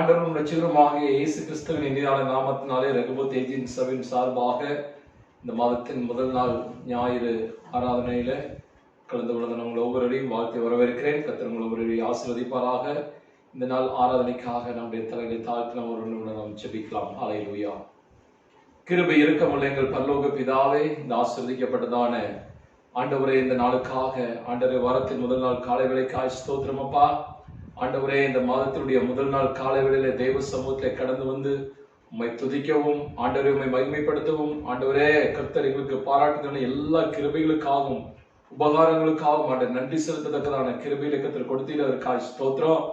ஆண்டவரும் ரட்சகருமாகிய இயேசு கிறிஸ்துவின் இனிதான நாமத்தினாலே ரகுபத் ஏஜின் சபையின் சார்பாக இந்த மாதத்தின் முதல் நாள் ஞாயிறு ஆராதனையில கலந்து கொண்ட உங்கள் ஒவ்வொருவரையும் வாழ்த்து வரவேற்கிறேன். கர்த்தர் உங்கள் ஒவ்வொருவரையும் ஆசீர்வதிப்பாராக. இந்த நாள் ஆராதனைக்காக நம்முடைய தலைகளை தாழ்த்தி நாம் ஜெபிக்கலாம். ஹல்லேலூயா. கிருபை இரக்கமுள்ள எங்கள் பரலோக பிதாவே, இந்த ஆசீர்வதிக்கப்பட்டதான ஆண்டவரே, இந்த நாளுக்காக ஆண்டவரே, வாரத்தின் முதல் நாள் காலை வேளைக்காய் ஸ்தோத்திரம் அப்பா. ஆண்டவரே, இந்த மாதத்தினுடைய முதல் நாள் காலை வேளையில தேவ சமூகத்தை கடந்து வந்து உம்மை துதிக்கவும், ஆண்டவரே உம்மை மகிமைப்படுத்தவும், ஆண்டவரே கர்த்தர் எங்களுக்கு பாராட்டுகிற எல்லா கிருபைகளுக்காகவும் உபகாரங்களுக்காகவும் ஆண்டவர் நன்றி செலுத்தத்தக்கதான கிருபையில கர்த்தர் கொடுத்தீர், அதற்காக ஸ்தோத்திரம்.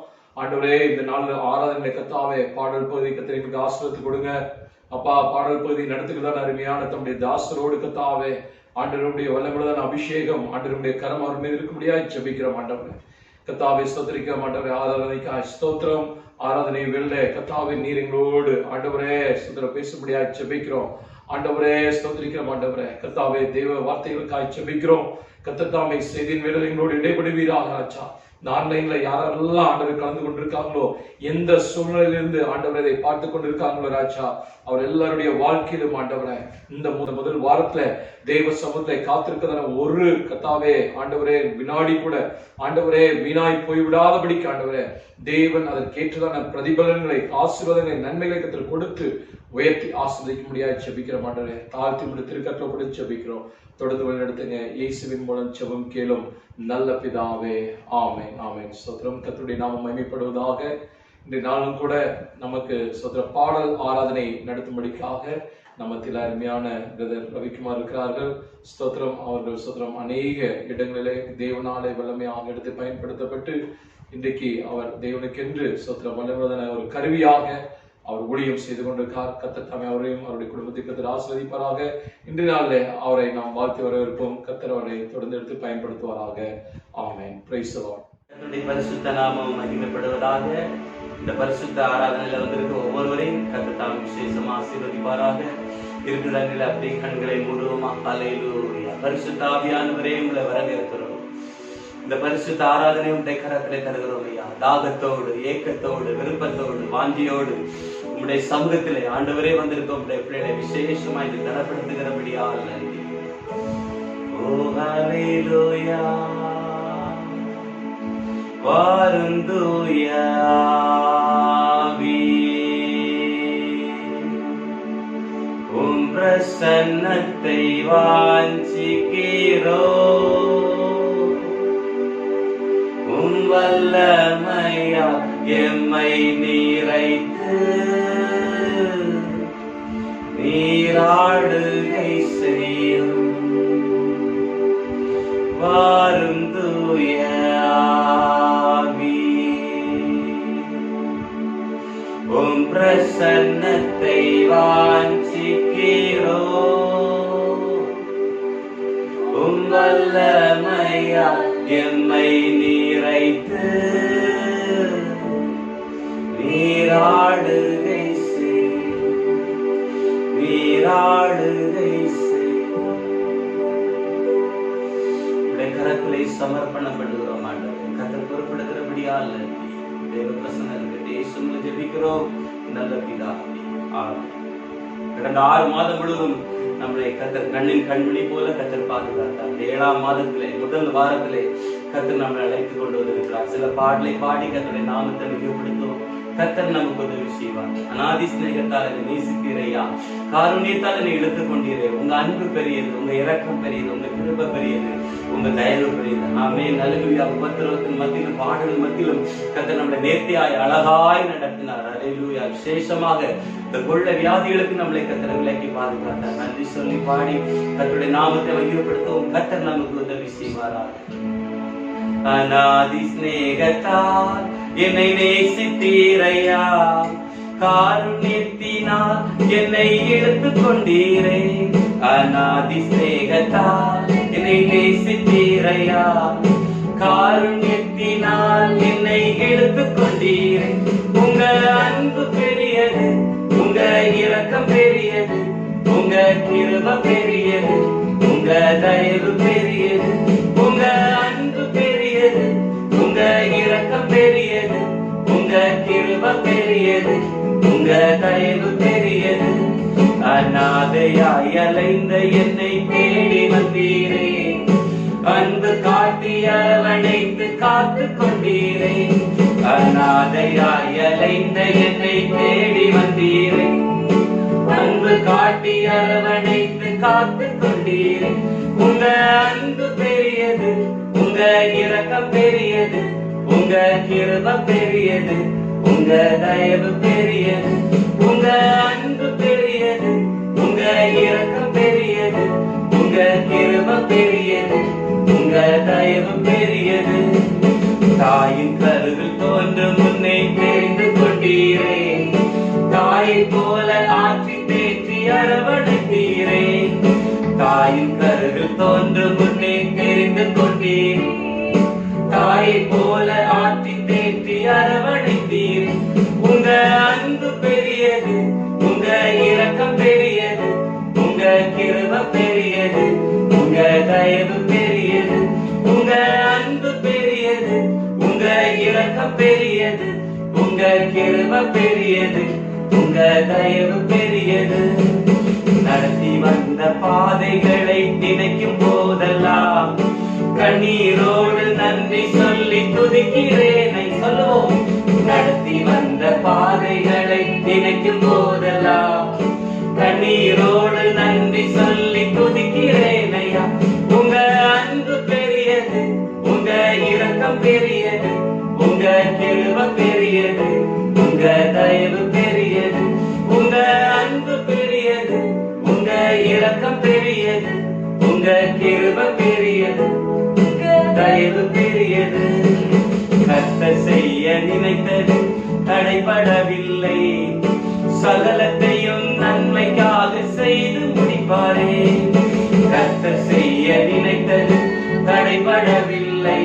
ஆண்டவரே, இந்த நாள் ஆராதனை கர்த்தாவே பாடல் பகுதி கர்த்தர் எங்களுக்கு ஆசீர்வாதத்தை கொடுங்க அப்பா. பாடல் பகுதி நடத்துக்கிறதான அருமையான தம்முடைய தாசரோடு கர்த்தாவே ஆண்டவருடைய வல்லமையான அபிஷேகம் ஆண்டவருடைய கரம் அவர் மீது இருக்க முடியாது ஜெபிக்கிறோம். ஆண்டவரே கர்த்தாவை ஸ்தோத்திரிக்க மாட்டவரே, ஆராதனைக்காய் ஸ்தோத்திரம். ஆராதனை வெல்ல கர்த்தாவே நீர் எங்களோடு ஆண்டவரே ஸ்தோத்திரம் பேசும்படியாக ஜெபிக்கிறோம். ஆண்டவரே ஸ்தோத்திரிக்கிறோம். ஆண்டவரே கர்த்தாவே தேவ வார்த்தைகளுக்காய் ஜெபிக்கிறோம். கர்த்தர் தாமே செய்தியின் வேளையில் எங்களோடு இடைபடுவீராக. ஆச்சா, இந்த ஆன்லைன்ல யாரெல்லாம் ஆண்டவர் கலந்து கொண்டிருக்காங்களோ, எந்த சூழ்நிலையிலிருந்து ஆண்டவரை இதை பார்த்து கொண்டிருக்காங்களோ ராஜா, அவர் எல்லாருடைய வாழ்க்கையிலும் ஆண்டவரை இந்த முதல் வாரத்துல தேவ சமூகத்தை காத்திருக்கிறதான ஒரு கர்த்தாவே ஆண்டவரே வினாடி கூட ஆண்டவரே வீணாய் போய்விடாதபடிக்கு ஆண்டவரே தேவன் அதற்கேற்றதான பிரதிபலன்களை ஆசீர்வாதங்களை நன்மைகளை கர்த்தர் கொடுத்து உயர்த்தி ஆசீர்வதிக்க முடியாது ஜெபிக்கிற மாட்டவரே. தாழ்த்தி முடிய திருக்கற்ற கூட ஜெபிக்கிறோம். தொடர்ந்து வழிநடத்துங்க. இயேசுவின் மூலம் ஜெபம் கேளும் நல்ல பிதாவே, ஆமென் ஆமென். ஸ்தோத்திரம். கர்த்தருடைய நாமம் மகிமைப்படுவதாக. இன்றைய நாளும் கூட நமக்கு ஸ்தோத்திர பாடல் ஆராதனை நடத்தும்படிக்காக நம்மத்தில் அருமையான பிரதர் ரவிக்குமார் இருக்கிறார்கள். ஸ்தோத்திரம். அவர்கள் ஸ்தோத்திரம் அநேக இடங்களிலே தேவனாலே வல்லமையாக எடுத்து பயன்படுத்தப்பட்டு இன்றைக்கு அவர் தேவனுக்கென்று ஸ்தோத்திரம் வல்லமையான ஒரு கருவியாக அவர் ஊழியம் செய்து கொண்டிருக்கார். கர்த்தர் தாமே அவரையும் அவருடைய குடும்பத்தை கர்த்தர் ஆசீர்வதிப்பாராக. இன்றைய நாளில் அவரை நாம் வாழ்த்து வரவேற்போம். கர்த்தர் அவரை தொடர்ந்து எடுத்து பயன்படுத்துவாராக. ஆமென். Praise the Lord. கர்த்தருடைய பரிசுத்த நாமம் மகிமைப்படுவதாக. இந்த பரிசுத்த ஆராதனையில வந்திருக்க ஒவ்வொருவரையும் கர்த்தர் தாமே விசேஷமா ஆசீர்வதிப்பாராக. இருக்கிற அப்படியே கண்களை மூடுவோமா. ஹல்லேலூயா. பரிசுத்த ஆவியானவரே, உங்களை வரவேற்கிறோம். இந்த பரிசுத்த ஆராதனை உடைய கரத்திலே தருகிறோம் ஐயா. தாகத்தோடு, ஏக்கத்தோடு, விருப்பத்தோடு, வாஞ்சியோடு உங்களுடைய சமூகத்திலே ஆண்டவரே வந்திருக்கோம். உடைய பிள்ளைகளை விசேஷமா இது தரப்படுத்துகிறபடியால் நன்றி. ஓ ஹல்லேலூயா. வாரும் தூய ஆவி, உம் பிரசன்னத்தை வாஞ்சிக்கிறோம். உம் வல்லமையா எம்மை நிறைத்து நீராடுகை செய்யும். வாரும் தூய ஆவி, உம் பிரசன்னத்தை வாஞ்சிக்கிறோம். உம் வல்லமையா எம்மை நிறைத்து நீராடுகை செய்யும். நீராடுகை செய்யும். உடைய கரத்திலே சமர்ப்பணப்படுகிறோம் ஆண்டவரே. கர்த்தர் பொறுப்படுகிறபடியால் தேவ பிரசன்னத்தை இயேசுவின் ஜெபிக்கிறோம் நல்ல பிதாவே, ஆமென். கடந்த 6 மாதம் முழுவதும் நம்முடைய கர்த்தர் கண்ணின் கண்மணி போல கர்த்தர் பாதுகாத்தார். 7ஆம் மாதத்திலே முதல் வாரத்திலே கர்த்தர் நம்மை அழைத்து கொண்டு வந்திருக்கிறார். சில பாடலை பாடி கர்த்தருடைய நாமத்தை மிகப்படுத்தும். கர்த்தர் நமக்கு உதவி செய்வார். அநாதி சிநேகத்தால் என்னை நேசித்தீரையா, காருண்யத்தால் என்னை இழுத்துக் கொண்டீரே. உங்க அன்பு பெரியது, உங்க இரக்கம் பெரியது, உங்க கிருபை பெரியது, உங்க தயவு பெரியது. ஆமென். ஹல்லேலூயா. உபத்திரவத்தின் மத்தியிலும் பாடல் மத்தியிலும் கர்த்தர் நம்மளை நேர்த்தியாய் அழகாய் நடத்தினார். ஹல்லேலூயா. விசேஷமாக இந்த கொள்ள வியாதிகளுக்கு நம்மளை கர்த்தர் விலக்கி பாதுகாத்தார். நன்றி சொல்லி பாடி கர்த்தருடைய நாமத்தை மகிமைப்படுத்தவும் கர்த்தர் நமக்கு உதவி செய்வாராக. அநாதி சிநேகத்தால் என்னை நேசித்தீரையா, காருண்யத்தினால் என்னை எடுத்துக் கொண்டீரே. அநாதி சிநேகத்தால் என்னை நேசித்தீரையா, காருண்யத்தினால் என்னை எடுத்துக் கொண்டீரே. உங்க அன்பு பெரியது, உங்க இரக்கம் பெரியது, உங்க கிருபை பெரியது, உங்க தயவு பெரியது. உங்க அன்பு பெரியது, உங்க இரக்கம் பெரியது, உங்க கிருபை பெரியது, காட்டி அரவணைத்து காத்து கொண்டீரே. அநாதையாய் அலைந்த என்னை தேடி வந்தீரே. அன்பு காட்டி அரவணைத்து காத்து கொண்டீரே. உங்க அன்பு பெரியது, உங்க இரக்கம் பெரியது, உங்க கிருபை பெரியது, உங்க தயவு பெரியது. உங்க அன்பு பெரியது, உங்க இரக்கம் பெரியது, உங்க கிருபை பெரியது, உங்க தயவு பெரியது. தாயின் கருவில் தோன்றும் முன்னே தெரிந்து கொண்டீரே. தாயை போல ஆற்றி தேற்றி அரவணைத்தீரே. தாயின் கருவில் தோன்றும் முன்னே தெரிந்து கொண்டீரே. தாயை போல ஆற்றி தேற்றி அரவணைத்தீரே. உங்க அன்பு பெரியது, உங்க இரக்கம் பெரியது, உங்க கிருபை பெரியது, உங்க தயவு பெரியது. உங்க அன்பு பெரியது, உங்க இரக்கம் பெரியது, உங்க கிருபை பெரியது, உங்க தயவு பெரியது. நடத்தி வந்த பாதைகளை நினைக்கும் போதெல்லாம் கண்ணீரோடு நன்றி சொல்லி துதிக்கிறேனை. சொல்லுவோம். நடத்தி வந்த பாதைகளை நினைக்கும் போதெல்லாம் கண்ணீரோடு நன்றி சொல்லி துதிக்கிறேனையா. உங்க அன்பு பெரியது, உங்க இரக்கம் பெரியது, உங்க கிருபை பெரியது, உங்க தயவு பெரியது. உங்க அன்பு பெரியது, உங்க இரக்கம் பெரியது, உங்க கிருபை பெரியது, உங்க தயவு பெரியது. கர்த்தர் செய்ய நினைத்தது தடைபடவில்லை. சகலத்தையும் நன்மைக்காக செய்து முடிப்பாரே. கர்த்தர் செய்ய நினைத்தது தடைபடவில்லை.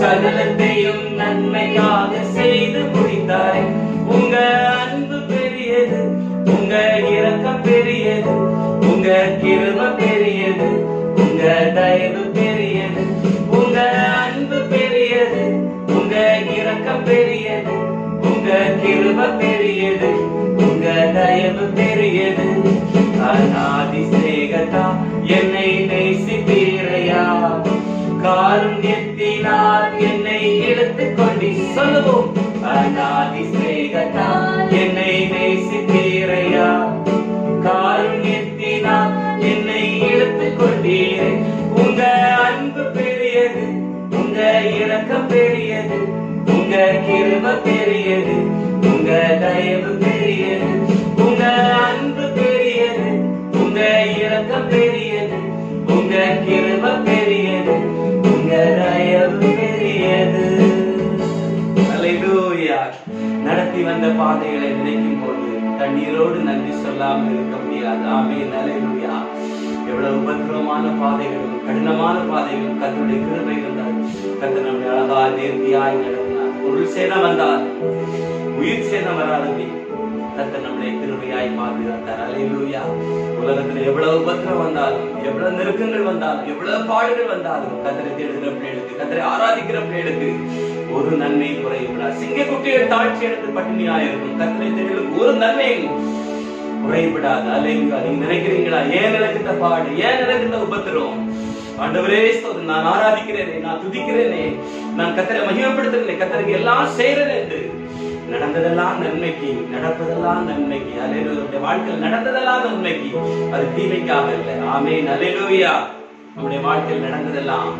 சகலத்தையும் நன்மைக்காக செய்து முடித்தாரே. உங்க அன்பு பெரியது, உங்க இரக்கம் பெரியது, உங்க கிருபை பெரியது, உங்க தயவு பெரியது. உங்க அன்பு பெரியது, உங்க இரக்கம் பெரியது, உங்க கிருபை பெரியது, உங்க தயவு பெரியது. அநாதி சிநேகத்தா என்னை நேசித்தீரையா. காருண்யத்தினால் என்னை இழுத்துக் கொண்டு. சொல்லுவோம். அநாதி சிநேகத்தா என்னை நேசித்தீரையா. காருண்யத்தினால் என்னை இழுத்துக் கொண்டீரே. உங்க அன்பு பெரியது, உங்க இரக்கம் பெரியது, உங்க கிருபை பெரியது, உங்க தயவு பெரியது. உங்க அன்பு பெரியது, உங்க இரக்கம் பெரியது, உங்க கிருபை பெரியது, உங்க தயவு பெரியது. அல்லேலூயா. நடத்தி வந்த பாதைகளை நினைக்கும் போது கண்ணீரோடு நன்றி சொல்லாமல் இருக்க முடியாது. ஆமென். அல்லேலூயா. எவ்வளவு உபத்திரவமான பாதைகளும் கடினமான பாதைகளும் கர்த்தருடைய கிருபை இருந்தால் கர்த்தர் நம்மை அழகா நேர்த்தியாய் நடத்தினார். பொருள் சேதம் வந்தால், உயிர் சேதம் வராதபடி கர்த்தர் நம்மை கிருபையாய் பாதுகாத்தார். அல்லேலூயா. உலகத்துல எவ்வளவு உபத்திரம் வந்தாலும், எவ்வளவு நெருக்கங்கள் வந்தாலும், எவ்வளவு பாடுகள் வந்தாலும் கர்த்தரை தேடுகிற பிள்ளைகளுக்கு, கர்த்தரை ஆராதிக்கிற பிள்ளைகளுக்கு ஒரு நன்மை குறைவிடாது. சிங்கக்குட்டிகள் தாழ்ச்சி எடுத்து பட்டினியாயிருக்கும் கர்த்தரை தேடுகளுக்கு ஒரு நன்மையும் குறைவிடாது. அல்லேலூயா. நீங்க நினைக்கிறீங்களா, ஏன் எனக்கு இந்த பாடு, ஏன் எனக்கு இந்த உபத்திரம்? ஆண்டவரே ஸ்தோத்திரம். நான் ஆராதிக்கிறேனே, நான் துதிக்கிறேனே, நான் கர்த்தரை மகிமைப்படுத்துகிறேனே, கர்த்தருக்கு எல்லாம் செய்றேன் என்று நடந்ததெல்லாம் நன்மைக்கு, நடப்பதெல்லாம் நன்மைக்கு. அல்லேலூயா. வாழ்க்கையில் நடந்ததெல்லாம் நன்மைக்கு, அது தீமைக்காக இல்லை. ஆமென். அல்லேலூயா. நம்முடைய வாழ்க்கையில் நடந்ததெல்லாம்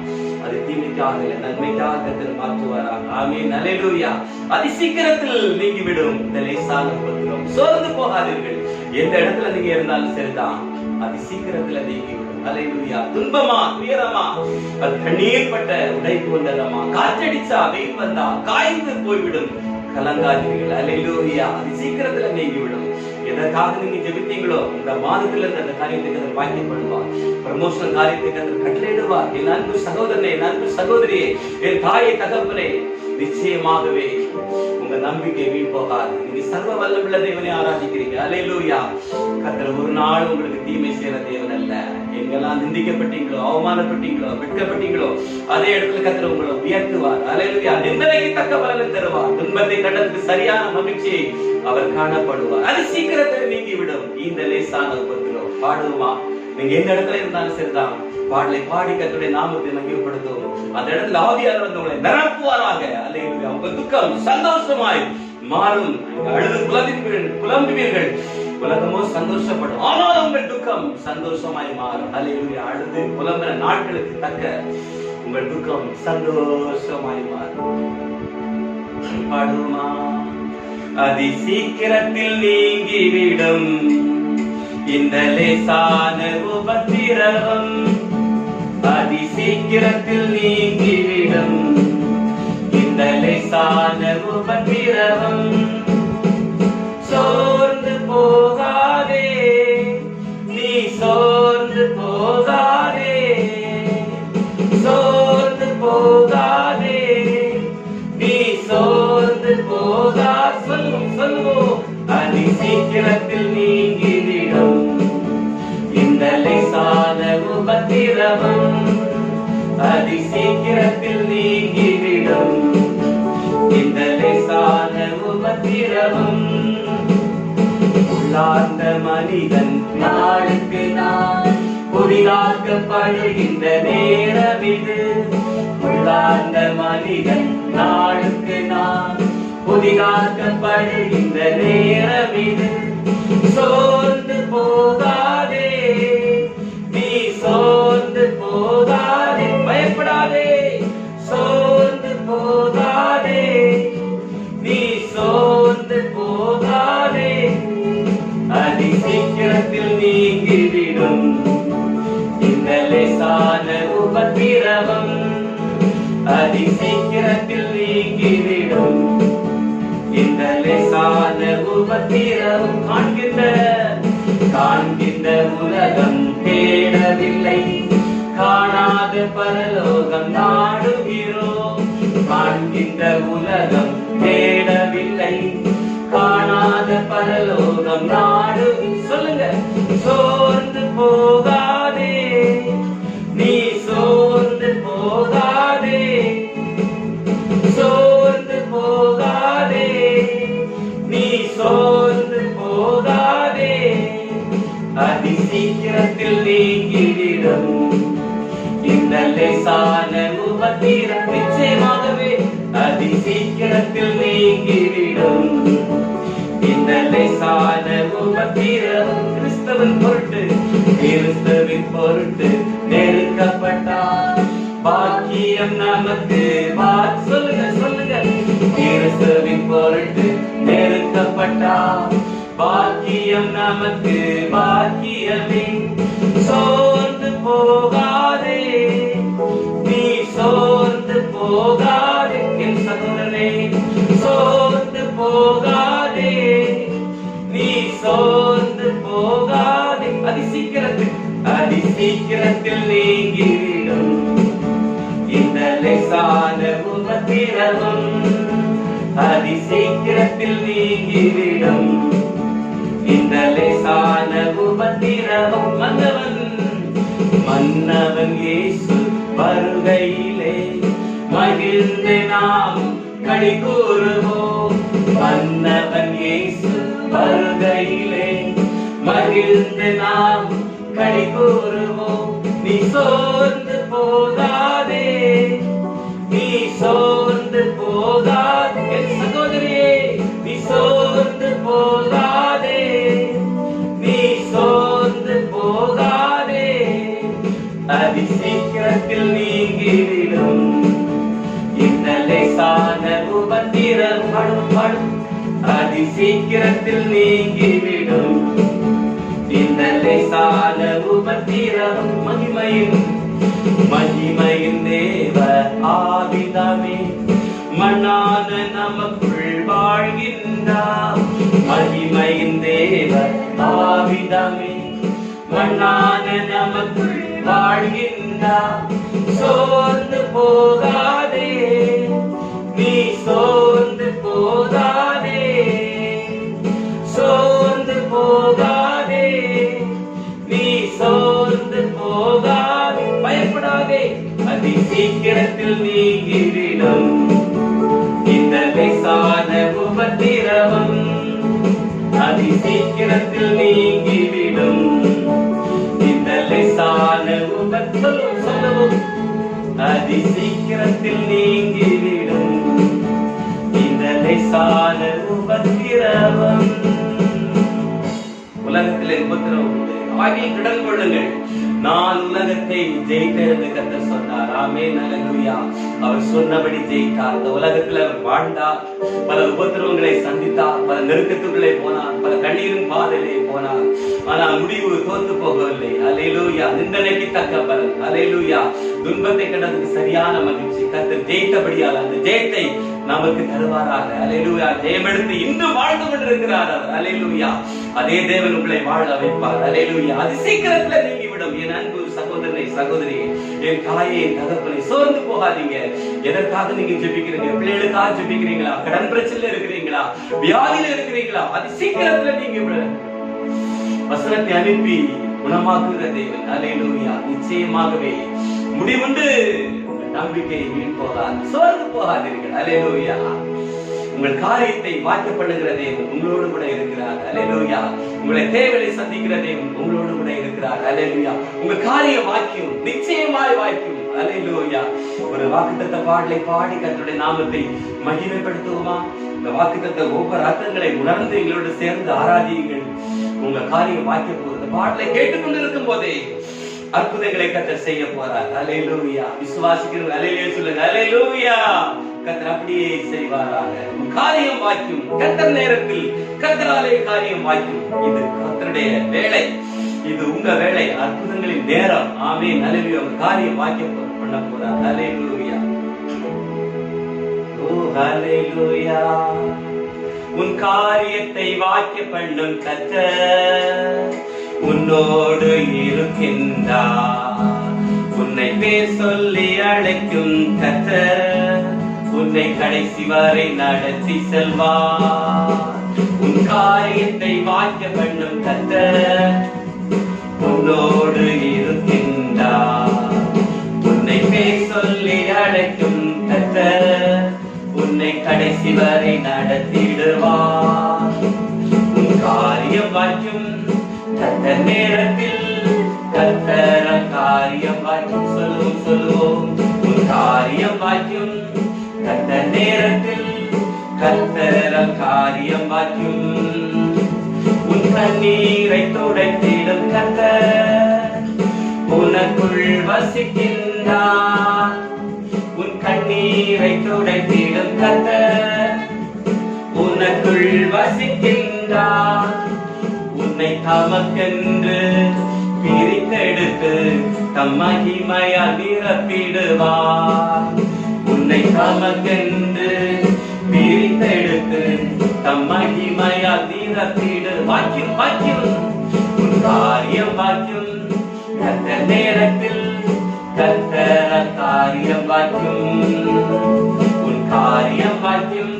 அது தீமைக்காக இல்லை, நன்மைக்காக கர்த்தர் மாற்றுவாராக. ஆமென். அல்லேலூயா. அதி சீக்கிரத்தில் நீங்கிவிடும் இந்த லேசான உபத்திரம். சோர்ந்து போகாதீர்கள். எந்த இடத்துல நீங்க இருந்தாலும் சரிதான், அதி சீக்கிரத்துல நீங்கிவிடும். அல்லேலூயா. துன்பமா, துயரமா, அது கண்ணீர் பட்ட உடைப்பு வந்ததமா, காற்றடிச்சா, வெயில் வந்தா காய்ந்து போய்விடும். கலங்காதீர்கள். அல்லேலூயா. அது சீக்கிரத்துல நீங்கிவிடும். எதற்காக நீங்க ஜெபித்தீங்களோ இந்த மாதத்துல இருந்து அந்த காரியத்தை கர்த்தர் வாங்கிப்படுவார். ப்ரமோஷன் காரியத்தை கர்த்தர் கட்டளையிடுவார். என் அன்பு சகோதரனே, என் அன்பு சகோதரியே, என் தாயை தகப்பனே, நிச்சயமாகவே உங்க நம்பிக்கை வீண் போகாது. நீங்க சர்வ வல்லமுள்ள தேவனை ஆராதிக்கிறீங்க. அல்லேலூயா. கர்த்தர் ஒரு நாள் உங்களுக்கு தீமை செய்யற தேவன் அல்ல. எங்கெல்லாம் நிந்திக்கப்பட்டீங்களோ, அவமானப்பட்டீங்களோ, வெட்கப்பட்டீங்களோ, அதே இடத்துல கர்த்தர் உங்களை உயர்த்துவார். அல்லேலூயா. நிந்தனைக்கு தக்க பலனை தருவார். துன்பத்தை கண்டதுக்கு சரியான மகிழ்ச்சியை அவர் காணப்படுவார். அது சீக்கிரத்தில் நீங்கிவிடும் இந்த லேசான உபத்திரம். பாடுவோமா? நீங்க எந்த இடத்துல இருந்தாலும் சரிதான், பாடலை பாடி கர்த்தருடைய நாமத்தை மகிமைப்படுத்தும். அந்த இடத்துல ஆவியானவர் வந்து உங்களை நிரப்புவாராக. அல்லேலூயா. உங்க துக்கம் சந்தோஷமாய் மாறும். அழுது புலம்புவீர்கள், உலகமோ சந்தோஷப்படும். ஆனால் உங்கள் துக்கம் சந்தோஷமாய் மாறும். அல்லேலூயா. அழுது புலம்புற நாட்களுக்கு தக்க உங்கள் துக்கம் சந்தோஷமாய் மாறும். பாடுமா, அதி சீக்கிரத்தில் நீங்கிவிடும் இந்த லேசான உபத்திரவம். அதி சீக்கிரத்தில் நீங்கிவிடும் இந்த லேசான உபத்திரவம். சோர்ந்து போகாதே, நீ சோர்ந்து போகாதே, சோர்ந்து போகாதே, நீ சோர்ந்து போகா. சொல்லுவோம், அதி சீக்கிரத்தில் நீங்கிவிடும் இந்த லேசான உபத்திரவம். அதி சீக்கிரத்தில் நீங்கிவிடும் இந்த லேசான உபத்திரவம். உள்ளார்ந்த மனிதன் நாளுக்கு நாள் புதிதாக்கப்படுகின்ற நேரம் இது. உள்ளார்ந்த மனிதன் நாளுக்கு நாள் புதிதாக்கப்படுகின்ற நேரம் இது. சோர்ந்து போகாதே, நீ சோர்ந்து போகாதே, பயப்படாதே, சோர்ந்து போகாதே, நீ சோர்ந்து போகாதே. அதி சீக்கிரத்தில் நீங்கிவிடும் இந்த லேசான உபத்திரவம். அதி சீக்கிரத்தில் நீங்கிவிடும் இந்த லேசான உபத்திரவம். காண்கின்ற உலகம் தேடவில்லை, காணாத பரலோகம் நாடுகிறோம். காண்கின்ற உலகம் தேடவில்லை, காணாத பரலோகம் நாடு. சொல்லுங்க, சோர்ந்து போகாதே, நீ சோர்ந்து போகாதே, சோர்ந்து போகாதே, நீ சோர்ந்து போகாதே. அதி சீக்கிரத்தில் நீங்கிவிடும் இந்த லேசான உபத்திரம். நிச்சயமாகவே அதி சீக்கிரத்தில் நீங்கிவிடும் இந்த லேசான உபத்திரம். கிறிஸ்தவன் பொருட்டு, கிறிஸ்தவின் பொருட்டு நெருக்கப்பட்டார் பாக்கியம் நமக்கு. சொல்லுங்க சொல்லுங்க, கிறிஸ்தவின் பொருட்டு நெருக்கப்பட்டார் பாக்கியம் நமக்கு, பாக்கியமே. சோர்ந்து போகாதே, நீ சோர்ந்து போகாதே, என் சகோதரனே, சோர்ந்து போகாதே, நீ சோர்ந்து போகாதே. அதி சீக்கிரத்தில் நீங்கிவிடும் இந்த லேசான உபத்திரவம். அதி சீக்கிரத்தில் நீங்கிவிடும் இந்த லேசான உபத்திரவம். மன்னவன் இயேசு வருகையிலே மகிழ்ந்து நாம் களி கூறுவோம். மன்னவன் இயேசு வருகையிலே மகிழ்ந்து நாம் களி கூறுவோம். நீ சோர்ந்து போகாதே, நீ சோர்ந்து போகாதே, என் சகோதரியே, நீ சோர்ந்து போகாதே, நீ சோர்ந்து போகாதே. அதி சீக்கிரத்தில் நீங்கிவிடும் இந்த லேசான உபத்திரம். அதி சீக்கிரத்தில் நீங்கிவிடும் இந்த லேசான உபத்திரம். மகிமையின் தேவ ஆவிதாமே மண்ணான நமக்குள் வாழ்கின்றார். மகிமையின் தேவ ஆவிதாமே மண்ணான நமக்குள் வாழ்கின்றார். சோர்ந்து போகாதே, நீ சோர்ந்து போகாதே, சோர்ந்து போகாதே, நீ சோர்ந்து போகாதே, பயப்படாதே. அதி சீக்கிரத்தில் நீங்கிவிடும் இந்த லேசான உபத்திரவம். அதி சீக்கிரத்தில் நீங்கிவிடும் இந்த சொல்லவும் அதி சீக்கிரத்தில் நீங்கிவிடும் இந்த லேசான உபத்திரவம். உலகத்தில் உபத்திரவம் உண்டு, ஆகிய கிடந்து கொள்ளுங்கள், நான் உலகத்தை ஜெயித்தேன் என்று கர்த்தர் சொன்னார். ஆமென், அல்லேலூயா. அவர் சொன்னபடி ஜெயித்தார். இந்த உலகத்தில் அவர் வாழ்ந்தார், பல உபத்திரவங்களை சந்தித்தார், பல நெருக்கத்துக்குள்ளே போனார், பல கண்ணீரும் பாதையிலே போனார். ஆனால் முடிவு தோத்து போகவில்லை. அல்லேலூயா. நிந்தனைக்கு தக்க பலன். அல்லேலூயா. துன்பத்தை கண்டதுக்கு சரியான மகிழ்ச்சி. கர்த்தர் ஜெயித்தபடியால் அந்த ஜெயத்தை நமக்கு தருவாராக. அல்லேலூயா. ஜெயமெடுத்து இன்று வாழ்ந்து கொண்டிருக்கிறார். அல்லேலூயா. அதே தேவன் உங்களை வாழ வைப்பார். அல்லேலூயா. அது சீக்கிரத்தில் நீங்கிவிடும். என் அன்பு சகோதரனை, சகோதரி, என் தாயை, என் தகப்பனை, சோர்ந்து போகாதீங்க. எதற்காக நீங்க ஜெபிக்கிறீங்க? பிள்ளைகளுக்காக ஜெபிக்கிறீங்களா? கடன் பிரச்சனையில இருக்கிறீங்களா? வியாதியில இருக்கிறீங்களா? அது சீக்கிரத்துல நீங்கிவிடும். வசனத்தை அனுப்பி குணமாக்குகிற தேவன். அல்லேலூயா. நிச்சயமாகவே முடிவுண்டு. நம்பிக்கை வீண் போகாது, சோர்ந்து போகாதீர்கள். அல்லேலூயா. உங்கள் காரியத்தை வாய்க்க பண்ணுகிற தேவன் உங்களோடு கூட இருக்கிறார். அல்லேலூயா. உங்களை தேவையை சந்திக்கிற தேவன் உங்களோடு கூட இருக்கிறார். அல்லேலூயா. உங்க காரிய வாக்கியம் நிச்சயமாய் வாய்க்கும். அல்லேலூயா. ஒரு வாக்குத்தத்த பாடலை பாடி கர்த்தருடைய நாமத்தை மகிமைப்படுத்துவோமா? இந்த வாக்குத்தத்த ஒவ்வொரு அர்த்தங்களை உணர்ந்து எங்களோடு சேர்ந்து ஆராதியுங்கள். உங்க காரியம் வாய்க்க போகிறது. பாடலை கேட்டுக்கொண்டிருக்கும் போதே அற்புதங்களை கர்த்தர் செய்ய போறார். அல்லேலூயா. விசுவாசிக்கிறவங்க அல்லேலூயா சொல்லுங்க. அல்லேலூயா. கர்த்தர் அப்படியே செய்வாராக. காரியம் வாய்க்கும். கர்த்தர் நேரத்தில் கர்த்தராலே காரியம் வாய்க்கும். இது கர்த்தருடைய வேலை, இது உங்க வேலை. அற்புதங்களின் நேரம். ஆமென், அல்லேலூயா. காரியம் வாய்க்க பண்ண போறார். அல்லேலூயா. ஓ அல்லேலூயா. உன் காரியத்தை வாய்க்க பண்ணும் கர்த்தர் உன்னோடு இருக்கின்றார். உன்னை பேர் சொல்லி அழைக்கும் கர்த்தர் உன்னை கடைசி வரை நடத்தி செல்வார். உன் காரியத்தை வாய்க்க பண்ணும் கர்த்தர் உன்னோடு இருக்கின்றார். உன்னை பேர் சொல்லி அழைக்கும் கர்த்தர் உன்னை கடைசி வரை நடத்திடுவார். உன் காரியம் வாய்க்கும் கர்த்தர் நேரத்தில். கர்த்தர் காரியம் வாய்க்கும். சொல்லுவோம். உன் காரியம் வாய்க்கும் கர்த்தர் நேரத்தில். கர்த்தர் காரியம் வாய்க்கும். உன் கண்ணீரை துடைத்திடும் கர்த்தர் உனக்குள் வசிக்கின்றார். உன் கண்ணீரை துடைத்திடும் கர்த்தர் உனக்குள் வசிக்கின்றார். உன்னை தமக்கென்று பிரித்தெடுத்து தம் மகிமையால் நிரப்பிடுவார். உன்னை தமக்கென்று பிரித்தெடுத்து தம் மகிமையால் நிரப்பிடு. வாக்கியம் வாக்கியம். உன் காரியம் வாக்கியம் கர்த்தர் நேரத்தில். கர்த்தர் காரியம் வாக்கியம். உன் காரியம் வாக்கியம்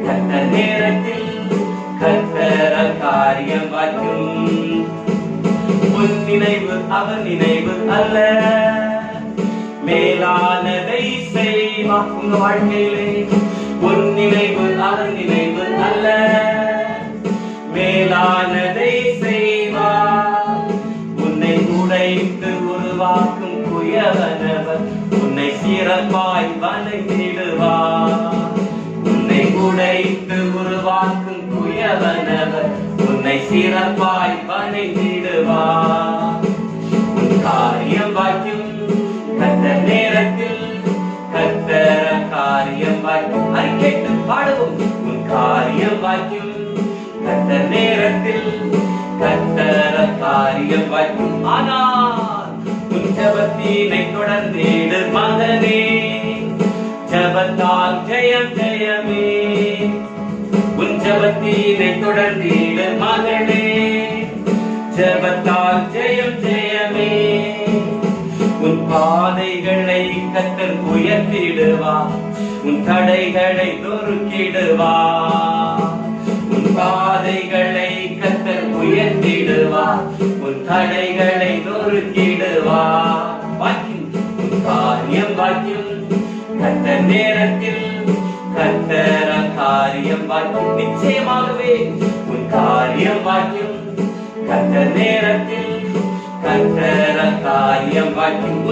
கர்த்தர் நேரத்தில். கர்த்தர் காரியம் வாய்க்கும். உன் நினைவு அவர் நினைவு அல்ல, மேலானதை செய்வா. உங்க வாழ்க்கையிலே உன் நினைவு அவர் நினைவு அல்ல, மேலானதை செய்வா. உன்னை உடைத்து உருவாக்கும் குயவனவர் உன்னை சிறப்பாய் வணங்கிடுவார். உன்னை உடைத்து உருவாக்கும் குயவனவர் உன்னை சிறப்பாய் வணங்கிடுவார். உன் காரியம் வாய்க்கும் கர்த்தர் நேரத்தில். கர்த்தர் காரியம் வாய்க்கும். அதை கேட்டு பாடுவோம். உன் காரியம் வாய்க்கும் கர்த்தர் நேரத்தில். கர்த்தர் காரியம் வாய்க்கும். ஆனால் உன் ஜெபத்தினை தொடர்ந்திடு மகனே. ஜெபத்தால் ஜெயம் ஜெயமே. உன் ஜெபத்தினை தொடர்ந்திடு மகனே. ஜெபத்தால் ஜெயம் ஜெயமே. உன் பாதைகளை கர்த்தர் உயர்த்திடுவார். உன் தடைகளை நொறுக்கிடுவார். உன் பாதைகளை கர்த்தர் உயர்த்திடுவார். உன் தடைகளை நொறுக்கிடுவார். வாக்கியம். உன் காரியம் வாக்கியம் கர்த்தர் நேரத்தில். கர்த்தர் காரியம் வாக்கியம். நிச்சயமாகவே உன் காரியம் வாக்கியம் கர்த்தர் நேரத்தில். கர்த்தர் காரியம் காரியம் வாக்கியம்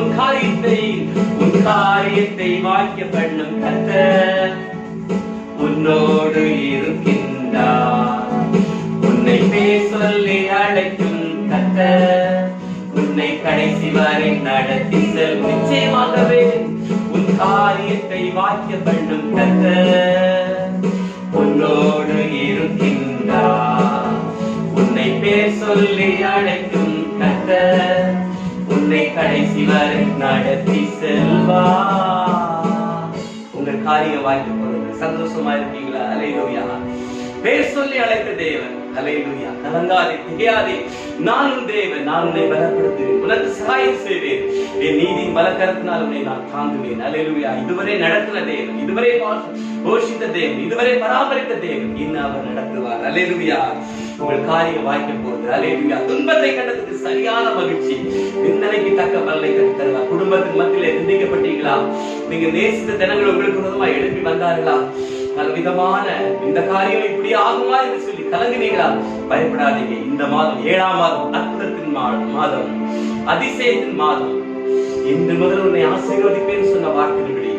உன் காரியத்தை வாக்கிய பண்ணும் கர்த்தர் உன்னோடு இருக்கின்றார். உன்னை பேர் சொல்லி அழைக்கும் கர்த்தர் உன்னை கடைசி வரை நடத்தி செல்லும். நிச்சயமாகவே உன் காரியத்தை வாக்கிய பண்ணும் கர்த்தர் உன்னோடு இருக்கின்றார். உன்னை பேர் சொல்லி அழைக்கும் கர்த்தர் உன்னை கடைசி வரை நடத்தி செல்வார். உங்கள் காரியம் வாய்க்க போறது சந்தோஷமா இருக்கீங்களா? அல்லேலூயா. பேர் சொல்லி அழைத்த தேவன். அல்லேலூயா. கலங்காதே, திகையாதே, நான் உன் தேவன், நான் உன்னை பலப்படுத்துவேன், உனக்கு சகாயம் செய்வேன், என் நீதியின் பலக்கரத்தினால் உன்னை நான் தாங்குவேன். அல்லேலூயா. இதுவரை நடத்தின தேவன், இதுவரை போஷித்த தேவன், இதுவரை பராமரித்த தேவன், இன்னும் அவர் நடத்துவார். அல்லேலூயா. உங்கள் காரியம் வாய்க்க போகுது. அல்லேலூயா. துன்பத்தை கண்டதுக்கு சரியான மகிழ்ச்சி, நிந்தனைக்கு தக்க பலனை கற்று தருவார். குடும்பத்தின் மத்தியில் நிந்திக்கப்பட்டீங்களா? நீங்க நேசித்த தினங்கள் உங்களுக்கு விரோதமா எழுப்பி வந்தார்களா? பலவிதமான இந்த காரியம் இப்படி ஆகுமா என்று சொல்லி கலங்கினீங்களா? பயப்படாதீங்க. இந்த மாதம் 7ஆம் மாதம் அற்புதத்தின் மாதம், அதிசயத்தின் மாதம். இன்று முதல் உன்னை ஆசீர்வதிப்பேன் சொன்ன வார்த்தையின்படி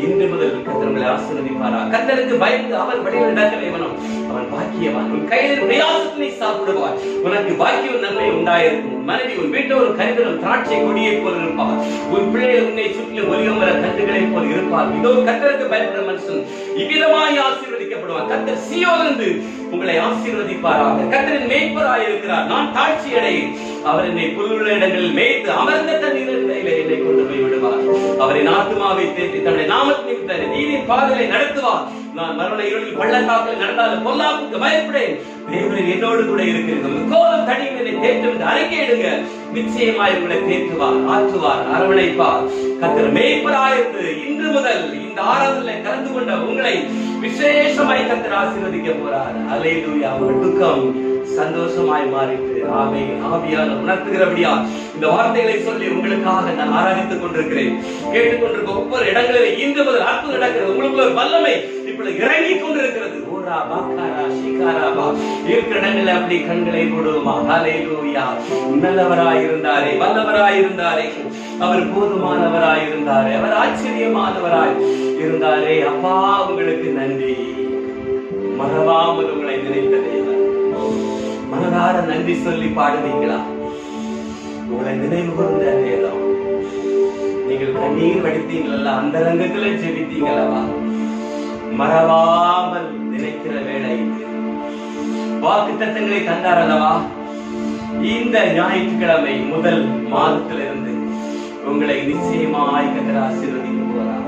இன்று முதல் கர்த்தர் உங்களை ஆசீர்வதிப்பாரா? கர்த்தருக்கு பயந்து அவர் வழியில் நடக்கிறவனும் அவன் பாக்கியவான். உன் கையில் பிரயாசத்தினை சாப்பிடுவார். உனக்கு பாக்கியம் நன்மை உண்டாயிருக்கும். மனைவி உன் வீட்டில் ஒரு கரிதலும் திராட்சை கொடியை போல் இருப்பார். உன் பிள்ளைகள் உன்னை சுற்றிலும் ஒலிவமர கன்றுகளை போல் இருப்பார். இதோ கர்த்தருக்கு பயப்படுற மனுஷன் இவ்விதமாய் ஆசீர்வதிக்கப்படுவார். கர்த்தர் சீயோனிலிருந்து உங்களை ஆசீர்வதிப்பாராக. கர்த்தரின் மேய்ப்பராய் இருக்கிறார். நான் தாழ்ச்சி அடையேன். அவர் என்னை புல்லுள்ள இடங்களில் மேய்த்து அமர்ந்த தண்ணீரிலே என்னை கொண்டு போய் விடுவார். அவரின் ஆத்துமாவை தேற்றி தன்னுடைய நாமத்தின் நீதியின் பாதையை நடத்துவார். நான் மரண இருளில் பள்ளத்தாக்கில் நடந்தாலும் பொல்லாப்புக்கு பயப்படேன். தேவன் என்னோடு கூட இருக்கிறது. கோலம் தடியில் என்னை தேற்றும் அறிக்கையிடுங்க. நிச்சயமாய் உங்களை தேற்றுவார், ஆற்றுவார், அரவணைப்பார். கர்த்தர் மேய்ப்பராயிருந்து இன்று முதல் இந்த ஆராதனையிலே கலந்து கொண்ட உங்களை விசேஷமாய் கர்த்தர் ஆசீர்வதிக்க போறார். அல்லேலூயா. உங்கள் துக்கம் சந்தோஷமாய் மாறிட்டு ஆவியான உணர்த்துகிறபடியா இந்த வார்த்தைகளை சொல்லி உங்களுக்காக நான் ஆராதித்துக் கொண்டிருக்கிறேன். கேட்டுக்கொண்டிருக்க ஒவ்வொரு இடங்களில் இன்று முதல் அற்புதம் நடக்கிறது. உங்களுக்குள்ள ஒரு வல்லமை இப்பொழுது இறங்கிக் கொண்டிருக்கிறது. ஓரா பாக்காரா ஷிகாராபா இருக்கிற இடங்களில் அப்படி கண்களை மூடுவோமா? ஹல்லேலூயா. நல்லவராயிருந்தாரே, வல்லவராயிருந்தாரே, அவர் போதுமானவராயிருந்தாரே, அவர் ஆச்சரியமானவராய் இருந்தாரே. அப்பா உங்களுக்கு நன்றி. மறவாமல் உங்களை நினைத்த தேவன். மனதார நன்றி சொல்லி பாடுவீங்களா? உங்களை நினைவு கூர்ந்த நேரம் நீங்கள் கண்ணீர் வடித்தீங்களா? அந்த ரங்கத்துல ஜெபித்தீங்களா? மறவாமல் நினைக்கிற வேளை வாக்கு தத்தங்களை தந்தார் அல்லவா? இந்த ஞாயிற்றுக்கிழமை முதல் மாதத்திலிருந்து உங்களை நிச்சயமாய் கர்த்தர் ஆசீர்வதிக்க போறார்.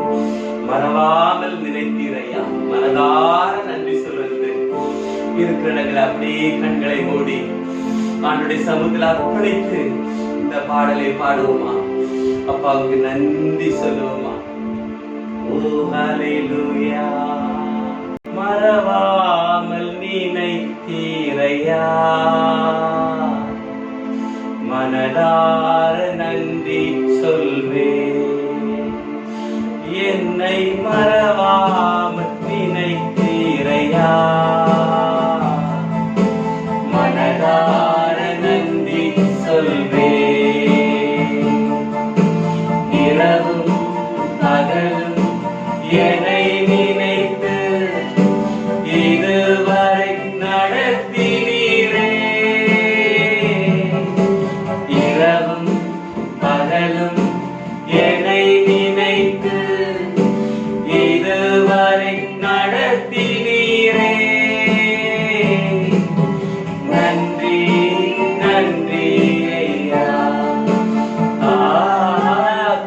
மறவாமல் நினைத்தீரையா? மனதார நன்றி சொல்வது இருக்கிற இடங்களை அப்படியே கண்களை மூடி ஆண்டுடைய சமூகத்தில் அர்ப்பணித்து இந்த பாடலை பாடுவோமா? அப்பாவுக்கு நன்றி சொல்லுவோமா? ஓ ஹல்லேலூயா. மறவாமல் நினைத்தீரையா? மனதார நன்றி சொல்வேன். என்னை மறவாமல் நினைத்தீரையா? மனதார நன்றி சொல்வேன். இரவும் பகலும் என்னை நினைத்து இதுவரை நடத்தினீரே. இரவும் பகலும் என்னை நினைத்து இதுவரை நடத்தினீரே. நன்றி நன்றி ஐயா.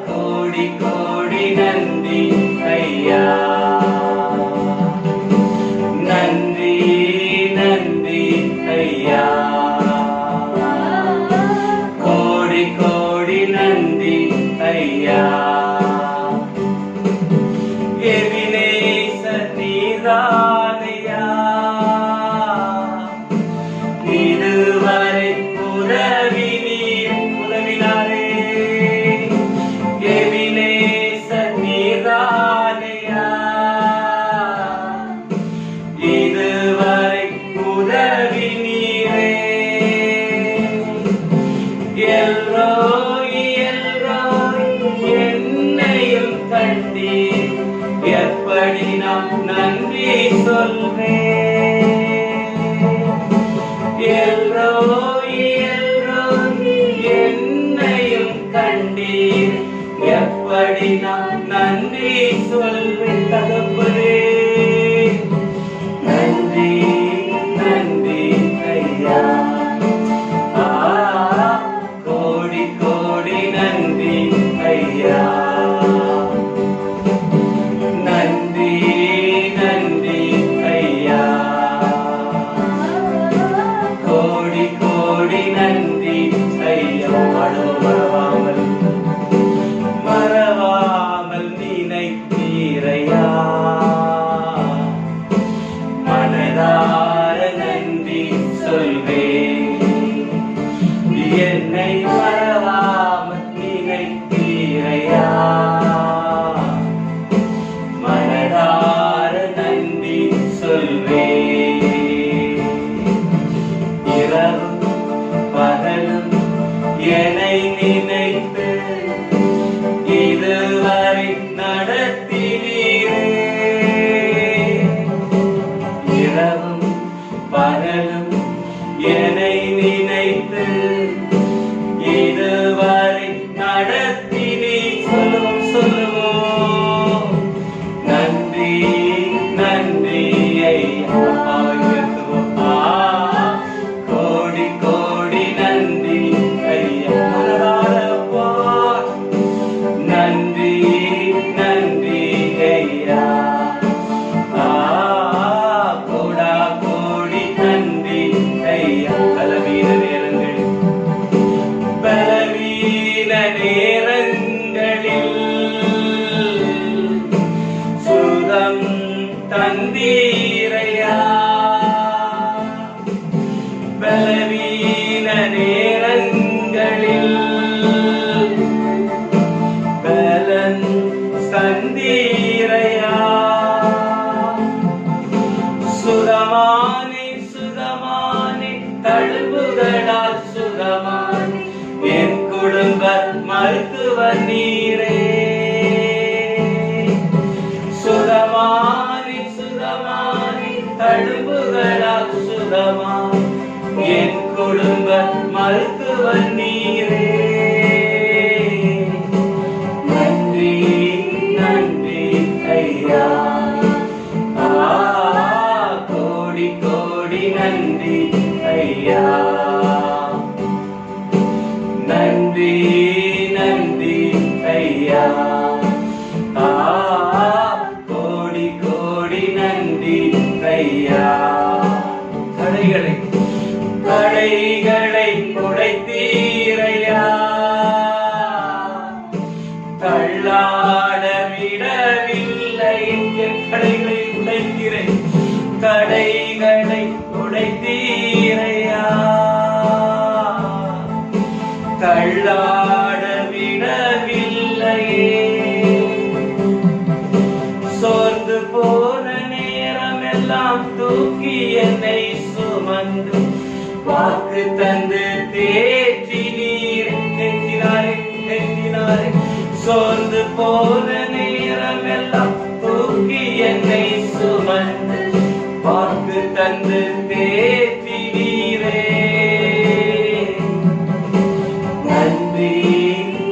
கோடி கோடி நன்றி ஐயா. நன்றி நன்றி ஐயா. கோடி கோடி நன்றி ஐயா. எபினேசர் நீதானையா? இதுவரை உதவினாரே. எபினேசர் நீதானையா? இதுவரை உதவினீரே. எல்ரோயி எல்ரோயி எப்படி நான் நன்றி சொல்வேன். எல்ரோய் எல்ரோய் என்னையும் கண்டீர், எப்படி நான் நன்றி சொல்வேன். தகப்பனே நன்றி நன்றி ஐயா, கோடி கோடி நன்றி ஐயா. நன்றி நன்றி ஐயா, கோடி கோடி நன்றி ஐயா. மறவாமல் மறவாமல் நினைத்தீரையா, மனதார நன்றி சொல்வேன். என்னை மறவாமல் நினைத்தீரையா, மனதார நன்றி சொல்வேன். இரவும் பகலும் என்னை நினைத்து இதுவரை நடத்தினீரே. இரவும் பகலும் என்னை நினைத்து இதுவரை நடத்தினீ. சொல்லுவோம் சொல்லுவோம் நன்றி நன்றி ஐயா. கோடி கோடி நன்றி ஐயா. மனதாரப்பா நன்றி நன்றி ஐயா. கோடா கோடி நன்றி ஐயா. பலவீன நேரங்களில் பலவீன நேரங்களில் சுகம் தந்தீரையா. பலவீன நேரங்களில் பலன் தந்தீரையா. சுகமானே சுகமானே தழும்புகளால் சுகமானே என் குடும்ப மருத்துவர் நீரே. சுகமானே சுகமானே தழும்புகளால் சுகமானே என் குடும்ப மருத்துவர் நீரே. நன்றி நன்றி ஐயா. கோடி கோடி நன்றி ஐயா. நன்றி நன்றி ஐயா. கோடி கோடி நன்றி ஐயா. தடைகளை தடைகளை உடைத்தீரையா, தள்ளாட விடவில்லை. என் தடைகளை உடைத்தீரை, தடைகளை உடைத்தீரையா, தள்ளாட விடவில்லையே. சோர்ந்து போன நேரமெல்லாம் தூக்கி என்னை சுமந்து வாக்கு தந்து தேற்றி நீர் தேற்றினாரே தேற்றினாரே. சோர்ந்து போன நேரமெல்லாம் தூக்கி என்னை சுமந்து வாக்கு தந்து தேற்றி நீரே. நன்றி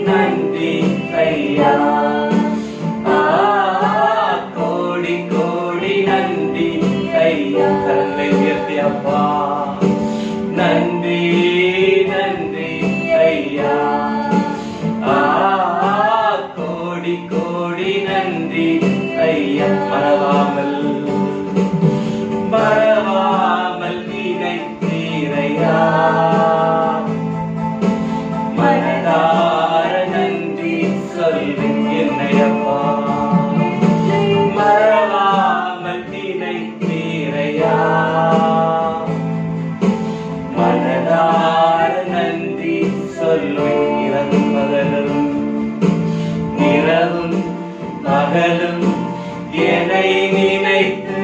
நன்றி ஐயா. கோடி கோடி நன்றி ஐயா. கரங்களை உயர்த்தி அப்பா நன்றி நன்றி ஐயா. கோடி கோடி நன்றி ஐயா. மறவாமல் மறவாமல் நினைத்தீரையா, மனதார நன்றி சொல்வேன். என்னையப்பா மறவாமல் நினைத்தீரையா, மனதார நன்றி சொல்வேன். இரவும் பகலும் இரவும் பகலும் என்னை நினைத்து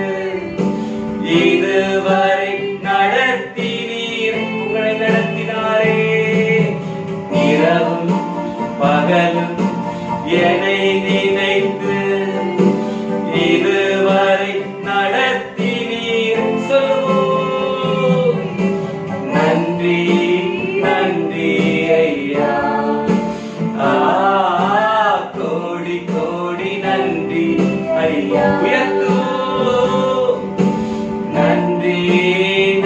இதுவரை நடத்தினீர். உங்களை நடத்தினாரே. இரவும் பகலும் என்னை நினைத்து இதுவரை நடத்தினீர். சொல்லுவோம். நன்றி நன்றி ஐயா. கோடி கோடி நன்றி ஐயா. உயர்த்துவோம். நன்றி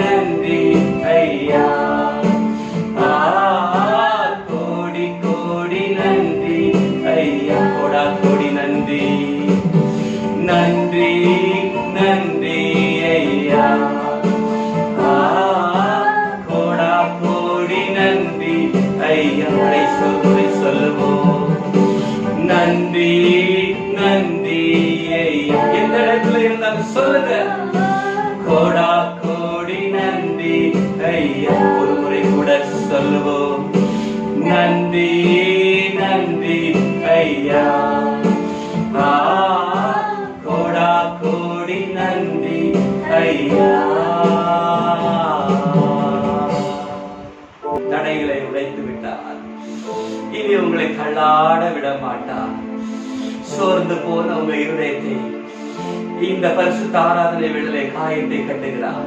நன்றி ஐயா. கோடி கோடி நன்றி ஐயா. கோடா கோடி நன்றி. நன்றி நன்றி ஐயா. கோடா கோடி நன்றி ஐயா. சொல்லுவோம். நன்றி நன்றி ஐயா. எந்த இடத்துல இருந்தாலும் சொல்லுங்க. கோடா கோடி நன்றி ஐயா. ஒரு முறை கூட சொல்லுவோம். நன்றி நன்றி ஐயா. கோடா கோடி நன்றி ஐயா. தடைகளை உடைத்து விட்டார். இனி உங்களை தள்ளாட விட மாட்டார். சோர்ந்து போன உங்க இருதயத்தை இந்த பரிசுத்த ஆராதனை வேளையிலே காயத்தை கட்டுகிறார்.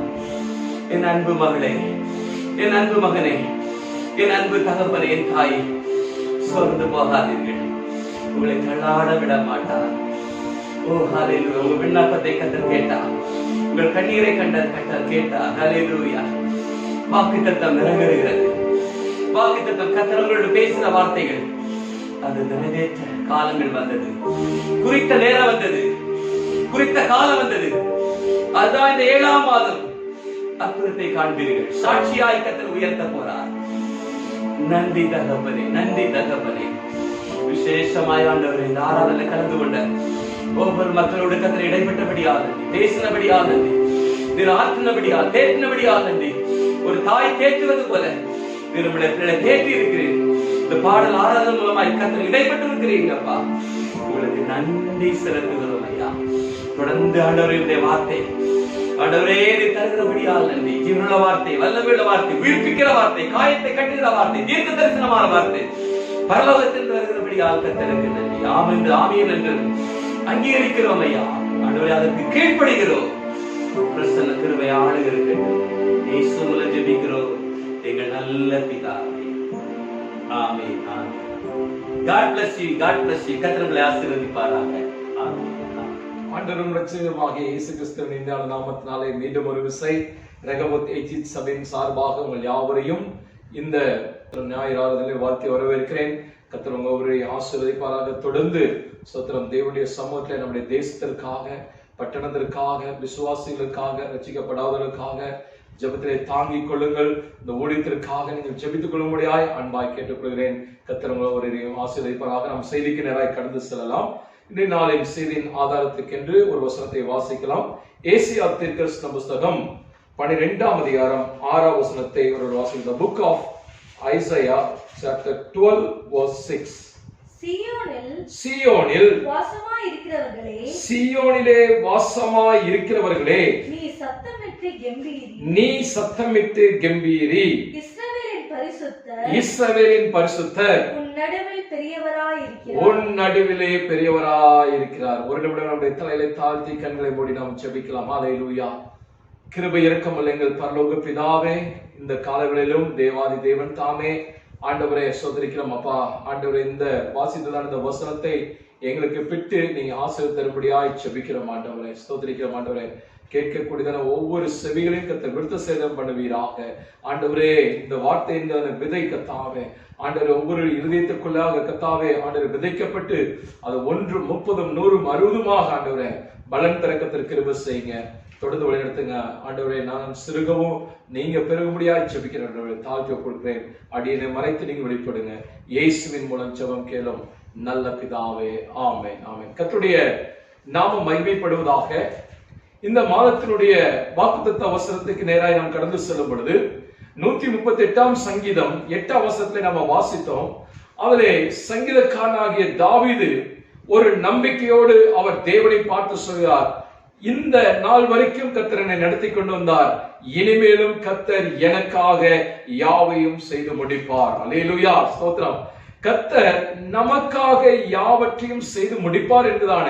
என் அன்பு மகளே, என் அன்பு மகனே, என் அன்பு தகப்பனே, என் தாய், சோர்ந்து போகாதீர்கள். உங்களை தள்ளாட விட மாட்டார். ஓ ஹல்லேலூயா. உங்க விண்ணப்பத்தை கர்த்தர் கேட்டார். உங்கள் கண்ணீரை கர்த்தர் கேட்டார். ஹல்லேலூயா. வாக்குத்தத்தம் நிறைவேறுகிறது. வாக்குத்தத்தம் கர்த்தர் உங்களோடு பேசின வார்த்தைகள் அது நிறைவேற்ற காலங்கள் வந்தது. குறித்த நேரம் வந்தது. குறித்த காலம் வந்தது. அதுதான் இந்த 7ஆம் மாதம் அற்புதத்தை காண்பீர்கள். சாட்சியாய் கர்த்தர் உயர்த்த போறார். நன்றி தகப்பனே, நன்றி தகப்பனே. விசேஷமாய் ஆண்டவரே இந்த ஆராதனை கலந்து கொண்ட ஒவ்வொரு மக்களோடு கர்த்தர் இடைப்பட்டபடியாக நன்றி, பேசினபடியாக நன்றி, ஆற்றினபடியாக தேற்றினபடியாக நன்றி. ஒரு தாய் தேற்றுவது போல திருமணத்தில தேற்றி இருக்கிறேன். இந்த பாடல் ஆராதனை மூலமாய் கர்த்தர் இடைப்பட்டு இருக்கிறீங்கப்பா. உங்களுக்கு நன்றி செலுத்துகிறோம் ஐயா. தொடர்ந்து ஆண்டவருடைய வார்த்தை, ஆண்டவரே தருகிறபடியால் நன்றி. ஜீவனுள்ள வார்த்தை, வல்லமையுள்ள வார்த்தை, உயிர்ப்பிக்கிற வார்த்தை, காயத்தை கட்டுகிற வார்த்தை, தீர்க்க தரிசனமான வார்த்தை, பரலோகத்தில் வருகிறபடியால் கர்த்தருக்கு நன்றி. ஆம் என்று ஆமீன் என்று அங்கீகரிக்கிறோம் ஐயா. ஆண்டவரே அதற்கு கீழ்ப்படுகிறோம். பிரசன்ன கிருபை ஆளுகிறது. இயேசுவுல ஜெபிக்கிறோம் எங்கள் நல்ல பிதாவே. ஆமென். ஆமென். God bless you. God bless you. கர்த்தர் உங்களை ஆசீர்வதிப்பாராக. ஆமென். ஆண்டவரும் இரட்சகருமாகிய இயேசு கிறிஸ்துவின் இனிதான நாமத்தினாலே மீண்டும் ஒரு விசை ரெகபோத் எய்சித் சபையின் சார்பாக உங்கள் யாவரையும் இந்த ஞாயிறு ஆராதனையிலே வாழ்த்தி வரவேற்கிறேன். கர்த்தர் உங்கள் ஒவ்வொருவரையும் ஆசீர்வதிப்பாராக. தொடர்ந்து ஸ்தோத்திரம். தேவனுடைய சமூகத்தில் நம்முடைய தேசத்திற்காக, பட்டணத்திற்காக, விசுவாசிகளுக்காக, ரட்சிக்கப்படாதவர்களுக்காக ஜெபத்திலே தாங்கிக் கொள்ளுங்கள். இந்த ஊழியத்திற்காக நீங்கள் ஜெபித்துக் கொள்ளும்படியாய் அன்பாய் கேட்டுக்கொள்கிறேன். கர்த்தர் உங்கள் ஒவ்வொருவரையும் ஆசீர்வதிப்பாராக. நாம் செய்திக்கு நேராய் கடந்து செல்லலாம். இன்றைய நாளின் செய்தியின் ஆதாரத்துக்கென்று ஒரு வசனத்தை வாசிக்கலாம். ஏசாயா தீர்க்கதரிசன புத்தகம் 12ஆம் அதிகாரம் 6ஆம் வசனத்தை ஒரு வாசிக்கலாம். The book of Isaiah chapter 12 verse 6. சீயோனில் வாசமாய் இருக்கிறவர்களே, நீ சத்தமிட்டு கெம்பீரி. இஸ்ரவேலின் பரிசுத்தர் உன் நடுவிலே பெரியவராய் இருக்கிறார். ஒரு நிமிடம் நம்முடைய தலையிலே தாழ்த்தி கண்களை மூடி நாம் ஜெபிக்கலாம். ஹல்லேலூயா. கிருபை இரக்கமுள்ள எங்கள் பரலோக பிதாவே, இந்த காலங்களிலும் தேவாதி தேவன் தாமே ஆண்டவரே சோதரிக்கிறோம் அப்பா. ஆண்டவரே இந்த வாசித்ததான இந்த வசனத்தை எங்களுக்கு பிட்டு நீங்க ஆசீர்வாதம் தரும்படியாய் ஜெபிக்கிறோம் ஆண்டவரே. ஸ்தோத்திரிக்கிறோம் ஆண்டவரே. கேட்கக்கூடியதான ஒவ்வொரு செவிகளையும் கர்த்தர் விருத்த சேதம் பண்ணுவீராக ஆண்டவரே. இந்த வார்த்தை என்கிற விதை கர்த்தாவே ஆண்டவரே ஒவ்வொரு இருதயத்துக்குள்ளாக கர்த்தாவே ஆண்டவரே விதைக்கப்பட்டு அது 1 30 100 60 ஆண்டவரே பலன் திறக்கத்திற்கு கிருபை செய்யுங்க. தொடர்ந்து வழிநடத்துங்க ஆண்டவரே. நான் சிறுகவும் நீங்க பெருகும்படியாய் ஜெபிக்கிறேன். தாழ்த்தி கொடுக்கிறேன். அடியனை மறைத்து நீங்க வெளிப்படுங்க. இயேசுவின் மூலம் ஜெபம் கேளும் நல்ல பிதாவே. ஆமென். ஆமென். கர்த்தருடைய நாமம் மகிமைப்படுவதாக. இந்த மாதத்தினுடைய வாக்குத்தத்த அவசரத்துக்கு நேராக நாம் கடந்து செல்லும் பொழுது 138ஆம் சங்கீதம் 8ஆம் வசனத்திலே நாம வாசித்தோம். அதிலே சங்கீதக்காரனாகிய தாவீது ஒரு நம்பிக்கையோடு அவர் தேவனை பார்த்து சொல்கிறார், இந்த நாள் வரைக்கும் கர்த்தர் என்னை நடத்தி கொண்டு வந்தார், இனிமேலும் கர்த்தர் எனக்காக யாவையும் செய்து முடிப்பார். அல்லேலூயா. ஸ்தோத்திரம். கர்த்தர் நமக்காக யாவற்றையும் செய்து முடிப்பார் என்றுதான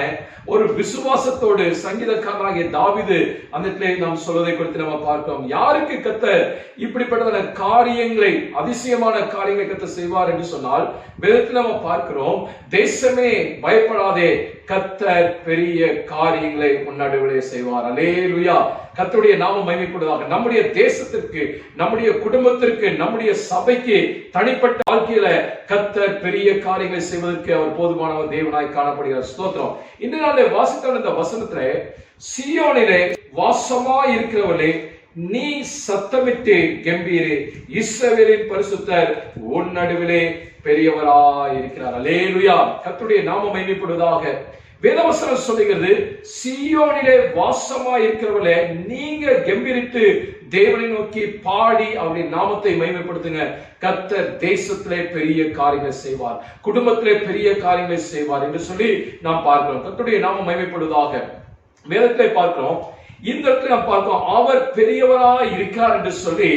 ஒரு விசுவாசத்தோடு சங்கீதக்காரனாகிய தாவீது அந்த இடத்திலே நாம் சொல்வதை குறித்து நம்ம பார்க்கிறோம். யாருக்கு கர்த்தர் இப்படிப்பட்ட காரியங்களை, அதிசயமான காரியங்களை கர்த்தர் செய்வார் என்று சொன்னால், வேதத்தில் நம்ம பார்க்கிறோம், தேசமே பயப்படாதே, கர்த்தர் பெரிய காரியங்களை முன்னடுவிலே செய்வார். அல்லேலூயா. கர்த்தருடைய நாமம் மகிமைப்படுவதாக. நம்முடைய தேசத்திற்கு, நம்முடைய குடும்பத்திற்கு, நம்முடைய சபைக்கு, தனிப்பட்ட வாழ்க்கையில கர்த்தர் பெரிய காரியங்களை செய்வதற்கு அவர் போதுமானவர் தேவனாய் காணப்படுகிறார். ஸ்தோத்திரம். இன்று நாளை வாசித்த இந்த வசனத்திலே, சீயோனிலே வாசமாய் இருக்கிறவர்களே, நீ சத்தமிட்டு கம்பீரே, இஸ்ரவேலின் பரிசுத்தர் உன் நடுவிலே பெரியவராய் இருக்கிறார். அல்லேலூயா. கர்த்தருடைய நாமம் மகிமைப்படுவதாக. வேதவசனம் சொல்லுகிறது, சீயோனிலே வாசமாய் இருக்கிறவர்களே, நீங்க கம்பீரித்து தேவனை நோக்கி பாடி அவருடைய நாமத்தை மகிமைப்படுத்துங்க. கர்த்தர் தேசத்திலே பெரிய காரியங்களை செய்வார், குடும்பத்திலே பெரிய காரியங்களை செய்வார் என்று சொல்லி நாம் பார்க்கிறோம். கர்த்தருடைய நாமம் மகிமைப்படுவதாக. வேதத்திலே பார்க்கிறோம், இந்த இடத்துல நாம் பார்க்கிறோம், அவர் பெரியவராய் இருக்கிறார் என்று சொல்லி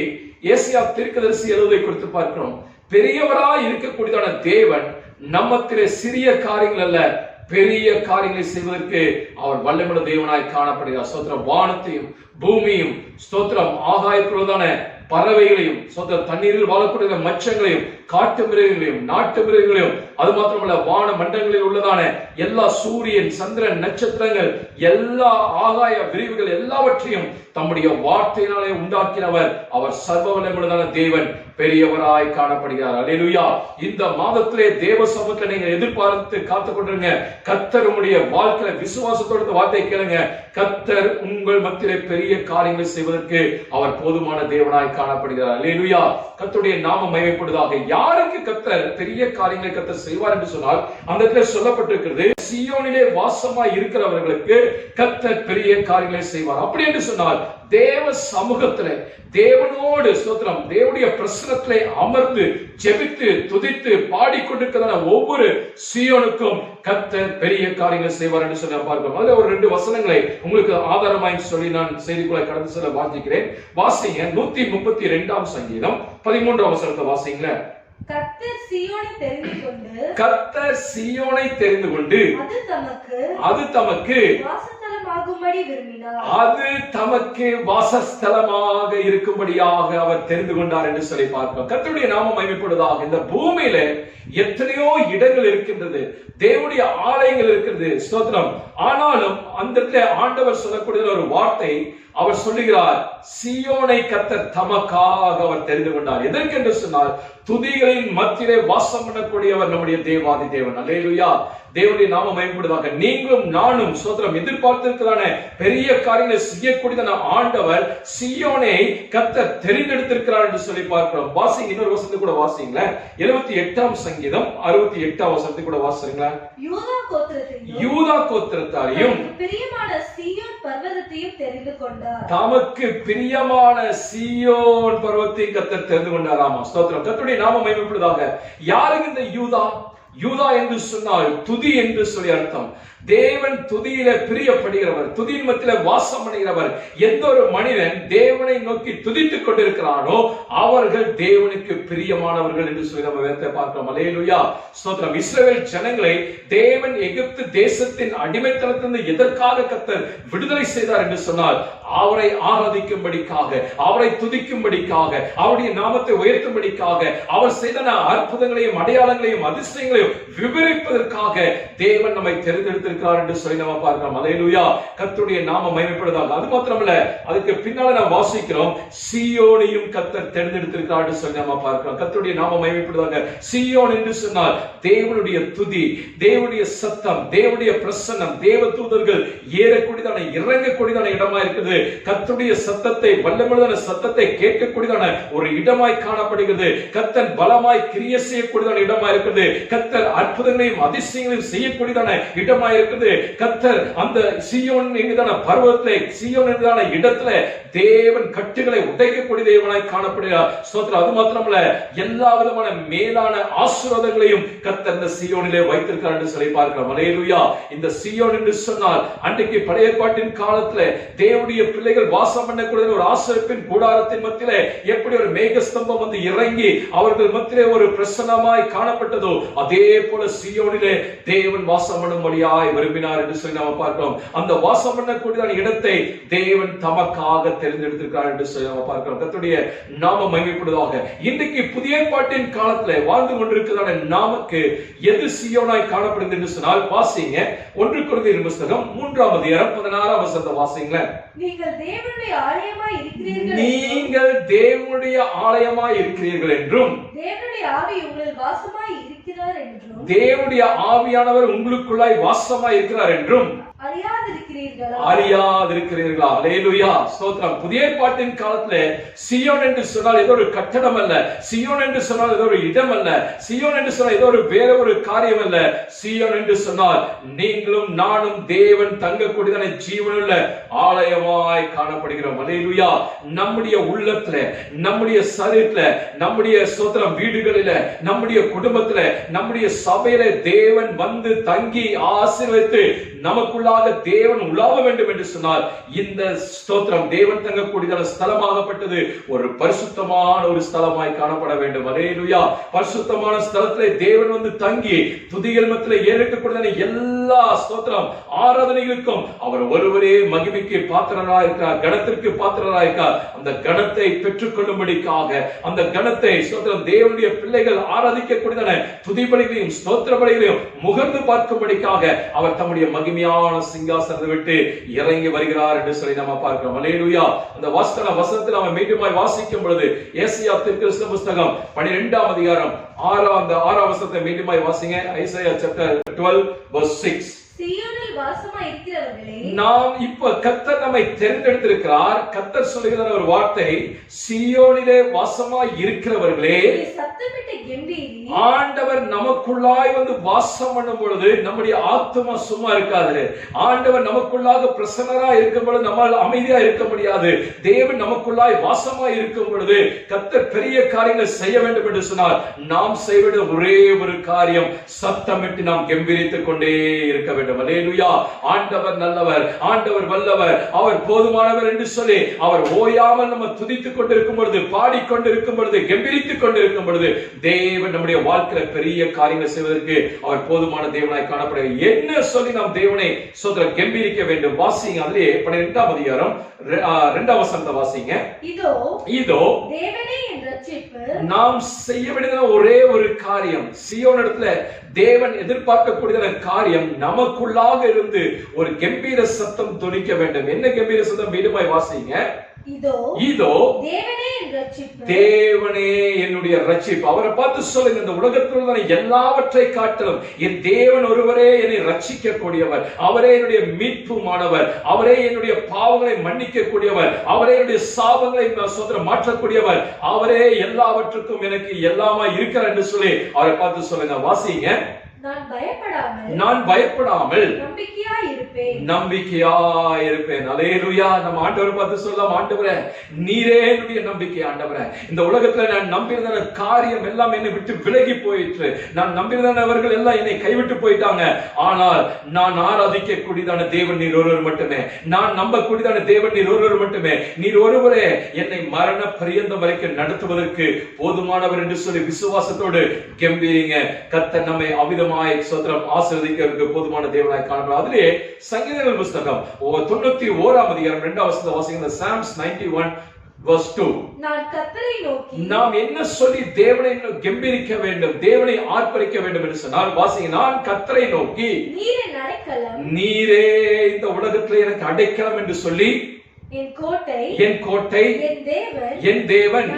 ஏசாயா தீர்க்கதரிசி எழுதுவதை குறித்து பார்க்கிறோம். பெரியவராய் இருக்கக்கூடியதான தேவன் நம்மத்திலே சிறிய காரியங்கள் அல்ல, பெரிய காரியங்களை செய்வதற்கு அவர் வல்லமையுள்ள தேவனாய் காணப்படுகிறார். ஸ்தோத்திரம். வானத்தையும் பூமியும், ஸ்தோத்திரம், ஆகாயத்துள்ளதான பறவைகளையும், ஸ்தோத்திரம், தண்ணீரில் வாழக்கூடிய மச்சங்களையும், காட்டு மிருகங்களையும், நாட்டு மிருகங்களையும், அது மாத்திரமல்ல வான மண்டலங்களில் உள்ளதான எல்லா சூரியன், சந்திரன், நட்சத்திரங்கள், எல்லா ஆகாய விரிவுகள் எல்லாவற்றையும் தம்முடைய வார்த்தையினாலே உண்டாக்கினவர் அவர் சர்வ வல்லமையுள்ளதான தேவன், பெரியவராய் காணப்படுகிறார். அல்லேலூயா. இந்த மாதத்திலே தேவ சமூகத்தை நீங்க எதிர்பார்த்து காத்துக் கொண்டிருங்க. கர்த்தர் உங்களுடைய வாழ்க்கையில விசுவாசத்தோட வார்த்தை கேளுங்க. கர்த்தர் உங்கள் மத்தியிலே பெரிய காரியங்களை செய்வதற்கு அவர் போதுமான தேவனாய் காணப்படுகிறார். அல்லேலூயா. கர்த்தருடைய நாமம் மகிமைப்படுவதாக. யாருக்கு கர்த்தர் பெரிய காரியங்களை கர்த்தர் செய்வார் என்று சொன்னால், அந்த இடத்துல சொல்லப்பட்டிருக்கிறது, சீயோனிலே வாசமாய் இருக்கிறவர்களுக்கு கர்த்தர் பெரிய காரியங்களை செய்வார். அப்படி என்று சொன்னால், தேவ சமூகத்திலே தேவனோடு, ஸ்தோத்திரம், தேவனுடைய பிரசன்னத்திலே அமர்ந்து ஜெபித்து துதித்து பாடிக்கொண்டிருக்கிற ஒவ்வொரு சீயோனுக்கும் கர்த்தர் பெரிய காரியங்கள் செய்வார் என்று சொல்லி பார்க்கிறோம். அதுல ஒரு 2 வசனங்களை உங்களுக்கு ஆதாரமாய் சொல்லி நான் செய்திக்குள்ள கடந்து செல்ல வாஞ்சிக்கிறேன். வாசிங்க. 132ஆம் சங்கீதம் 13ஆம் வசனத்தை வாசிங்க. கர்த்தர் சீயோனை தெரிந்து கொண்டு, கர்த்தர் சீயோனை தெரிந்து கொண்டு, அது தமக்கு வாசஸ்தலமாகும்படி விரும்பினார். அது தமக்கு வாசஸ்தலமாக இருக்கும்படியாக அவர் தெரிந்து கொண்டார் என்று சொல்லி பார்க்கிறோம். கர்த்தருடைய நாமம் மகிமைப்படுவதாக. இந்த பூமியில எத்தனையோ இடங்கள் இருக்கின்றது, தேவனுடைய ஆலயங்கள் இருக்கிறது, ஸ்தோத்திரம். ஆனாலும் அந்த இடத்துல ஆண்டவர் சொல்லக்கூடிய ஒரு வார்த்தை, அவர் சொல்லுகிறார், சீயோனை கர்த்தர் தமக்காக அவர் தெரிந்து கொண்டார். எதற்கு என்று சொன்னால், துதிகளின் மத்தியிலே வாசம் பண்ணக்கூடியவர் நம்முடைய தேவாதி தேவன். அல்லேலூயா. தேவனுடைய நாமம் மகிமைப்படுவதாக. நீங்களும் நானும் ஸ்தோத்திரம் எதிர்பார்த்திருக்கிறான பெரிய காரியங்களை செய்யக்கூடியதான ஆண்டவர் சீயோனை கர்த்தர் தெரிந்தெடுத்திருக்கிறார் என்று சொல்லி பார்க்கிறோம். வாசிங்க. இன்னொரு வசனத்தை கூட வாசிங்களேன். 78ஆம் சங்கீதம் 68ஆம் வசனத்தை கூட வாசிங்களா. யூதா கோத்திரத்தாரையும் பிரியமான சீயோன் பர்வதத்தையும் தெரிந்து கொண்டார். தமக்கு பிரியமான சீயோன் பர்வத்தையும் கர்த்தர் தெரிந்து கொண்டாராமா. ஸ்தோத்திரம். கர்த்தருடைய நாமம் மகிமைப்படுவதாக. யாருக்கு இந்த யூதா? யூதா என்று சொன்னால் துதி என்று சொல்லி அர்த்தம். தேவன் துதியில பிரியப்படுகிறவர், துதியின் மத்தியில வாசம் பண்ணுகிறவர். எந்த ஒரு மனிதன் தேவனை நோக்கி துதித்துக் கொண்டிருக்கிறானோ அவர்கள் தேவனுக்கு பிரியமானவர்கள் என்று சொல்லி நம்ம வேதத்தை பார்க்கிறோம். அல்லேலூயா. ஸ்தோத்திரம். இஸ்ரவேல் ஜனங்களை தேவன் எகிப்து தேசத்தின் அடிமைத்தனத்திலிருந்து எதற்காக கர்த்தர் விடுதலை செய்தார் என்று சொன்னால், அவரை ஆராதிக்கும்படிக்காக, அவரை துதிக்கும்படிக்காக, அவருடைய நாமத்தை உயர்த்தும்படிக்காக, அவர் செய்த அற்புதங்களையும் அடையாளங்களையும் அதிசயங்களையும் விவரிப்பதற்காக தேவன் நம்மை தெரிந்தெடுத்திருக்கிறார் என்று சொல்லி நம்ம பார்க்கிறோம். அல்லேலூயா. கர்த்தருடைய நாமம் மகிமைப்படுவதாக. அது மாத்திரமல்ல, அதுக்கு பின்னால நாம் வாசிக்கிறோம், சீயோனையும் கர்த்தர் தெரிந்தெடுத்திருக்கிறார் என்று சொல்லி நம்ம பார்க்கிறோம். கர்த்தருடைய நாமம் மகிமைப்படுவதாக. சீயோன் என்று சொன்னால் தேவனுடைய துதி, தேவனுடைய சத்தம், தேவனுடைய பிரசன்னம், தேவ தூதர்கள் ஏறக்கூடியதான இறங்கக்கூடியதான இடமா இருக்குது. கர்த்தருடைய சத்தத்தை, வல்லமையான சத்தத்தை கேட்கக்கூடியதான ஒரு இடமாய் காணப்படுகிறது. கர்த்தர் பலமாய் கிரியை செய்யக்கூடியதான இடமா இருக்குது. கர்த்தர் அற்புதங்களையும் அதிசயங்களையும் செய்யக்கூடியதான இடமா இருக்குது. கர்த்தர் அந்த சீயோன் என்கிறதான பர்வதத்திலே, சீயோன் என்கிறதான இடத்துல தேவன் கட்டுகளை உடைக்கக்கூடிய தேவனாய் காணப்படுகிறார். ஸ்தோத்திரம். அது மாத்திரமல்ல, எல்லா விதமான மேலான ஆசீர்வாதங்களையும் கர்த்தர் இந்த சீயோனிலே வைத்திருக்கிறார் என்று சொல்லி பார்க்கிறோம். அல்லேலூயா. இந்த சீயோன் என்று சொன்னால் அன்றைக்கு பழைய ஏற்பாட்டின் காலத்துல தேவனுடைய பிள்ளைகள் வாசம் பண்ணக்கூடிய ஒரு ஆசரிப்பின் கூடாரத்தின் மத்தியிலே எப்படி ஒரு மேகஸ்தம்பம் வந்து இறங்கி அவர்கள் மத்தியிலே ஒரு பிரசன்னமாய் காணப்பட்டதோ, அதே போல சீயோனிலே தேவன் வாசம் பண்ணும்படியாய் விரும்பினார் என்று சொல்லி நாம் பார்க்கிறோம். அந்த வாசம் பண்ணக்கூடிய இடத்தை தேவன் தமக்காக தெரிந்தெடுத்திருக்கிறார் என்று சொல்லி நாம் பார்க்கிறோம். கர்த்தருடைய நாமம் மகிமைப்படுவதாக. இன்றைக்கு புதிய ஏற்பாட்டின் காலத்துல வாழ்ந்து கொண்டிருக்கிறதான நாமக்கு எது சீயோனாய் காணப்படுகிறது என்று சொன்னால், வாசிங்க 1 கொரிந்தியர் புத்தகம் 3ஆம் அதிகாரம் 16ஆம் வசனத்தை வாசிங்க. நீங்கள் தேவனுடைய ஆலயமாய் இருக்கிறீர்கள், நீங்கள் தேவனுடைய ஆலயமாய் இருக்கிறீர்கள் என்றும், தேவனுடைய ஆவி உங்களில் வாசமாய் இருக்கிறார் என்றும், தேவனுடைய ஆவியானவர் உங்களுக்குள்ளாய் வாசமாய் இருக்கிறார் என்றும் அறியாதிருக்கிறீர்களா? அறியாதிருக்கிறீர்களா? அல்லேலூயா. ஸ்தோத்திரம். புதிய ஏற்பாட்டின் காலத்துல சீயோன் என்று சொன்னால் ஏதோ ஒரு கட்டடம் அல்ல, சீயோன் என்று சொன்னால் ஏதோ ஒரு இடம் அல்ல, சீயோன் என்று சொன்னால் ஏதோ ஒரு வேற ஒரு காரியம் அல்ல. சீயோன் என்று சொன்னால் நீங்களும் நானும் தேவன் தங்கக்கூடியதான ஜீவனுள்ள ஆலயமாய் காணப்படுகிறோம். அல்லேலூயா. நம்முடைய உள்ளத்துல, நம்முடைய சரீரத்துல, நம்முடைய ஸ்தோத்திரம் வீடுகளில, நம்முடைய குடும்பத்துல, நம்முடைய சபையில தேவன் வந்து தங்கி ஆசீர்வதித்து நமக்குள்ளாக தேவன் உலாவ வேண்டும் என்று சொன்னால், இந்த ஸ்தோத்திரம் தேவன் தங்கக்கூடியதான ஸ்தலமாகப்பட்டது ஒரு பரிசுத்தமான ஒரு ஸ்தலமாய் காணப்பட வேண்டும். அல்லேலூயா. பரிசுத்தமான ஸ்தலத்திலே தேவன் வந்து தங்கி துதிகள் மத்தியிலே ஏறெடுக்கக்கூடியதான எல்லா ஸ்தோத்திரம் ஆராதனைகளுக்கும் அவர் ஒருவரே மகிமைக்கு பாத்திரராய் இருக்கிறார், கணத்திற்கு பாத்திரராய் இருக்கிறார். அந்த கணத்தை பெற்றுக்கொள்ளும்படிக்காக, அந்த கணத்தை ஸ்தோத்திரம் தேவனுடைய பிள்ளைகள் ஆராதிக்கக்கூடியதான துதிபலிகளையும் ஸ்தோத்திர பலிகளையும் முகர்ந்து பார்க்கும்படிக்காக அவர் தம்முடைய மகிமையான சிங்காசனத்தை விட்டு இறங்கி வருகிறார் என்று சொல்லி நாம பார்க்கிறோம். அல்லேலூயா. அந்த வசனத்தை நாம மீண்டுமாய் வாசிக்கும் பொழுது ஏசாயா தீர்க்கதரிசன புத்தகம் 12ஆம் அதிகாரம் 6ஆம் வசனத்தை மீண்டுமாய் வாசிங்க. Isaiah chapter 12 verse 6. சீயோனில் வாசமாய் இருக்கிறவர்களே, நாம் இப்ப கர்த்தர் நம்மை தெரிந்தெடுத்திருக்கிறார். கர்த்தர் சொல்லுகிற ஒரு வார்த்தை, சீயோனிலே வாசமாய் இருக்கிறவர்களே சத்தமிட்டு கெம்பீரி. ஆண்டவர் நமக்குள்ளாய் வந்து வாசம் பண்ணும் பொழுது நம்முடைய ஆத்துமா சும்மா இருக்காது. ஆண்டவர் நமக்குள்ளாக பிரசன்னரா இருக்கும் பொழுது நம்மால் அமைதியா இருக்க முடியாது. தேவன் நமக்குள்ளாய் வாசமாய் இருக்கும் பொழுது கர்த்தர் பெரிய காரியங்களை செய்ய வேண்டும் என்று சொன்னால், நாம் செய்ய வேண்டிய ஒரே ஒரு காரியம், சத்தமிட்டு நாம் கெம்பீரித்துக் கொண்டே இருக்க வேண்டும். அல்லேலூயா. ஆண்டவர் நல்லவர், ஆண்டவர் வல்லவர், அவர் போதுமானவர் என்று சொல்லி அவர் ஓயாமல் நம்ம துதித்துக் கொண்டிருக்கும் பொழுது, பாடிக்கொண்டிருக்கும் பொழுது, கெம்பீரித்துக் கொண்டிருக்கும் பொழுது தேவன் நம்முடைய வாழ்க்கையில பெரிய காரியங்களை செய்வதற்கு அவர் போதுமான தேவனாய் காணப்படுகிறார். என்ன சொல்லி நாம் தேவனை ஸ்தோத்திரம் கெம்பீரிக்க வேண்டும்? வாசிங்க. அதிலே 12ஆம் அதிகாரம் 2ஆம் வசனத்தை வாசிங்க. இதோ தேவனே என் ரட்சிப்பு. நாம் செய்ய வேண்டியதான ஒரே ஒரு காரியம், சீயோன் இடத்துல தேவன் எதிர்பார்க்கக்கூடியதான காரியம், நமக்குள்ளாக இருந்து ஒரு கம்பீர சத்தம் துணிக்க வேண்டும். என்ன கம்பீர சத்தம்? மீண்டுமாய் வாசிங்க. இதோ தேவனே என் ரட்சிப்பு. தேவனே என்னுடைய ரட்சிப்பு. அவரை பார்த்து சொல்லுங்க, இந்த உலகத்தில் உள்ள எல்லாவற்றை காட்டிலும் என் தேவன் ஒருவரே என்னை ரட்சிக்க கூடியவர், அவரே என்னுடைய மீட்புமானவர், அவரே என்னுடைய பாவங்களை மன்னிக்க கூடியவர், அவரே என்னுடைய சாபங்களை மாற்றக்கூடியவர், அவரே எல்லாவற்றுக்கும் எனக்கு எல்லாமா இருக்கிறார் என்று சொல்லி அவரை பார்த்து சொல்லுங்க. வாசிங்க. நான் பயப்படாமல் நம்பிக்கையாய் இருப்பேன். அல்லேலூயா. நம்ம ஆண்டவரை பார்த்து சொல்லலாம், ஆண்டவரே நீரே என்னுடைய நம்பிக்கை. ஆண்டவரே, இந்த உலகத்துல நான் நம்பியிருந்த காரியம் எல்லாம் என்னை விட்டு விலகி போயிற்று. நான் நம்பியிருந்தவர்கள் எல்லாம் என்னை கைவிட்டு போயிட்டாங்க. ஆனால் நான் ஆராதிக்க கூடியதான தேவன் நீர் ஒருவர் மட்டுமே, நான் நம்ப கூடியதான தேவன் நீர் ஒருவர் மட்டுமே. நீர் ஒருவரே என்னை மரண பரியந்தம் வரைக்கும் நடத்துவதற்கு போதுமானவர் என்று சொல்லி விசுவாசத்தோடு கெம்பீரிங்க. கர்த்தர் நம்மை அவிதமாய் ஸ்தோத்திரம் ஆசீர்வதிக்கிறதுக்கு போதுமான தேவனாய் காணப்படுகிறார். அதிலே சங்கீதங்கள் புத்தகம் 91ஆம் அதிகாரம் 2ஆம் வசனத்தை வாசிங்க. Psalms 91 verse 2. நான் கர்த்தரை நோக்கி, நாம் என்ன சொல்லி தேவனை கெம்பீரிக்க வேண்டும், தேவனை ஆர்ப்பரிக்க வேண்டும் என்று சொன்னால் வாசிங்க. நான் கர்த்தரை நோக்கி, நீரே அடைக்கலம், நீரே இந்த உலகத்திலே எனக்கு அடைக்கலம் என்று சொல்லி, என் கோட்டை, என் தேவன்,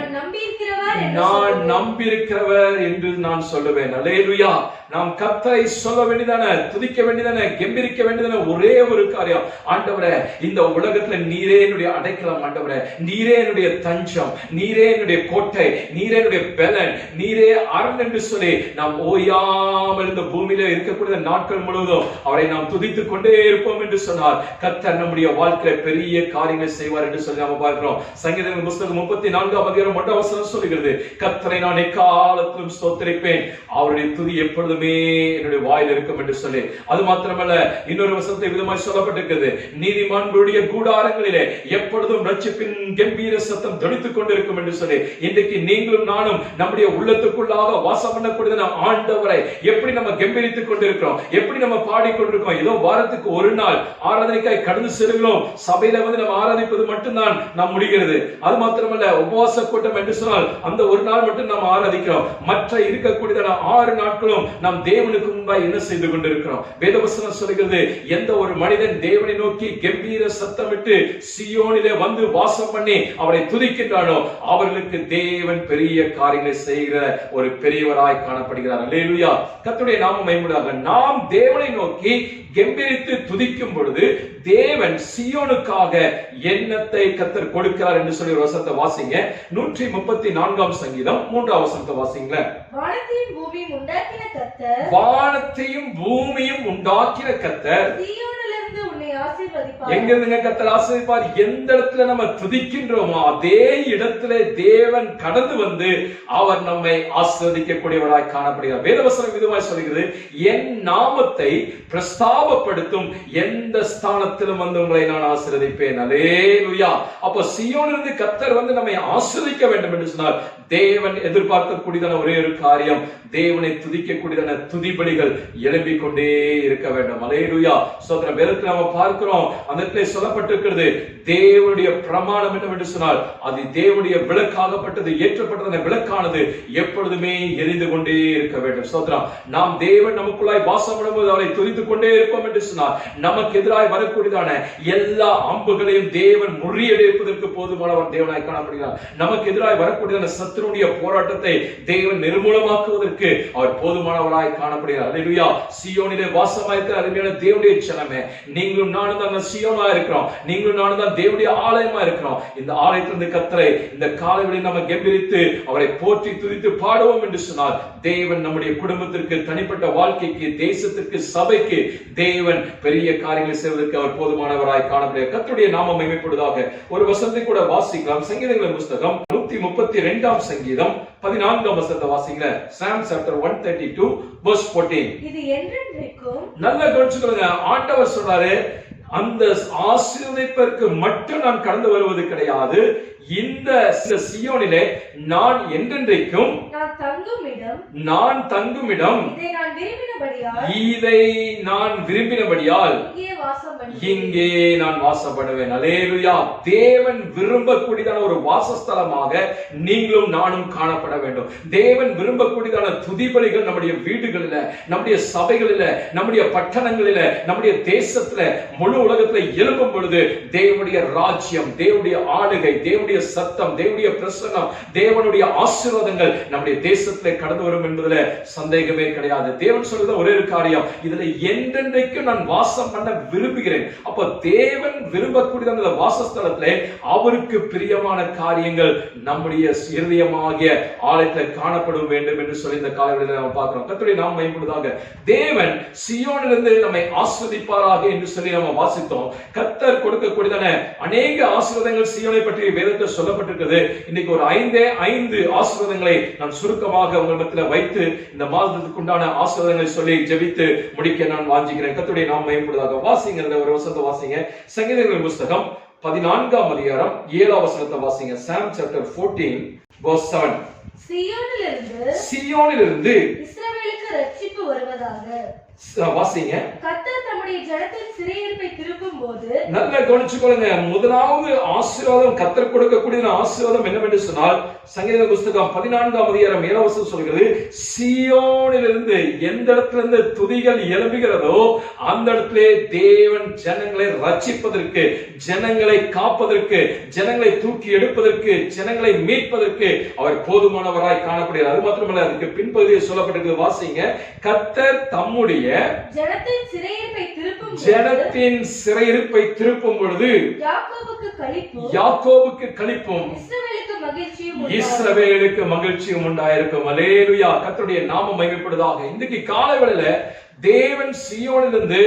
நான் நம்பியிருக்கிறவர் என்று நான் சொல்லுவேன். என்று நான் சொல்லுவேன். அல்லேலூயா. நாம் கர்த்தரை சொல்ல வேண்டியதான, துதிக்க வேண்டியதான, கெம்பீரிக்க வேண்டியதான ஒரே ஒரு காரியம், ஆண்டவரே இந்த உலகத்துல நீரே என்னுடைய அடைக்கலம், ஆண்டவரே நீரே என்னுடைய தஞ்சம், நீரே என்னுடைய கோட்டை, நீரே என்னுடைய பலன், நீரே அரண் என்று சொல்லி நாம் ஓயாமல் இந்த பூமியில இருக்கக்கூடிய நாட்கள் முழுவதும் அவரை நாம் துதித்துக் கொண்டே இருப்போம் என்று சொன்னார். கர்த்தர் நம்முடைய வாழ்க்கையில பெரிய காரியங்கள் செய்வார் என்று சொல்லி நாம பார்க்கிறோம். சங்கீதங்களின் புத்தகம் 34ஆம் அதிகாரம் 1ஆம் வசனம் சொல்கிறது, கர்த்தரை நான் எக்காலத்திலும் ஸ்தோத்திரிப்பேன், அவருடைய துதி எப்பொழுதுமே என்னுடைய வாயில் இருக்கும் என்று சொல்லி. அது மாத்திரமல்ல, இன்னொரு வசனத்தை விதமாய் சொல்லப்பட்டிருக்கிறது, நீதிமான்களுடைய கூடாரங்களிலே எப்பொழுதும் ரட்சிப்பின் கம்பீர சத்தம் தொனித்துக் கொண்டிருக்கும் என்று சொல்லி. இன்றைக்கு நீங்களும் நானும் நம்முடைய உள்ளத்துக்குள்ளாக வாசம் பண்ணக்கூடிய நம் ஆண்டவரை எப்படி நம்ம கம்பீரித்துக் கொண்டிருக்கிறோம், எப்படி நம்ம பாடிக்கொண்டிருக்கோம். ஏதோ வாரத்துக்கு ஒரு நாள் ஆராதனைக்காய் கடந்து செல்கிறோம், சபையில வந்து நம்ம ஆராதிப்பது மட்டும்தான் நாம் முடிகிறது. அது மாத்திரமல்ல, உபவாச கூட்டம் என்று சொன்னால் அந்த ஒரு நாள் மட்டும் நாம் ஆராதிக்கிறோம். மற்ற இருக்கக்கூடியதான 6 நாட்களும் நாம் தேவனுக்கு முன்பாய் என்ன செய்து கொண்டிருக்கிறோம்? வேதவசனம் சொல்கிறது, எந்த ஒரு மனிதன் தேவனை நோக்கி கம்பீர சத்தமிட்டு சீயோனிலே வந்து வாசம் பண்ணி அவரை துதிக்கின்றானோ அவர்களுக்கு தேவன் பெரிய காரியங்களை செய்கிற ஒரு பெரியவராய் காணப்படுகிறார். அல்லேலூயா, கர்த்தருடைய நாமம் மகிமைப்பதாக. நாம் தேவனை நோக்கி கம்பீரித்து துதிக்கும் பொழுது தேவன் சீயோனுக்காக எண்ணத்தை கர்த்தர் கொடுக்கிறார் என்று சொல்லி ஒரு வசனத்தை வாசிங்க. 134ஆம் சங்கீதம் 3ஆம் வசனத்தை வாசிங்க. வானத்தையும் பூமியும் உண்டாக்கின கர்த்தர், வானத்தையும் பூமியும் உண்டாக்கின கர்த்தர் சீயோனிலிருந்து உன்னை ஆசீர்வதிப்பார். எங்க இருந்துங்க கர்த்தர் ஆசீர்வதிப்பார்? எந்த இடத்துல நம்ம துதிக்கின்றோமோ அதே இடத்திலே தேவன் கடந்து வந்து அவர் நம்மை ஆசீர்வதிக்கக்கூடியவராய் காணப்படுகிறார். வேதவசனம் விதமாய் சொல்கிறது, என் நாமத்தை பிரஸ்தாபப்படுத்தும் எந்த ஸ்தானத்திலும் வந்து உங்களை நான் ஆசீர்வதிப்பேன். அல்லேலூயா. அப்போ சீயோனிலிருந்து கர்த்தர் வந்து நம்மை ஆசீர்வதிக்க வேண்டும் என்று சொன்னால் தேவன் எதிர்பார்க்கக்கூடியதான ஒரே ஒரு காரியம், தேவனை துதிக்கக்கூடியதான துதிபலிகள் எழும்பிக் கொண்டே இருக்க வேண்டும். அல்லேலூயா. சோதரம் வேதத்தில் நாம பார்க்கிறோம், அந்த இடத்துல சொல்லப்பட்டிருக்கிறது, தேவனுடைய பிரமாணம் என்னவென்று சொன்னால் அது தேவனுடைய விளக்காகப்பட்டது, ஏற்றப்பட்டதான விளக்கானது எப்பொழுதுமே எரிந்து கொண்டே இருக்க வேண்டும். சோதரம், நாம் தேவன் நமக்குள்ளாய் வாசம் பண்ணும்போது அவரை துதித்துக் கொண்டே இருப்போம் என்று சொன்னால் நமக்கு எதிராய் வரக்கூடியதான எல்லா அம்புகளையும் தேவன் முறியடிப்பதற்கு போதுமானவர் தேவனாய் காணப்படுகிறார். நமக்கு எதிராய் வரக்கூடியதான சத்துருடைய போராட்டத்தை தேவன் நிர்மூலமாக்குவதற்கு அவர் போதுமானவராய் காணப்படுகிறார். அல்லேலூயா. சீயோனிலே வாசமாயிருக்கிற அருமையான தேவனுடைய ஜனமே, நீங்களும் நானும் தான் சீயோனா இருக்கிறோம், நீங்களும் நானும் தான் தேவனுடைய ஆலயமா இருக்கிறோம். இந்த ஆலயத்திலிருந்து கர்த்தரை இந்த காலைவெளியில் நம்ம கம்பீரித்து அவரை போற்றி துதித்து பாடுவோம் என்று சொன்னால் தேவன் நம்முடைய குடும்பத்திற்கு, தனிப்பட்ட வாழ்க்கைக்கு, தேசத்திற்கு, சபைக்கு தேவன் பெரிய காரியங்களை செய்வதற்கு அவர் போதுமானவராய் காணப்படுகிறார். கர்த்தருடைய நாமம் மகிமைப்படுவதாக. ஒரு வசனத்தை கூட வாசிக்கலாம். சங்கீதங்களின் புத்தகம் 132ஆம் சங்கீதம் 14ஆம் வசனத்தை வாசிங்க. Psalm chapter 132 verse 14. இது என்றென்றைக்கும் நல்ல கவனிச்சுக்கோங்க. ஆண்டவர் சொல்றாரு, அந்த ஆசீர்வதிப்பதற்கு மட்டும் நான் கடந்து வருவது கிடையாது, இந்த சீயோனிலே நான் என்றென்றைக்கும் நான் தங்கும் இடம், இதை நான் விரும்பினபடியால் இங்கே நான் வாசப்படுவேன். அல்லேலூயா. தேவன் விரும்பக்கூடியதான ஒரு வாசஸ்தலமாக நீங்களும் நானும் காணப்பட வேண்டும். தேவன் விரும்பக்கூடியதான துதிபலிகள் நம்முடைய வீடுகளில, நம்முடைய சபைகளில, நம்முடைய பட்டணங்களில, நம்முடைய தேசத்துல, முழு உலகத்துல எழும்பும் பொழுது தேவனுடைய ராஜ்யம், தேவனுடைய ஆளுகை, தேவனுடைய சத்தம், தேவனுடைய பிரசன்னம், தேவனுடைய ஆசீர்வாதங்கள் நம்முடைய தேசத்திலே கடந்து வரும் என்பதுல சந்தேகமே கிடையாது. தேவன் சொல்றது ஒரே ஒரு காரியம், இதுல என்றென்றைக்கும் நான் வாசம் பண்ண விரும்புகிறேன். அப்ப தேவன் விரும்பக்கூடிய அந்த வாசஸ்தலத்திலே அவருக்கு பிரியமான காரியங்கள் நம்முடைய இருதயமாகிய ஆலயத்தில் காணப்படும் வேண்டும் என்று சொல்லி இந்த காலையில் நாம் பார்க்கிறோம். கர்த்தருடைய நாமம் மகிமைப்படுவதாக. தேவன் சீயோனிலிருந்து நம்மை ஆசீர்வதிப்பாராக என்று சொல்லி நாம் வாசித்தோம். கர்த்தர் கொடுக்கக்கூடியதான அநேக ஆசீர்வாதங்கள் சீயோனை பற்றி வேதத்தில் சொல்லப்பட்டிருக்கிறது. இன்னைக்கு ஒரு 5 ஆசீர்வாதங்களை நான் சுருக்கமாக உங்கள் மத்தியில் வைத்து இந்த மாதத்துக்கு உண்டான ஆசீர்வாதங்களை சொல்லி ஜெபித்து முடிக்க நான் வாஞ்சிக்கிறேன். கர்த்தருடைய நாமம் மகிமைப்படுவதாக. வாசிங்க, ஒரு வசனத்தை வாசிங்க. சங்கீதங்களின் புத்தகம் 14ஆம் அதிகாரம் 7ஆம் வசனத்தை வாசிங்க. Psalm chapter 14 verse 7. சீயோனிலிருந்து இஸ்ரவேலுக்கு ரட்சிப்பு வருவதாக. வாசிங்க. கர்த்தர் தம்முடைய ஜனத்தின் சிறையிருப்பை திருப்பும் போது, நல்லா கவனிச்சுக்கொள்ளுங்க. முதலாவது ஆசீர்வாதம் கர்த்தர் கொடுக்கக்கூடிய ஆசீர்வாதம் என்னவென்று சொன்னால், சங்கீத புஸ்தகம் 14ஆம் அதிகாரம் 7ஆம் வசனம் சொல்கிறது, சீயோனிலிருந்து எந்த இடத்துல இருந்து துதிகள் எழும்புகிறதோ அந்த இடத்திலே தேவன் ஜனங்களை ரட்சிப்பதற்கு, ஜனங்களை காப்பதற்கு, ஜனங்களை தூக்கி எடுப்பதற்கு, ஜனங்களை மீட்பதற்கு அவர் போதுமானவராய் காணப்படுகிறார். அது மாத்திரமல்ல, அதுக்கு பின்பகுதியில் சொல்லப்பட்டிருக்கிறது, வாசிங்க. கர்த்தர் தம்முடைய ஜனத்தின் சிறையிருப்பை திருப்பும் போது, ஜனத்தின் சிறையிருப்பை திருப்பும் பொழுது யாக்கோபுக்கு களிப்பும் இஸ்ரவேலுக்கு மகிழ்ச்சியும் உண்டாயிருக்கும். அல்லேலூயா. கர்த்தருடைய நாமம் மகிமைப்படுவதாக. இன்றைக்கு காலை வேளையில தேவன் சீயோனிலிருந்து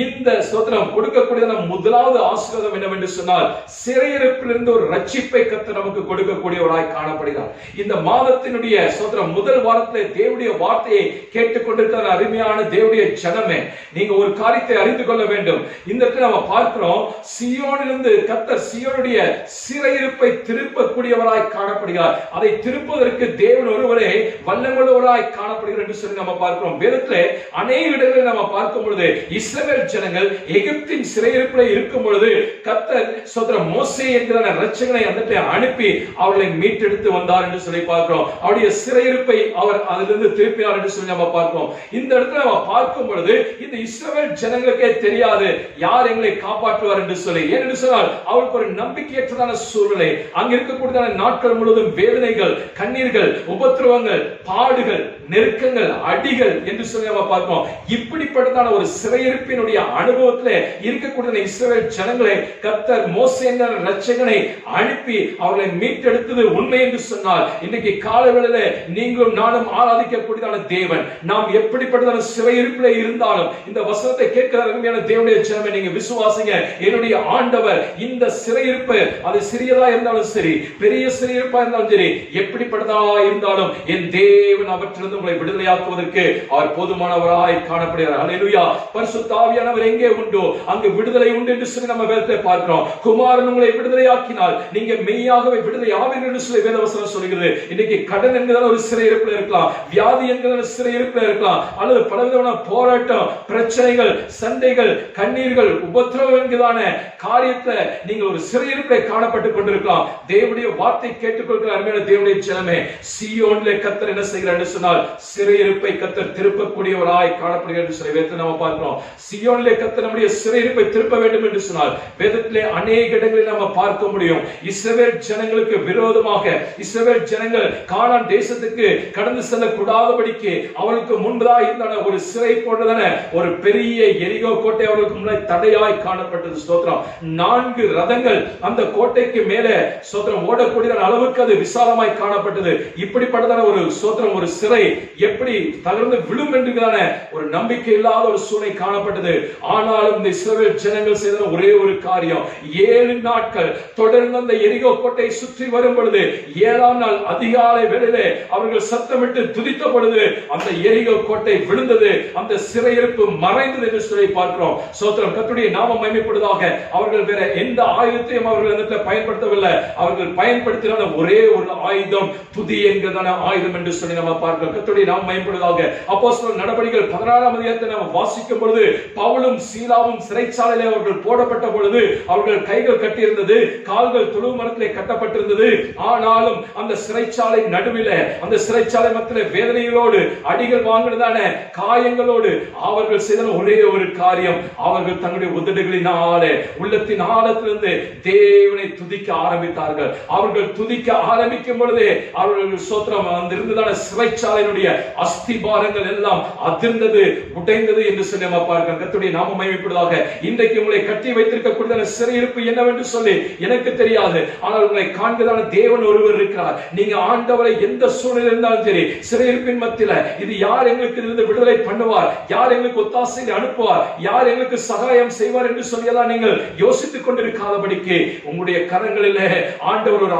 இந்த ஸ்தோத்திரம் கொடுக்கக்கூடிய முதலாவது ஆசீர்வாதம் என்னவென்று சொன்னால், சிறையிருப்பிலிருந்து ஒரு ரட்சிப்பை கர்த்தர் நமக்கு கொடுக்கக்கூடியவராய் காணப்படுகிறார். இந்த மாதத்தினுடைய ஸ்தோத்திரம் முதல் வாரத்திலே தேவனுடைய வார்த்தையை கேட்டுக்கொண்டிருக்கிற அருமையான தேவனுடைய ஜனமே, நீங்க ஒரு காரியத்தை அறிந்து கொள்ள வேண்டும். இந்த இடத்துல நம்ம பார்க்கிறோம், சீயோனிலிருந்து கர்த்தர் சீயோனுடைய சிறையிருப்பை திருப்பக்கூடியவராய் காணப்படுகிறார். அதை திருப்பதற்கு தேவன் ஒருவரே வல்லமையுள்ளவராய் காணப்படுகிறார் என்று சொல்லி நம்ம பார்க்கிறோம். வேதத்திலே அநேக இடங்களில் நம்ம பார்க்கும் பொழுது இஸ்ரவேல் ஜனங்கள் எகிப்தின் சிறையிருப்பில் இருக்கும் பொழுது கர்த்தர் ஸ்தோத்திரம் மோசே என்கிற இரட்சகனை அந்த அனுப்பி அவர்களை மீட்டெடுத்து வந்தார் என்று சொல்லி பார்க்கிறோம். அவருடைய சிறையிருப்பை அவர் அதிலிருந்து திருப்பினார் என்று சொல்லி நம்ம பார்க்கிறோம். இந்த இடத்துல நம்ம பார்க்கும் பொழுது இந்த இஸ்ரவேல் ஜனங்களுக்கே தெரியாது யார் எங்களை காப்பாற்றுவார் என்று சொல்லி. ஏனென்று சொன்னால் அவருக்கு ஒரு நம்பிக்கையற்றதான சூழ்நிலை, அங்க இருக்கக்கூடிய நாட்கள் முழுவதும் வேதனைகள், கண்ணீர்கள், உபத்திரவங்கள், பாடுகள், நெருக்கங்கள், அடிகள் என்று சொல்லி நம்ம பார்க்கிறோம். இப்படிப்பட்டதான ஒரு சிறையிருப்பினுடைய அனுபவத்தில் இருக்கக்கூடிய இஸ்ரவேல் ஜனங்களை கர்த்தர் மோசே என்ற இரட்சகனை அனுப்பி அவர்களை மீட்டெடுத்தது உண்மை என்று சொன்னால், இன்னைக்கு காலவேளையில நீங்களும் நானும் ஆராதிக்கக்கூடியதான தேவன், நாம் எப்படிப்பட்டதான சிறையிருப்பில் இருந்தாலும் இந்த வசனத்தை கேட்கிற அருமையான தேவனுடைய ஜனமே, நீங்க விசுவாசிங்க. என்னுடைய ஆண்டவர் இந்த சிறையிருப்பு, அது சிறியதா இருந்தாலும் சரி, பெரிய சிறையிருப்பா இருந்தாலும் சரி, எப்படிப்பட்டதா இருந்தாலும் என் தேவன் அவற்றிலிருந்து உங்களை விடுதலையாக்குவதற்கு அவர் போதுமானவராய் காணப்படுகிறார். அல்லேலூயா. பரிசுத்த ஆவியானவர் எங்கே உண்டோ அங்கு விடுதலை உண்டு என்று சொல்லி நம்ம வேதத்தை பார்க்கிறோம். குமாரன் உங்களை விடுதலையாக்கினால் நீங்க மெய்யாகவே விடுதலை ஆவீர்கள் என்று சொல்லி வேதவசனம் சொல்கிறது. இன்னைக்கு கடன் என்கிற ஒரு சிறையிருப்பில் இருக்கலாம், வியாதி என்கிற சிறையிருப்பில் இருக்கலாம், அல்லது பலவிதமான போராட்டம், பிரச்சனைகள், சண்டைகள், கண்ணீர்கள், உபத்திரவம் என்கிறதான காரியத்தை நீங்கள் ஒரு சிறையிருப்பில் காணப்பட்டுக் கொண்டிருக்கலாம். தேவனுடைய வார்த்தை கேட்டுக்கொள்கிற அருமையான தேவனுடைய ஜனமே, சீயோனிலே கர்த்தர் என்ன செய்கிறார் என்று சொன்னால், சிறையிருப்பை கர்த்தர் திருப்பக்கூடியவராய் காணப்படுகிறார் என்று சொல்லி வேதத்தை நம்ம பார்க்கிறோம். சீயோனிலே கர்த்தர் நம்முடைய சிறையிருப்பை திருப்ப வேண்டும் என்று சொன்னால், வேதத்திலே அநேக இடங்களில் நம்ம பார்க்க முடியும். இஸ்ரவேல் ஜனங்களுக்கு விரோதமாக இஸ்ரவேல் ஜனங்கள் கானான் தேசத்துக்கு கடந்து செல்லக்கூடாதபடிக்கு அவர்களுக்கு முன்பதாக இருந்த ஒரு சிறை போன்றதான ஒரு பெரிய எரிகோ கோட்டை அவர்களுக்கு முன்னாடி தடையாய் காணப்பட்டது. ஸ்தோத்திரம். 4 ரதங்கள் அந்த கோட்டைக்கு மேலே ஸ்தோத்திரம் ஓடக்கூடிய அளவுக்கு அது விசாலமாய் காணப்பட்டது. இப்படிப்பட்டதான ஒரு ஸ்தோத்திரம், ஒரு சிறை எப்படி தகர்ந்து விழும் என்கிறதான ஒரு நம்பிக்கை இல்லாத ஒரு சூழ்நிலை காணப்பட்டது. ஆனாலும் இந்த இஸ்ரவேல் ஜனங்கள் செய்த ஒரே ஒரு காரியம், 7 நாட்கள் தொடர்ந்து அந்த எரிகோ கோட்டை சுற்றி வரும் பொழுது 7ஆம் நாள் அதிகாலை வேளையிலே அவர்கள் சத்தமிட்டு துதித்த பொழுது அந்த எரிகோ கோட்டை விழுந்தது, அந்த சிறையிருப்பு மறைந்தது என்று சொல்லி பார்க்கிறோம். ஸ்தோத்திரம். கர்த்தருடைய நாமம் மகிமைப்படுவதாக. அவர்கள் வேற எந்த ஆயுதத்தையும் அவர்கள் பயன்படுத்தவில்லை. அவர்கள் பயன்படுத்தின ஒரே ஒரு ஆயுதம் துதி என்கிறதான ஆயுதம் என்று சொல்லி நம்ம பார்க்கிறோம். கர்த்தருடைய நாமம் மகிமைப்படுவதாக. அப்போஸ்தலர் நடபடிகள் 16ஆம் அதிகாரத்தை நாம் வாசிக்கும் பொழுது, பவுலும் சீலாவும் சிறைச்சாலையிலே அவர்கள் போடப்பட்ட பொழுது அவர்கள் கைகள் கட்டியிருந்தது, கால்கள் தொழு மரத்திலே கட்டப்பட்டிருந்தது. ஆனாலும் அந்த சிறைச்சாலை நடுவிலே, அந்த சிறைச்சாலை மத்தியிலே வேதனைகளோடு, அடிகள் வாங்கினதான காயங்களோடு அவர்கள் செய்த ஒரே ஒரு காரியம், அவர்கள் தங்களுடைய உதடுகளினாலே உள்ளத்தின் ஆழத்திலிருந்து தேவனை துதிக்க ஆரம்பித்தார்கள். அவர்கள் துதிக்க ஆரம்பிக்கும் பொழுதே அவர்கள் ஸ்தோத்திரம் இருந்ததான சிறைச்சாலையினுடைய அஸ்திபாரங்கள் எல்லாம் அதிர்ந்தது, உடைந்தது என்று சொல்லி நம்ம பார்க்கிறோம். கர்த்தருடைய நாமம் மகிமைப்படுவதாக. இன்றைக்கு உங்களை கட்டி வைத்திருக்கக்கூடிய சிறையிருப்பு என்னவென்று சொல்லி எனக்கு தெரியாது, ஆனால் உங்களை காண்கிறதான தேவன் ஒருவர் இருக்கிறார். நீங்க ஆண்டவரை எந்த சூழ்நிலை இருந்தாலும் சரி, சிறையிருப்பின் மத்தியில இது யார் எங்களுக்கு இருந்து விடுதலை பண்ணுவார், யார் எங்களுக்கு ஒத்தாசை அனுப்புவார், யார் எங்களுக்கு சகாயம் செய்வார் என்று சொல்லியெல்லாம் நீங்கள் யோசித்துக் கொண்டிருக்காதபடிக்கு உங்களுடைய கரங்களிலே ஆண்டவர் ஒரு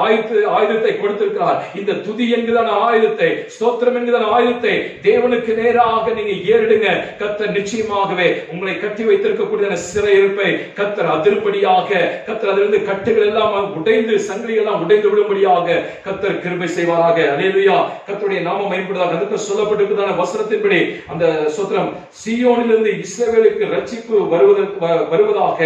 ஆயுதத்தை கொடுத்திருக்கிறார். இந்த துதி என்கிறதான ஆயுதத்தை, ஸ்தோத்திரம் என்கிறதான ஆயுதத்தை தேவனுக்கு நேராக நீங்க ஏறெடுக்க கேளுங்க. கர்த்தர் நிச்சயமாகவே உங்களை கட்டி வைத்திருக்கக்கூடிய சிறையிருப்பை கர்த்தர் அதிர்படியாக, கர்த்தர் அதிலிருந்து கட்டுகள் எல்லாம் உடைந்து, சங்கிலிகள் எல்லாம் உடைந்து விடும்படியாக கர்த்தர் கிருபை செய்வாராக. அல்லேலூயா. கர்த்தருடைய நாமம் மகிமைப்படுவதாக. அதுக்கு சொல்லப்பட்டிருக்கிறதான வசனத்தின்படி அந்த ஸ்தோத்திரம், சீயோனிலிருந்து இஸ்ரவேலுக்கு ரட்சிப்பு வருவதாக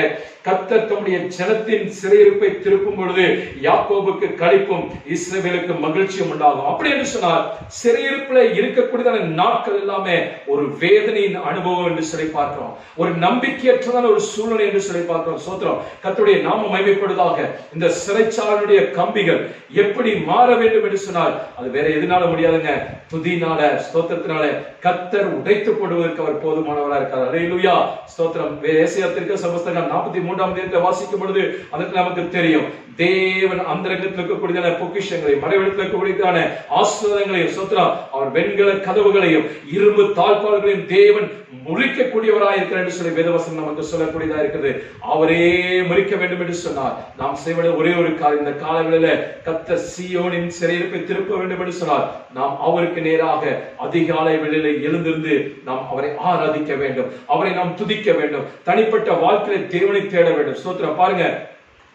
கர்த்தர் தம்முடைய ஜனத்தின் சிறையிருப்பை திருப்பும் பொழுது யாக்கோபுக்கு களிப்பும் இஸ்ரவேலுக்கு மகிழ்ச்சியும் உண்டாகும். அப்படி என்று சொன்னால் சிறையிருப்புல இருக்கக்கூடியதான நாட்கள் எல்லாமே ஒரு வேதனையின் அனுபவம் என்று சொல்லி பார்க்கிறோம். ஒரு நம்பிக்கையற்றதான ஒரு சூழ்நிலை என்று சொல்லி பார்க்கிறோம். ஸ்தோத்திரம். கர்த்தருடைய நாமம் மகிமைப்படுவதாக. இந்த சிறைச்சாலையுடைய கம்பிகள் எப்படி மாற வேண்டும் என்று சொன்னால் அது வேற எதுனால முடியாதுங்க, துதினால, ஸ்தோத்திரத்தினால. கர்த்தர் உடைத்து போடுவதற்கு அவர் போதுமானவராக இருக்கார். அல்லேலூயா. ஸ்தோத்திரம். ஏசாயா தீர்க்கதரிசி புத்தகம் 43ஆம் அதிகாரத்தை வாசிக்கும் பொழுது அதுக்கு நமக்கு தெரியும், தேவன் அந்தரங்கத்தில் இருக்கக்கூடியதான பொக்கிஷங்களை, மறைவிடத்தில் இருக்கக்கூடியதான ஆசீர்வாதங்களையும், ஸ்தோத்திரம், அவர் வெண்கல கதவுகளையும் இரும்பு தாழ்பால்களையும் தேவன் முறிக்கக்கூடியவராக இருக்கிறார் என்று சொல்லி வேதவசனம் நமக்கு சொல்லக்கூடியதா இருக்கிறது. அவரே முறிக்க வேண்டும் என்று சொன்னார். நாம் செய்வது ஒரே ஒரு காரியம். இந்த காலங்களில கர்த்தர் சீயோனின் சிறையிருப்பை திருப்ப வேண்டும் என்று சொன்னார். நாம் அவருக்கு நேராக அதிகாலை வேளையில எழுந்திருந்து நாம் அவரை ஆராதிக்க வேண்டும், அவரை நாம் துதிக்க வேண்டும், தனிப்பட்ட வாழ்க்கையில தேவனை தேட வேண்டும். ஸ்தோத்திரம். பாருங்க,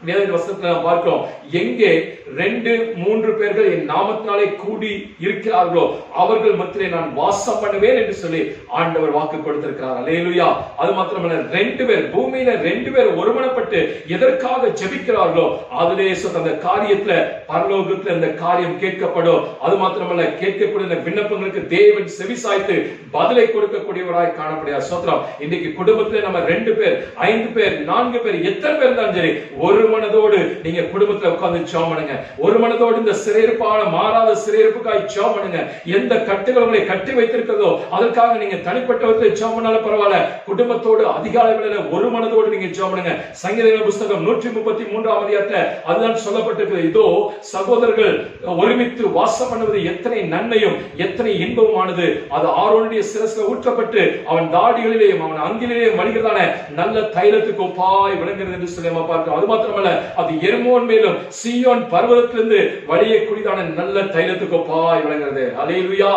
வேத வசனத்துல நாம் பார்க்கிறோம், எங்கே 2-3 பேர்கள் என் நாமத்தினாலே கூடி இருக்கிறார்களோ அவர்கள் மத்தியிலே நான் வாசம் பண்ணுவேன் என்று சொல்லி ஆண்டவர் வாக்கு கொடுத்திருக்கிறார். அல்லேலூயா. அது மாத்திரமல்ல, 2 பேர் பூமியில 2 பேர் ஒருமனப்பட்டு எதற்காக ஜெபிக்கிறார்களோ அதிலே அந்த காரியத்துல பரலோகத்துல இந்த காரியம் கேட்கப்படும். அது மாத்திரமல்ல, கேட்கக்கூடிய விண்ணப்பங்களுக்கு தேவன் செவிசாய்த்து பதிலை கொடுக்கக்கூடியவராய் காணப்படுகிறார். ஸ்தோத்திரம். இன்னைக்கு குடும்பத்துல நம்ம 2 பேர், 5 பேர், 4 பேர், எத்தனை பேர் இருந்தாலும் சரி, ஒரு மனதோடு நீங்க குடும்பத்துல உட்கார்ந்து ஜெபம் பண்ணுங்க. ஒரு மனதோடு இந்த சிறையிருப்பான மாறாத சிறையிருப்புக்காய் ஜெபம் பண்ணுங்க. எந்த கட்டுகள் உங்களை கட்டி வைத்திருக்கிறதோ அதற்காக நீங்க தனிப்பட்ட விதத்தில் ஜெபம் பண்ணாலும் பரவாயில்ல, குடும்பத்தோடு அதிகாலை வேளையில ஒரு மனதோடு நீங்க ஜெபம் பண்ணுங்க. சங்கீதங்களின் புத்தகம் 133ஆம் அதிகாரத்துல அதுதான் சொல்லப்பட்டிருக்கிறது, இதோ சகோதரர்கள் ஒருமித்து வாசம் பண்ணுவது எத்தனை நன்மையும் எத்தனை இன்பமானது, அது ஆரோனுடைய சிரசில் ஊற்றப்பட்டு அவன் தாடிகளிலேயும் அவன் அங்கிலேயும் வழிகிறதான நல்ல தைலத்துக்கு ஒப்பாய் விளங்குகிறது என்று சொல்லி நம்ம பார்க்கிறோம். அது மாத்திரமல்ல, அது எர்மோன் மேலும் சீயோன் பர்வதத்திலிருந்து வழியக்கூடியதான நல்ல தைலத்துக்கு ஒப்பாய் விளங்குகிறது. அல்லேலூயா.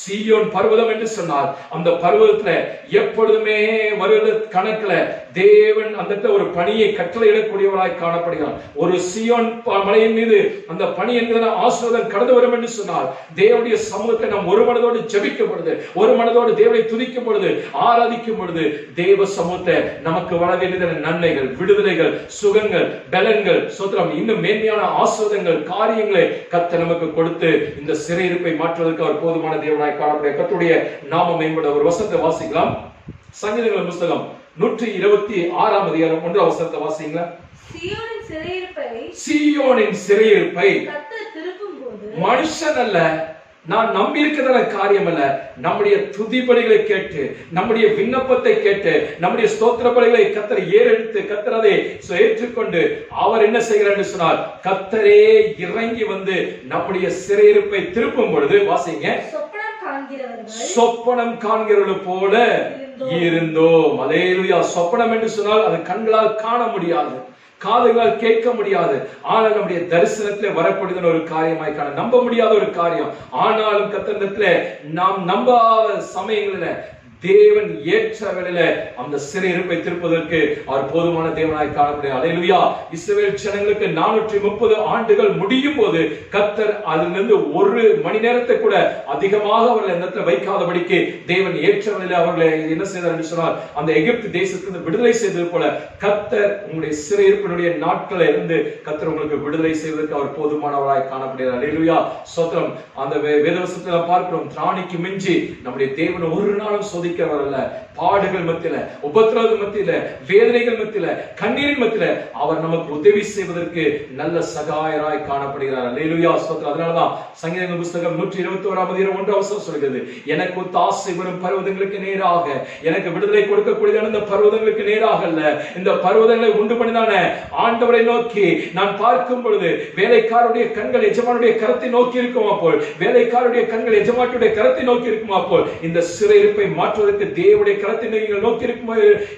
சீயோன் பர்வதம் என்று சொன்னார், அந்த பர்வதத்துல எப்பொழுதுமே வருட கணக்குல தேவன் அந்த ஒரு பணியை கட்டளையிடக்கூடியவராய் காணப்படுகிறார். ஒரு சீயோன் மலையின் மீது அந்த பணி என்கிற ஆசீர்வாதம் கடந்து வரும் என்று சொன்னார். தேவனுடைய சமூகத்தை நாம் ஒரு மனதோடு ஜெபிக்கும் பொழுது, ஒரு மனதோடு தேவனை துதிக்கும் பொழுது, ஆராதிக்கும் பொழுது, தேவ சமூகத்தை நமக்கு வர வேண்டிய நன்மைகள், விடுதலைகள், சுகங்கள், பலன்கள், ஸ்தோத்திரம், இன்னும் மேன்மையான ஆசீர்வாதங்கள், காரியங்களை கர்த்தர் நமக்கு கொடுத்து இந்த சிறையிருப்பை மாற்றுவதற்கு அவர் போதுமான தேவனாய் காணப்படுகிறார். கர்த்தருடைய நாமம் மேம்பட. ஒரு வசனத்தை வாசிக்கலாம். சங்கீதங்களின் புத்தகம் 126ஆம் அதிகாரம் 1ஆம் வசனத்தை வாசிங்களா. சீயோனின் சிறையிருப்பை கர்த்தர் திருப்பும்போது மனுஷன் அல்ல, நான் நம்பி இருக்கிறதான காரியம் அல்ல, நம்முடைய துதிபலிகளை கேட்டு, நம்முடைய விண்ணப்பத்தை கேட்டு, நம்முடைய ஸ்தோத்திர பலிகளை கர்த்தர் ஏறெடுத்து கர்த்தர் அதை ஏற்றுக்கொண்டு அவர் என்ன செய்கிறார் என்று சொன்னால், கர்த்தரே இறங்கி வந்து நம்முடைய சிறையிருப்பை திருப்பும் பொழுது வாசிங்க, சொப்பனம் காண்கிறவர்கள் போல இருந்தோம். அல்லேலூயா. சொப்பனம் என்று சொன்னால் அது கண்களால் காண முடியாது, காதுகளால் கேட்க முடியாது, ஆனால் நம்முடைய தரிசனத்திலே வரக்கூடியது ஒரு காரியமாய் காண நம்ப முடியாத ஒரு காரியம். ஆனாலும் கர்த்தரிடத்திலே நாம் நம்பாத சமயங்களில தேவன் ஏற்ற வேளையில அந்த சிறையிருப்பை திருப்பதற்கு அவர் போதுமான தேவனாய் காணப்படுகிறார். அல்லேலூயா. இஸ்ரவேல் ஜனங்களுக்கு 430 ஆண்டுகள் முடியும் போது கர்த்தர் அதிலிருந்து 1 மணி நேரத்தை கூட அதிகமாக அவர்கள் இடத்துல வைக்காதபடிக்கு தேவன் ஏற்ற வேளையில அவர்களை என்ன செய்தார் என்று சொன்னால், அந்த எகிப்து தேசத்திலிருந்து விடுதலை செய்தது போல கர்த்தர் உங்களுடைய சிறையிருப்பினுடைய நாட்களை இருந்து கர்த்தர் உங்களுக்கு விடுதலை செய்வதற்கு அவர் போதுமானவராய் காணப்படுகிறார். அல்லேலூயா. ஸ்தோத்திரம். அந்த வேதவசனத்துல பார்க்கிறோம், திராணிக்கு மிஞ்சி நம்முடைய தேவன் ஒரு நாளும் சோதிக்கிறவர் அல்ல. பாடுகள் மத்தியில, உபத்திரவங்கள் மத்தியில, வேதனைகள் மத்தியில, கண்ணீரின் மத்தியில அவர் நமக்கு உதவி செய்வதற்கு நல்ல சகாயராய் காணப்படுகிறார். அல்லேலூயா. ஸ்தோத்திரம். அதனாலதான் சங்கீதங்களின் புத்தகம் 121ஆம் அதிகாரம் 1ஆம் வசனம் சொல்கிறது, எனக்கு ஒத்தாசை வரும் பர்வதங்களுக்கு நேராக, எனக்கு விடுதலை கொடுக்கக்கூடியதான இந்த பர்வதங்களுக்கு நேராக அல்ல, இந்த பர்வதங்களை உண்டு பண்ணினான ஆண்டவரை நோக்கி நான் பார்க்கும் பொழுது வேலைக்காரருடைய கண்கள் எஜமானுடைய கரத்தை நோக்கி இருக்குமா போல், வேலைக்காரருடைய கண்கள் எஜமானுடைய கரத்தை நோக்கி இருக்குமா போல், இந்த சிறையிருப்பை மாற்றுவதற்கு தேவனுடைய கரத்தை நீங்கள் நோக்கி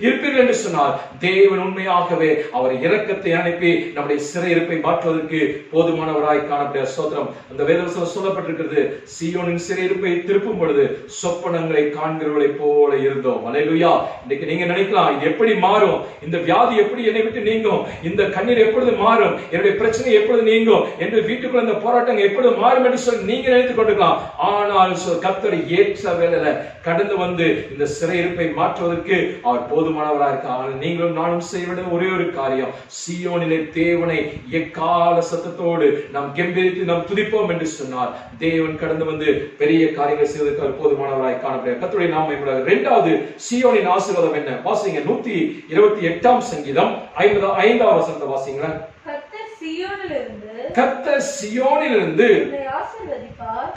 இருப்பீர்கள் என்று சொன்னால் தேவன் உண்மையாகவே அவர் இரக்கத்தை அனுப்பி நம்முடைய சிறையிருப்பை மாற்றுவதற்கு போதுமானவராய் காணப்பட்ட ஸ்தோத்திரம். அந்த வேதவசனம் சொல்லப்பட்டிருக்கிறது, சீயோனின் சிறையிருப்பை திருப்பும் பொழுது சொப்பனங்களை காண்கிறவர்களை போல இருந்தோம். அல்லேலூயா. இன்னைக்கு நீங்க நினைக்கலாம், இது எப்படி மாறும், இந்த வியாதி எப்படி என்னை விட்டு நீங்கும், இந்த கண்ணீர் எப்பொழுது மாறும், என்னுடைய பிரச்சனை எப்பொழுது நீங்கும் என்று வீட்டுக்குள்ள இந்த போராட்டங்கள் எப்பொழுது மாறும் என்று சொல்லி நீங்க நினைத்துக் கொண்டிருக்கலாம். ஆனால் கர்த்தர் ஏற்ற வேளையில கடந்து வந்து இந்த சிறையிருப்பை மாற்றுவதற்கு அவர் போதுமானவராக இருக்கார். நீங்களும் நானும் செய்ய வேண்டிய ஒரே ஒரு காரியம், சீயோனிலே தேவனை எக்கால சத்தத்தோடு நாம் கெம்பீரித்து நாம் துதிப்போம் என்று சொன்னார். தேவன் கடந்து வந்து பெரிய காரியங்கள் செய்வதற்கு அவர் போதுமானவராய் காணப்படுகிறார். கர்த்தருடைய நாமம் மகிமைப்படட்டும். இரண்டாவது சீயோனின் ஆசீர்வாதம் என்ன? வாசிங்க 128 சங்கீதம் 5வது வசனத்தை வாசிங்க.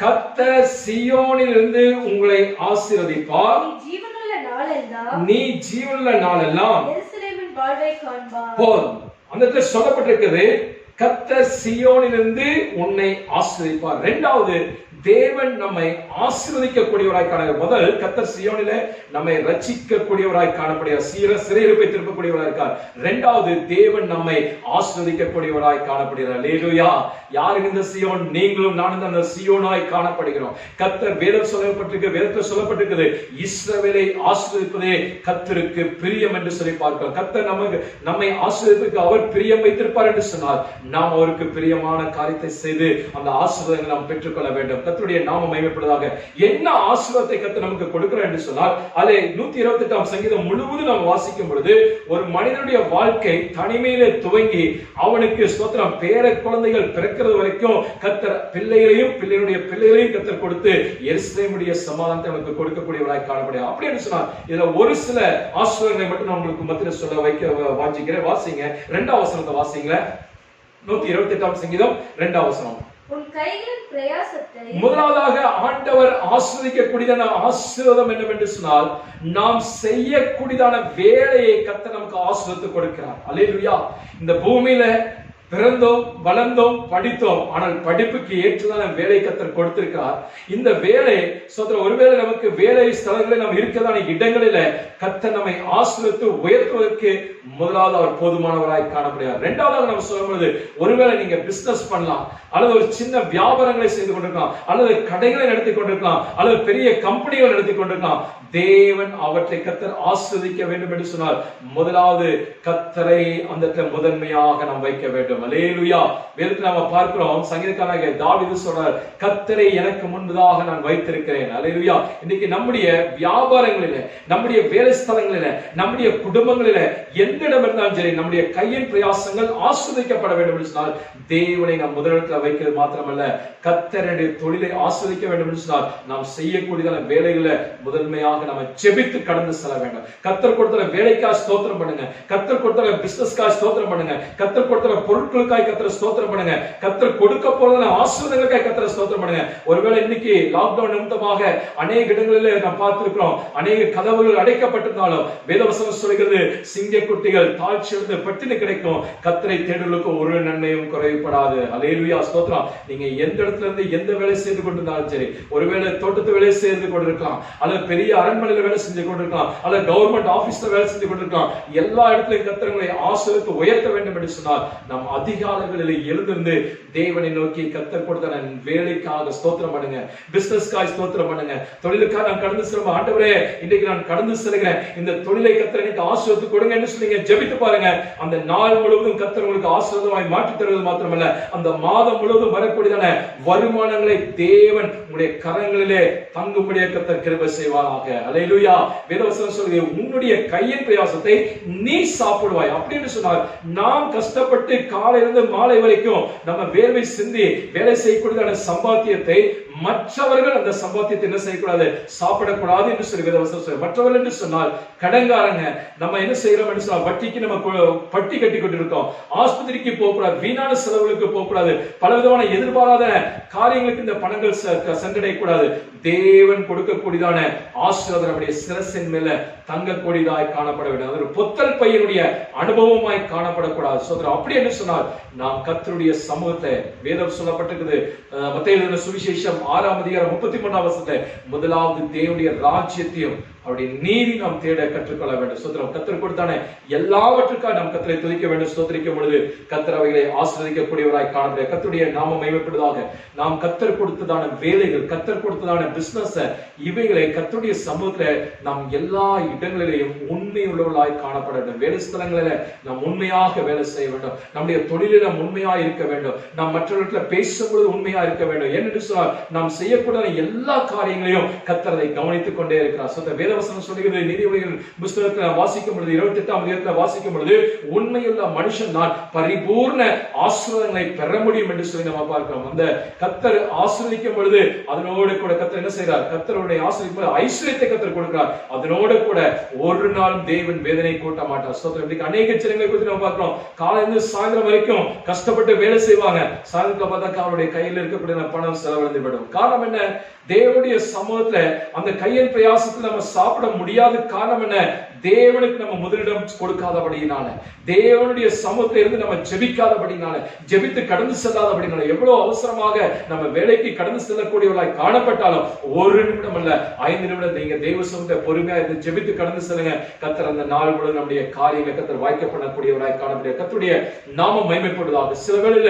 கர்த்தர் சீயோனிலிருந்து உங்களை ஆசீர்வதிப்பார். நீ ஜீவனுள்ள நாளெல்லாம் போதும். அந்த இடத்துல சொல்லப்பட்டிருக்கிறது, கர்த்தர் சீயோனிலிருந்து உன்னை ஆசீர்வதிப்பார். இரண்டாவது, தேவன் நம்மை ஆசீர்வதிக்கக்கூடியவராய் காண. முதல், கர்த்தர் சீயோனிலே நம்மை ரட்சிக்கக்கூடியவராய் காணப்படுகிறார், சிறையிருப்பை திருப்பக்கூடியவராய் இருக்கார். இரண்டாவது, தேவன் நம்மை ஆசீர்வதிக்கக்கூடியவராய் காணப்படுகிறார். அல்லேலூயா. யார் இந்த சீயோன்? நீங்களும் நானும் அந்த சீயோனாய் காணப்படுகிறோம். கர்த்தர் வேதத்தில் சொல்லப்பட்டிருக்கிறது, இஸ்ரவேலை ஆசீர்வதிப்பதே கர்த்தருக்கு பிரியம் என்று சொல்லி பார்க்கிறோம். கர்த்தர் நம்மை ஆசீர்வதிப்பதற்கு அவர் பிரியம் வைத்திருப்பார் என்று சொன்னார். நாம் அவருக்கு பிரியமான காரியத்தை செய்து அந்த ஆசீர்வாதங்களை நாம் பெற்றுக்கொள்ள வேண்டும். கர்த்தருடைய நாமம் மகிமைப்படுவதாக. என்ன ஆசீர்வாதத்தை கர்த்தர் நமக்கு கொடுக்கிறார் என்று சொன்னால், அதே 128 சங்கீதம் முழுவதும் நாம் வாசிக்கும் பொழுது, ஒரு மனிதனுடைய வாழ்க்கை தனிமையிலே துவங்கி அவனுக்கு ஸ்தோத்திரம் பேர குழந்தைகள் பிறக்கிறது வரைக்கும் கர்த்தர் பிள்ளைகளுடைய பிள்ளைகளையும் கர்த்தர் கொடுத்து எருசலேமுடைய சமாதானத்தை நமக்கு கொடுக்கக்கூடியவராய் காணப்படுகிறார். அப்படி என்று சொன்னால், இதுல ஒரு சில ஆசீர்வாதங்களை மட்டும் நான் உங்களுக்கு மத்தியில் சொல்ல வாஞ்சிக்கிறேன். வாசிங்க 2வது வசனத்தை வாசிங்க. 128 சங்கீதம் 2வது வசனம். முதலாவதாக ஆண்டவர் ஆசீர்வதிக்கக்கூடியதான ஆசீர்வாதம் என்னவென்று சொன்னால், நாம் செய்யக்கூடியதான வேலையை கர்த்தர் நமக்கு ஆசீர்வதித்து கொடுக்கிறார். அல்லேலூயா. இந்த பூமியில பிறந்தோம், வளர்ந்தோம், படித்தோம். ஆனால் படிப்புக்கு ஏற்றதான வேலை கர்த்தர் கொடுத்திருக்கிறார். இந்த வேலை ஒருவேளை நமக்கு வேலை ஸ்தலங்களில் நாம் இருக்கிறதான இடங்களில கர்த்தர் நம்மை ஆசீர்வதித்து உயர்த்துவதற்கு முதலாவது அவர் போதுமானவராய் காணப்படுகிறார். இரண்டாவதாக நம்ம சொல்லும்போது, ஒருவேளை நீங்க பிசினஸ் பண்ணலாம், அல்லது ஒரு சின்ன வியாபாரங்களை செய்து கொண்டிருக்கலாம், அல்லது கடைகளை நடத்தி கொண்டிருக்கலாம், அல்லது பெரிய கம்பெனிகள் நடத்தி கொண்டிருக்கலாம். தேவன் அவற்றை கர்த்தர் ஆசீர்வதிக்க வேண்டும் என்று சொன்னால், முதலாவது கர்த்தரை அந்த முதன்மையாக நாம் வைக்க வேண்டும். அல்லேலூயா. வேதத்தில் நாம பார்க்கிறோம், சங்கீதக்காரனாகிய தாவீது சொல்றார், கர்த்தரை எனக்கு முன்பதாக நான் வைத்திருக்கிறேன். அல்லேலூயா. இன்னைக்கு நம்முடைய வியாபாரங்களில, நம்முடைய வேலை ஸ்தலங்களில, நம்முடைய குடும்பங்களில, எந்த இடம் இருந்தாலும் சரி, நம்முடைய கையின் பிரயாசங்கள் ஆசீர்வதிக்கப்பட வேண்டும் என்று சொன்னால், தேவனை நாம் முதலிடத்தில் வைக்கிறது மாத்திரமல்ல, கர்த்தருடைய தொழிலை ஆசீர்வதிக்க வேண்டும் என்று சொன்னால், நாம் செய்யக்கூடியதான வேலைகளை முதன்மையாக நம்ம ஜெபித்து கடந்து செல்ல வேண்டும். கர்த்தர் கொடுத்த வேலைக்காக ஸ்தோத்திரம் பண்ணுங்க, கர்த்தர் கொடுத்த பிசினஸ்க்காக ஸ்தோத்திரம் பண்ணுங்க, கர்த்தர் கொடுத்த பொருட்களுக்காக கர்த்தர் ஸ்தோத்திரம் பண்ணுங்க, கர்த்தர் கொடுக்க போறதான ஆசீர்வாதங்களுக்காக கர்த்தர் ஸ்தோத்திரம் பண்ணுங்க. ஒருவேளை இன்னைக்கு லாக்டவுன் நிமித்தமாக அநேக இடங்களில் நாம் பார்த்திருக்கிறோம், அநேக கதவுகள் அடைக்கப்பட்டிருந்தாலும் வேதவசனம் சொல்கிறது, சிங்கக்குட்டிகள் தாழ்ச்சியிலிருந்து பட்டினி கிடைக்கும், கர்த்தரை தேடுவதற்கு ஒரு நன்மையும் குறைபடாது. அல்லேலூயா. ஸ்தோத்திரம். நீங்க எந்த இடத்துல இருந்து எந்த வேலை செய்து கொண்டிருந்தாலும் சரி, ஒருவேளை தோட்டத்து வேலை செய்து கொண்டிருக்கலாம், அல்லது பெரிய அரண்மனையில வேலை செஞ்சு கொண்டிருக்கலாம், அல்லது கவர்மெண்ட் ஆபீஸ்ல வேலை செஞ்சு கொண்டிருக்கலாம். எல்லா இடத்திலும் கர்த்தர் உங்களை ஆசீர்வதித்து உயர்த்த வேண்டும் என்று சொன்னால், நாம் அதிகாலைகளில் எழுந்திருந்து தேவனை நோக்கி கர்த்தர் கொடுத்த வேலைக்காக ஸ்தோத்திரம் பண்ணுங்க, பிசினஸ்க்காக ஸ்தோத்திரம் பண்ணுங்க, தொழிலுக்காக நான் கடந்து செல்லும் ஆண்டவரே, இன்னைக்கு நான் கடந்து செல்கிறேன், இந்த தொழிலை கர்த்தர் எனக்கு ஆசீர்வதித்து கொடுங்க என்று சொல்லி ஜெபித்து பாருங்க. அந்த நாள் முழுவதும் கர்த்தர் உங்களுக்கு ஆசீர்வாதமாய் மாற்றி தருவது மாத்திரமல்ல, அந்த மாதம் முழுவதும் வரக்கூடியதான வருமானங்களை தேவன் உங்களுடைய கரங்களிலே தங்கும்படியாக கர்த்தர் கிருபை செய்வாராக. அல்லேலூயா. வேதவசனம் சொல்கிறது, உன்னுடைய கையின் பிரயாசத்தை நீ சாப்பிடுவாய். அப்படின்னு சொன்னார், நாம் கஷ்டப்பட்டு காலையிலிருந்து மாலை வரைக்கும் நம்ம வேர்வை சிந்தி வேலை செய்யக்கூடியதான சம்பாத்தியத்தை மற்றவர்கள் அந்த சம்பாத்தியத்தை என்ன செய்யக்கூடாது, சாப்பிடக்கூடாது என்று சொல்லி வேதவசனம். மற்றவர்கள் என்று சொன்னால் கடன்காரங்க. நம்ம என்ன செய்யறோம் என்று சொன்னால், வட்டிக்கு நம்ம பட்டி கட்டி கொண்டிருக்கோம், ஆஸ்பத்திரிக்கு போகக்கூடாது, வீணான செலவுகளுக்கு போகக்கூடாது, பலவிதமான எதிர்பாராத காரியங்களுக்கு இந்த பணங்கள் சென்றடையக்கூடாது. தேவன் கொடுக்கக்கூடியதான ஆசீர்வாதம் நம்முடைய சிரசின் மேல தங்கக்கூடியதாய் காணப்பட வேண்டும். அது ஒரு பொத்தல் பையனுடைய அனுபவமாய் காணப்படக்கூடாது. சோதரர், அப்படி என்று சொன்னால் நாம் கர்த்தருடைய சமூகத்தை, வேதம் சொல்லப்பட்டிருக்குது மத்தேயு எழுதின சுவிசேஷம் 6ஆம் அதிகாரம் 33ஆம் வசனத்துல, முதலாவது தேவனுடைய ராஜ்யத்தையும் அவருடைய நீதி நாம் தேட கற்றுக்கொள்ள வேண்டும். ஸ்தோத்திரம். கர்த்தர் கொடுத்தானே எல்லாவற்றுக்காக நாம் கர்த்தரை துதிக்க வேண்டும். ஸ்தோத்திரிக்கும் பொழுது கர்த்தர் அவைகளை ஆசீர்வதிக்கக்கூடியவராய் காணப்படுகிறார். கர்த்தருடைய நாமம் மகிமைப்படுவதாக. நாம் கர்த்தர் கொடுத்ததான வேலைகள், கர்த்தர் கொடுத்ததான பிசினஸ், இவைகளை கர்த்தருடைய சமூகத்துல நாம் எல்லா இடங்களிலேயும் உண்மை உள்ளவர்களாய் காணப்பட வேண்டும். வேலை ஸ்தலங்களில நாம் உண்மையாக வேலை செய்ய வேண்டும். நம்முடைய தொழிலில் நாம் உண்மையாக இருக்க வேண்டும். நாம் மற்றவர்களிடத்தில் பேசும்பொழுது உண்மையா இருக்க வேண்டும். என்று சொன்னால் நாம் செய்யக்கூடிய எல்லா காரியங்களையும் கர்த்தர் அதை கவனித்துக் கொண்டே இருக்கிறார். வேதவசனம் சொல்லுகிறது, நீதிமொழிகள் புத்தகத்தில் வாசிக்கும் பொழுது 28ஆம் அதிகாரத்தில் வாசிக்கும் பொழுது உண்மையுள்ள மனுஷன் தான் பரிபூர்ண ஆசீர்வாதங்களை பெற முடியும் என்று சொல்லி நம்ம பார்க்கிறோம். அந்த கர்த்தர் ஆசீர்வதிக்கும் பொழுது அதனோடு கூட கர்த்தர் என்ன செய்கிறார்? கர்த்தருடைய ஆசீர்வதிக்கும் பொழுது ஐஸ்வரியத்தை கர்த்தர் கொடுக்கிறார். அதனோடு கூட ஒரு நாளும் தேவன் வேதனை கூட்ட மாட்டார். இன்னைக்கு அநேக ஜனங்களை குறித்து நம்ம பார்க்கிறோம். காலையிலிருந்து சாயந்தரம் வரைக்கும் கஷ்டப்பட்டு வேலை செய்வாங்க. சாயந்தரத்துல பார்த்தா அவருடைய கையில் இருக்கக்கூடிய பணம் செலவழிந்து விடும். காரணம் என்ன? தேவனுடைய சமூகத்துல அந்த கையின் பிரயாசத்துல நம்ம சாப்பிட முடியாத காரணம் என்ன? தேவனுக்கு நம்ம முதலிடம் கொடுக்காதபடியினால, தேவனுடைய சமூகத்துல இருந்து நம்ம ஜெபிக்காதபடினால, ஜெபித்து கடந்து செல்லாதபடினால, எவ்வளவு அவசரமாக நம்ம வேலைக்கு கடந்து செல்லக்கூடியவர்களாய் காணப்பட்டாலும் ஒரு நிமிடம் அல்ல 5 நிமிடம் நீங்க தேவ சமூகத்தை பொறுமையா இருந்து ஜெபித்து கடந்து செல்லுங்க. கர்த்தர் அந்த நாள் முழுவதும் நம்முடைய காரியங்களை கர்த்தர் வாய்க்கப்படக்கூடியவராய் காணப்படுகிறார். கர்த்தருடைய நாமம் மகிமைப்படுவதாக. சில வேளையில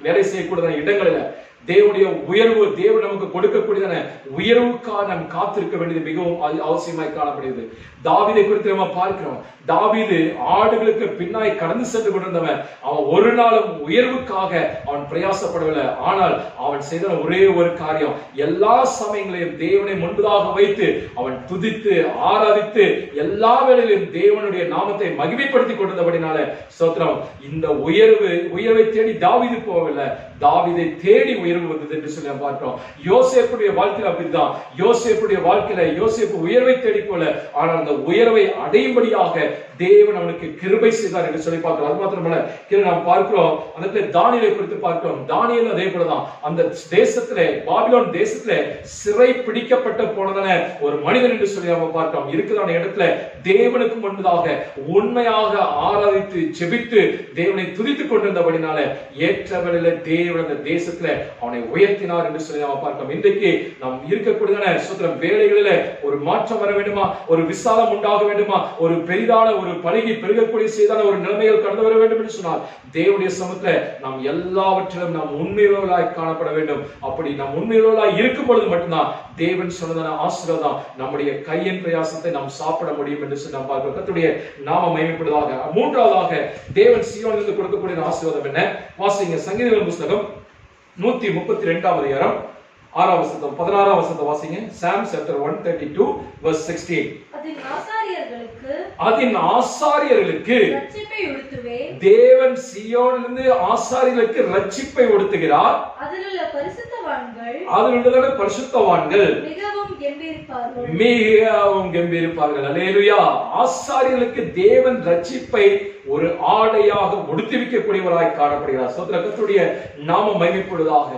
வேலை செய்யக்கூடிய இடங்களில தேவனுடைய உயர்வு, தேவன் நமக்கு கொடுக்கக்கூடியதான உயர்வுக்காக நாம் காத்திருக்க வேண்டியது மிகவும் அவசியமாய் காணப்படுகிறது. தாவீதை குறித்து நம்ம பார்க்கிறோம். தாவீது ஆடுகளுக்கு பின்னாய் கடந்து சென்று கொண்டிருந்தவன். அவன் ஒரு நாளும் உயர்வுக்காக அவன் பிரயாசப்படவில்லை. ஆனால் அவன் செய்த ஒரே ஒரு காரியம், எல்லா சமயங்களையும் தேவனை முன்பதாக வைத்து அவன் துதித்து ஆராதித்து எல்லா வேளையிலும் தேவனுடைய நாமத்தை மகிமைப்படுத்தி கொண்டிருந்தபடினால ஸ்தோத்திரம். இந்த உயர்வை தேடி தாவீது போகவில்லை, தாவீதை தேடி உயர்வு வந்தது என்று சொல்லி பார்க்கிறோம். யோசேப்புடைய வாழ்க்கையில அப்படித்தான். யோசேப்புடைய வாழ்க்கையில யோசேப்பு உயர்வை தேடி போல, ஆனால் அந்த உயர்வை அடையும்படியாக தேவன் அவனுக்கு கிருபை செய்தார் என்று சொல்லி பார்க்கிறோம். அது மாத்திரமல்ல, நாம் பார்க்கிறோம் அந்த தானியேலை குறித்து பார்க்கிறோம். தானியேல் அதே போலதான் அந்த தேசத்திலே, பாபிலோன் தேசத்திலே சிறை பிடிக்கப்பட்ட போனதான ஒரு மனிதன் என்று சொல்லி நம்ம பார்க்கிறோம். இருக்கிறதான இடத்துல தேவனுக்கு முன்பதாக உண்மையாக ஆராதித்து ஜெபித்து தேவனை துதித்துக் கொண்டிருந்தபடினால ஏற்றவழில தேவன் அந்த தேசத்துல அவனை உயர்த்தினார் என்று சொல்லி நம்ம பார்க்கிறோம். இன்றைக்கு நாம் இருக்கக்கூடியதான சுத்திரம் வேலைகளில ஒரு மாற்றம் வர வேண்டுமா, ஒரு விசாலம் உண்டாக வேண்டுமா, ஒரு பெரிதான ஒரு பழகி பெருகக்கூடிய செய்தான ஒரு நிலைமைகள் கடந்து வர வேண்டும் என்று சொன்னால் தேவனுடைய சமூகத்துல நாம் எல்லாவற்றிலும் நாம் உண்மையுள்ளவர்களாய் காணப்பட வேண்டும். அப்படி நாம் உண்மையுள்ளவர்களாய் இருக்கும் பொழுது மட்டும்தான் தேவன் சொன்னதான ஆசீர்வாதம் நம்முடைய கையின் பிரயாசத்தை நாம் சாப்பிட முடியும் என்று சொல்லி நாம் பார்க்கிறோம். கர்த்தருடைய நாமம் மகிமைப்படுவதாக. மூன்றாவதாக தேவன் சீயோனிலிருந்து கொடுக்கக்கூடிய ஆசீர்வாதம் என்ன? வாசிங்க சங்கீதங்களின் புத்தகம் 132ஆம் அதிகாரம் 6ஆம் வசனம் 16ஆம் வசனத்தை வாசிங்க. Psalm chapter 132 verse 16. அதின் ஆசாரியர்களுக்கு ரட்சிப்பை உடுத்துவேன். தேவன் சீயோனிலிருந்து ஆசாரியர்களுக்கு ரட்சிப்பை உடுத்துகிறார். அதிலுள்ள பரிசுத்தவான்கள் மிகவும் கெம்பீரிப்பார்கள். அல்லேலூயா. ஆசாரியர்களுக்கு தேவன் ரட்சிப்பை ஒரு ஆடையாக உடுத்திவிக்கக்கூடியவராய் காணப்படுகிறார். கர்த்தருடைய நாமம் மகிமைப்படுவதாக.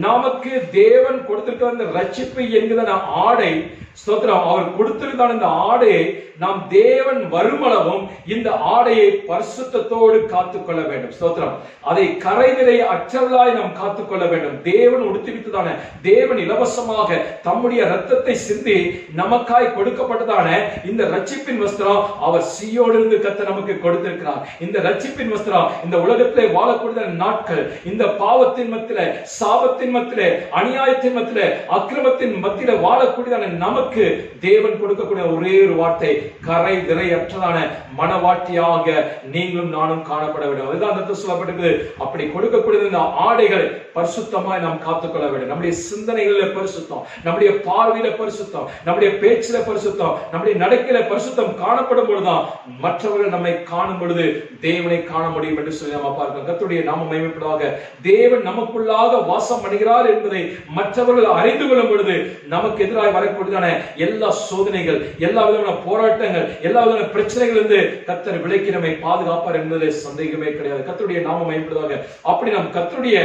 நமக்கு தேவன் கொடுத்திருக்கிற அந்த ரட்சிப்பை என்கிற ஆடை ஸ்தோத்திரம், அவர் கொடுத்திருந்தான இந்த ஆடையை நாம் தேவன் வருமளவும் இந்த ஆடையை பரிசுத்தத்தோடு காத்துக்கொள்ள வேண்டும். ஸ்தோத்திரம். அதை கரைதிரை அற்றவளாய் நாம் காத்துக்கொள்ள வேண்டும். தேவன் உடுத்திவித்ததான, தேவன் இலவசமாக தம்முடைய ரத்தத்தை சிந்தி நமக்காய் கொடுக்கப்பட்டதான இந்த ரட்சிப்பின் வஸ்திரம் அவர் சீயோனிலிருந்து கர்த்தர் நமக்கு கொடுத்திருக்கிறார். இந்த ரட்சிப்பின் வஸ்திரம் இந்த உலகத்திலே வாழக்கூடிய நாட்கள், இந்த பாவத்தின் மத்தியிலே, சாபத்தின் மத்தியிலே, அநியாயத்தின் மத்தியிலே, அக்கிரமத்தின் மத்தியிலே வாழக்கூடியதான நமக்கு தேவன் கொடுக்கக்கூடிய ஒரே ஒரு வார்த்தை, கரை திரையற்றதான மனவாட்டியாக நீங்களும் நானும் காணப்பட வேண்டும். அதுதான் அந்த சொல்லப்பட்டிருக்கிறது. அப்படி கொடுக்கக்கூடிய இந்த ஆடைகள் பரிசுத்தமாய் நாம் காத்துக்கொள்ள வேண்டும். நம்முடைய சிந்தனைகளில பரிசுத்தம், நம்முடைய பார்வையில பரிசுத்தம், நம்முடைய பேச்சில பரிசுத்தம், நம்முடைய நடக்கையில பரிசுத்தம் காணப்படும் பொழுதுதான் மற்றவர்கள் நம்மை காணும் பொழுது தேவனை காண முடியும் என்று சொல்லி நாம் பார்க்கிறோம். கர்த்தருடைய நாமம் மகிமைப்படுவதாக. தேவன் நமக்குள்ளாக வாசம் பண்ணுகிறார் என்பதை மற்றவர்கள் அறிந்து கொள்ளும் பொழுது நமக்கு எதிராக வரக்கூடியதான எல்லா சோதனைகள், எல்லா விதமான போராட்டங்கள், எல்லா விதமான பிரச்சனைகள் இருந்து கர்த்தர் விலக்கி நம்மை பாதுகாப்பார் என்பதில் சந்தேகமே கிடையாது. கர்த்தருடைய நாமம் மகிமைப்படுவதாக. அப்படி நாம் கர்த்தருடைய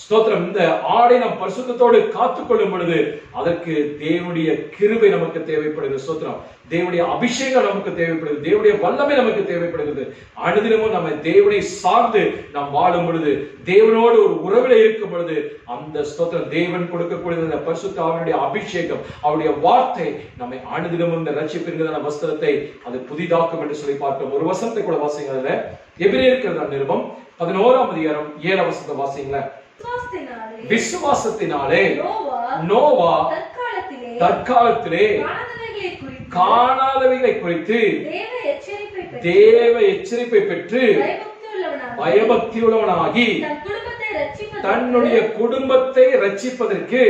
ஸ்தோத்திரம். இந்த ஆடை நாம் பரிசுத்தத்தோடு காத்துக்கொள்ளும் பொழுது அதற்கு தேவனுடைய கிருபை நமக்கு தேவைப்படுகிறது. ஸ்தோத்திரம். தேவனுடைய அபிஷேகம் நமக்கு தேவைப்படுகிறது. தேவனுடைய வல்லமை நமக்கு தேவைப்படுகிறது. அனுதினமும் நம்ம தேவனை சார்ந்து நாம் வாழும் பொழுது, தேவனோடு ஒரு உறவில இருக்கும் பொழுது, அந்த ஸ்தோத்திரம் தேவன் கொடுக்கக்கூடிய இந்த பரிசுத்த ஆவியுடைய அபிஷேகம், அவருடைய வார்த்தை நம்மை அனுதினமும் இந்த ரட்சிப்பிற்கான வஸ்திரத்தை அது புதிதாக்கும் என்று சொல்லி பார்த்தோம். ஒரு வசனத்தை கூட வாசிங்க. அதுல எபிரேயர் நிருபம் 11ஆம் அதிகாரம் 7ஆம் வசனத்தை வாசிங்கள. விசுவாசத்தினாலே நோவா தற்காலத்திலே காணாதவைகளை குறித்து தேவ எச்சரிப்பை பெற்று பயபக்தியுள்ளவனாகி தன்னுடைய குடும்பத்தை ரட்சிப்பதற்கு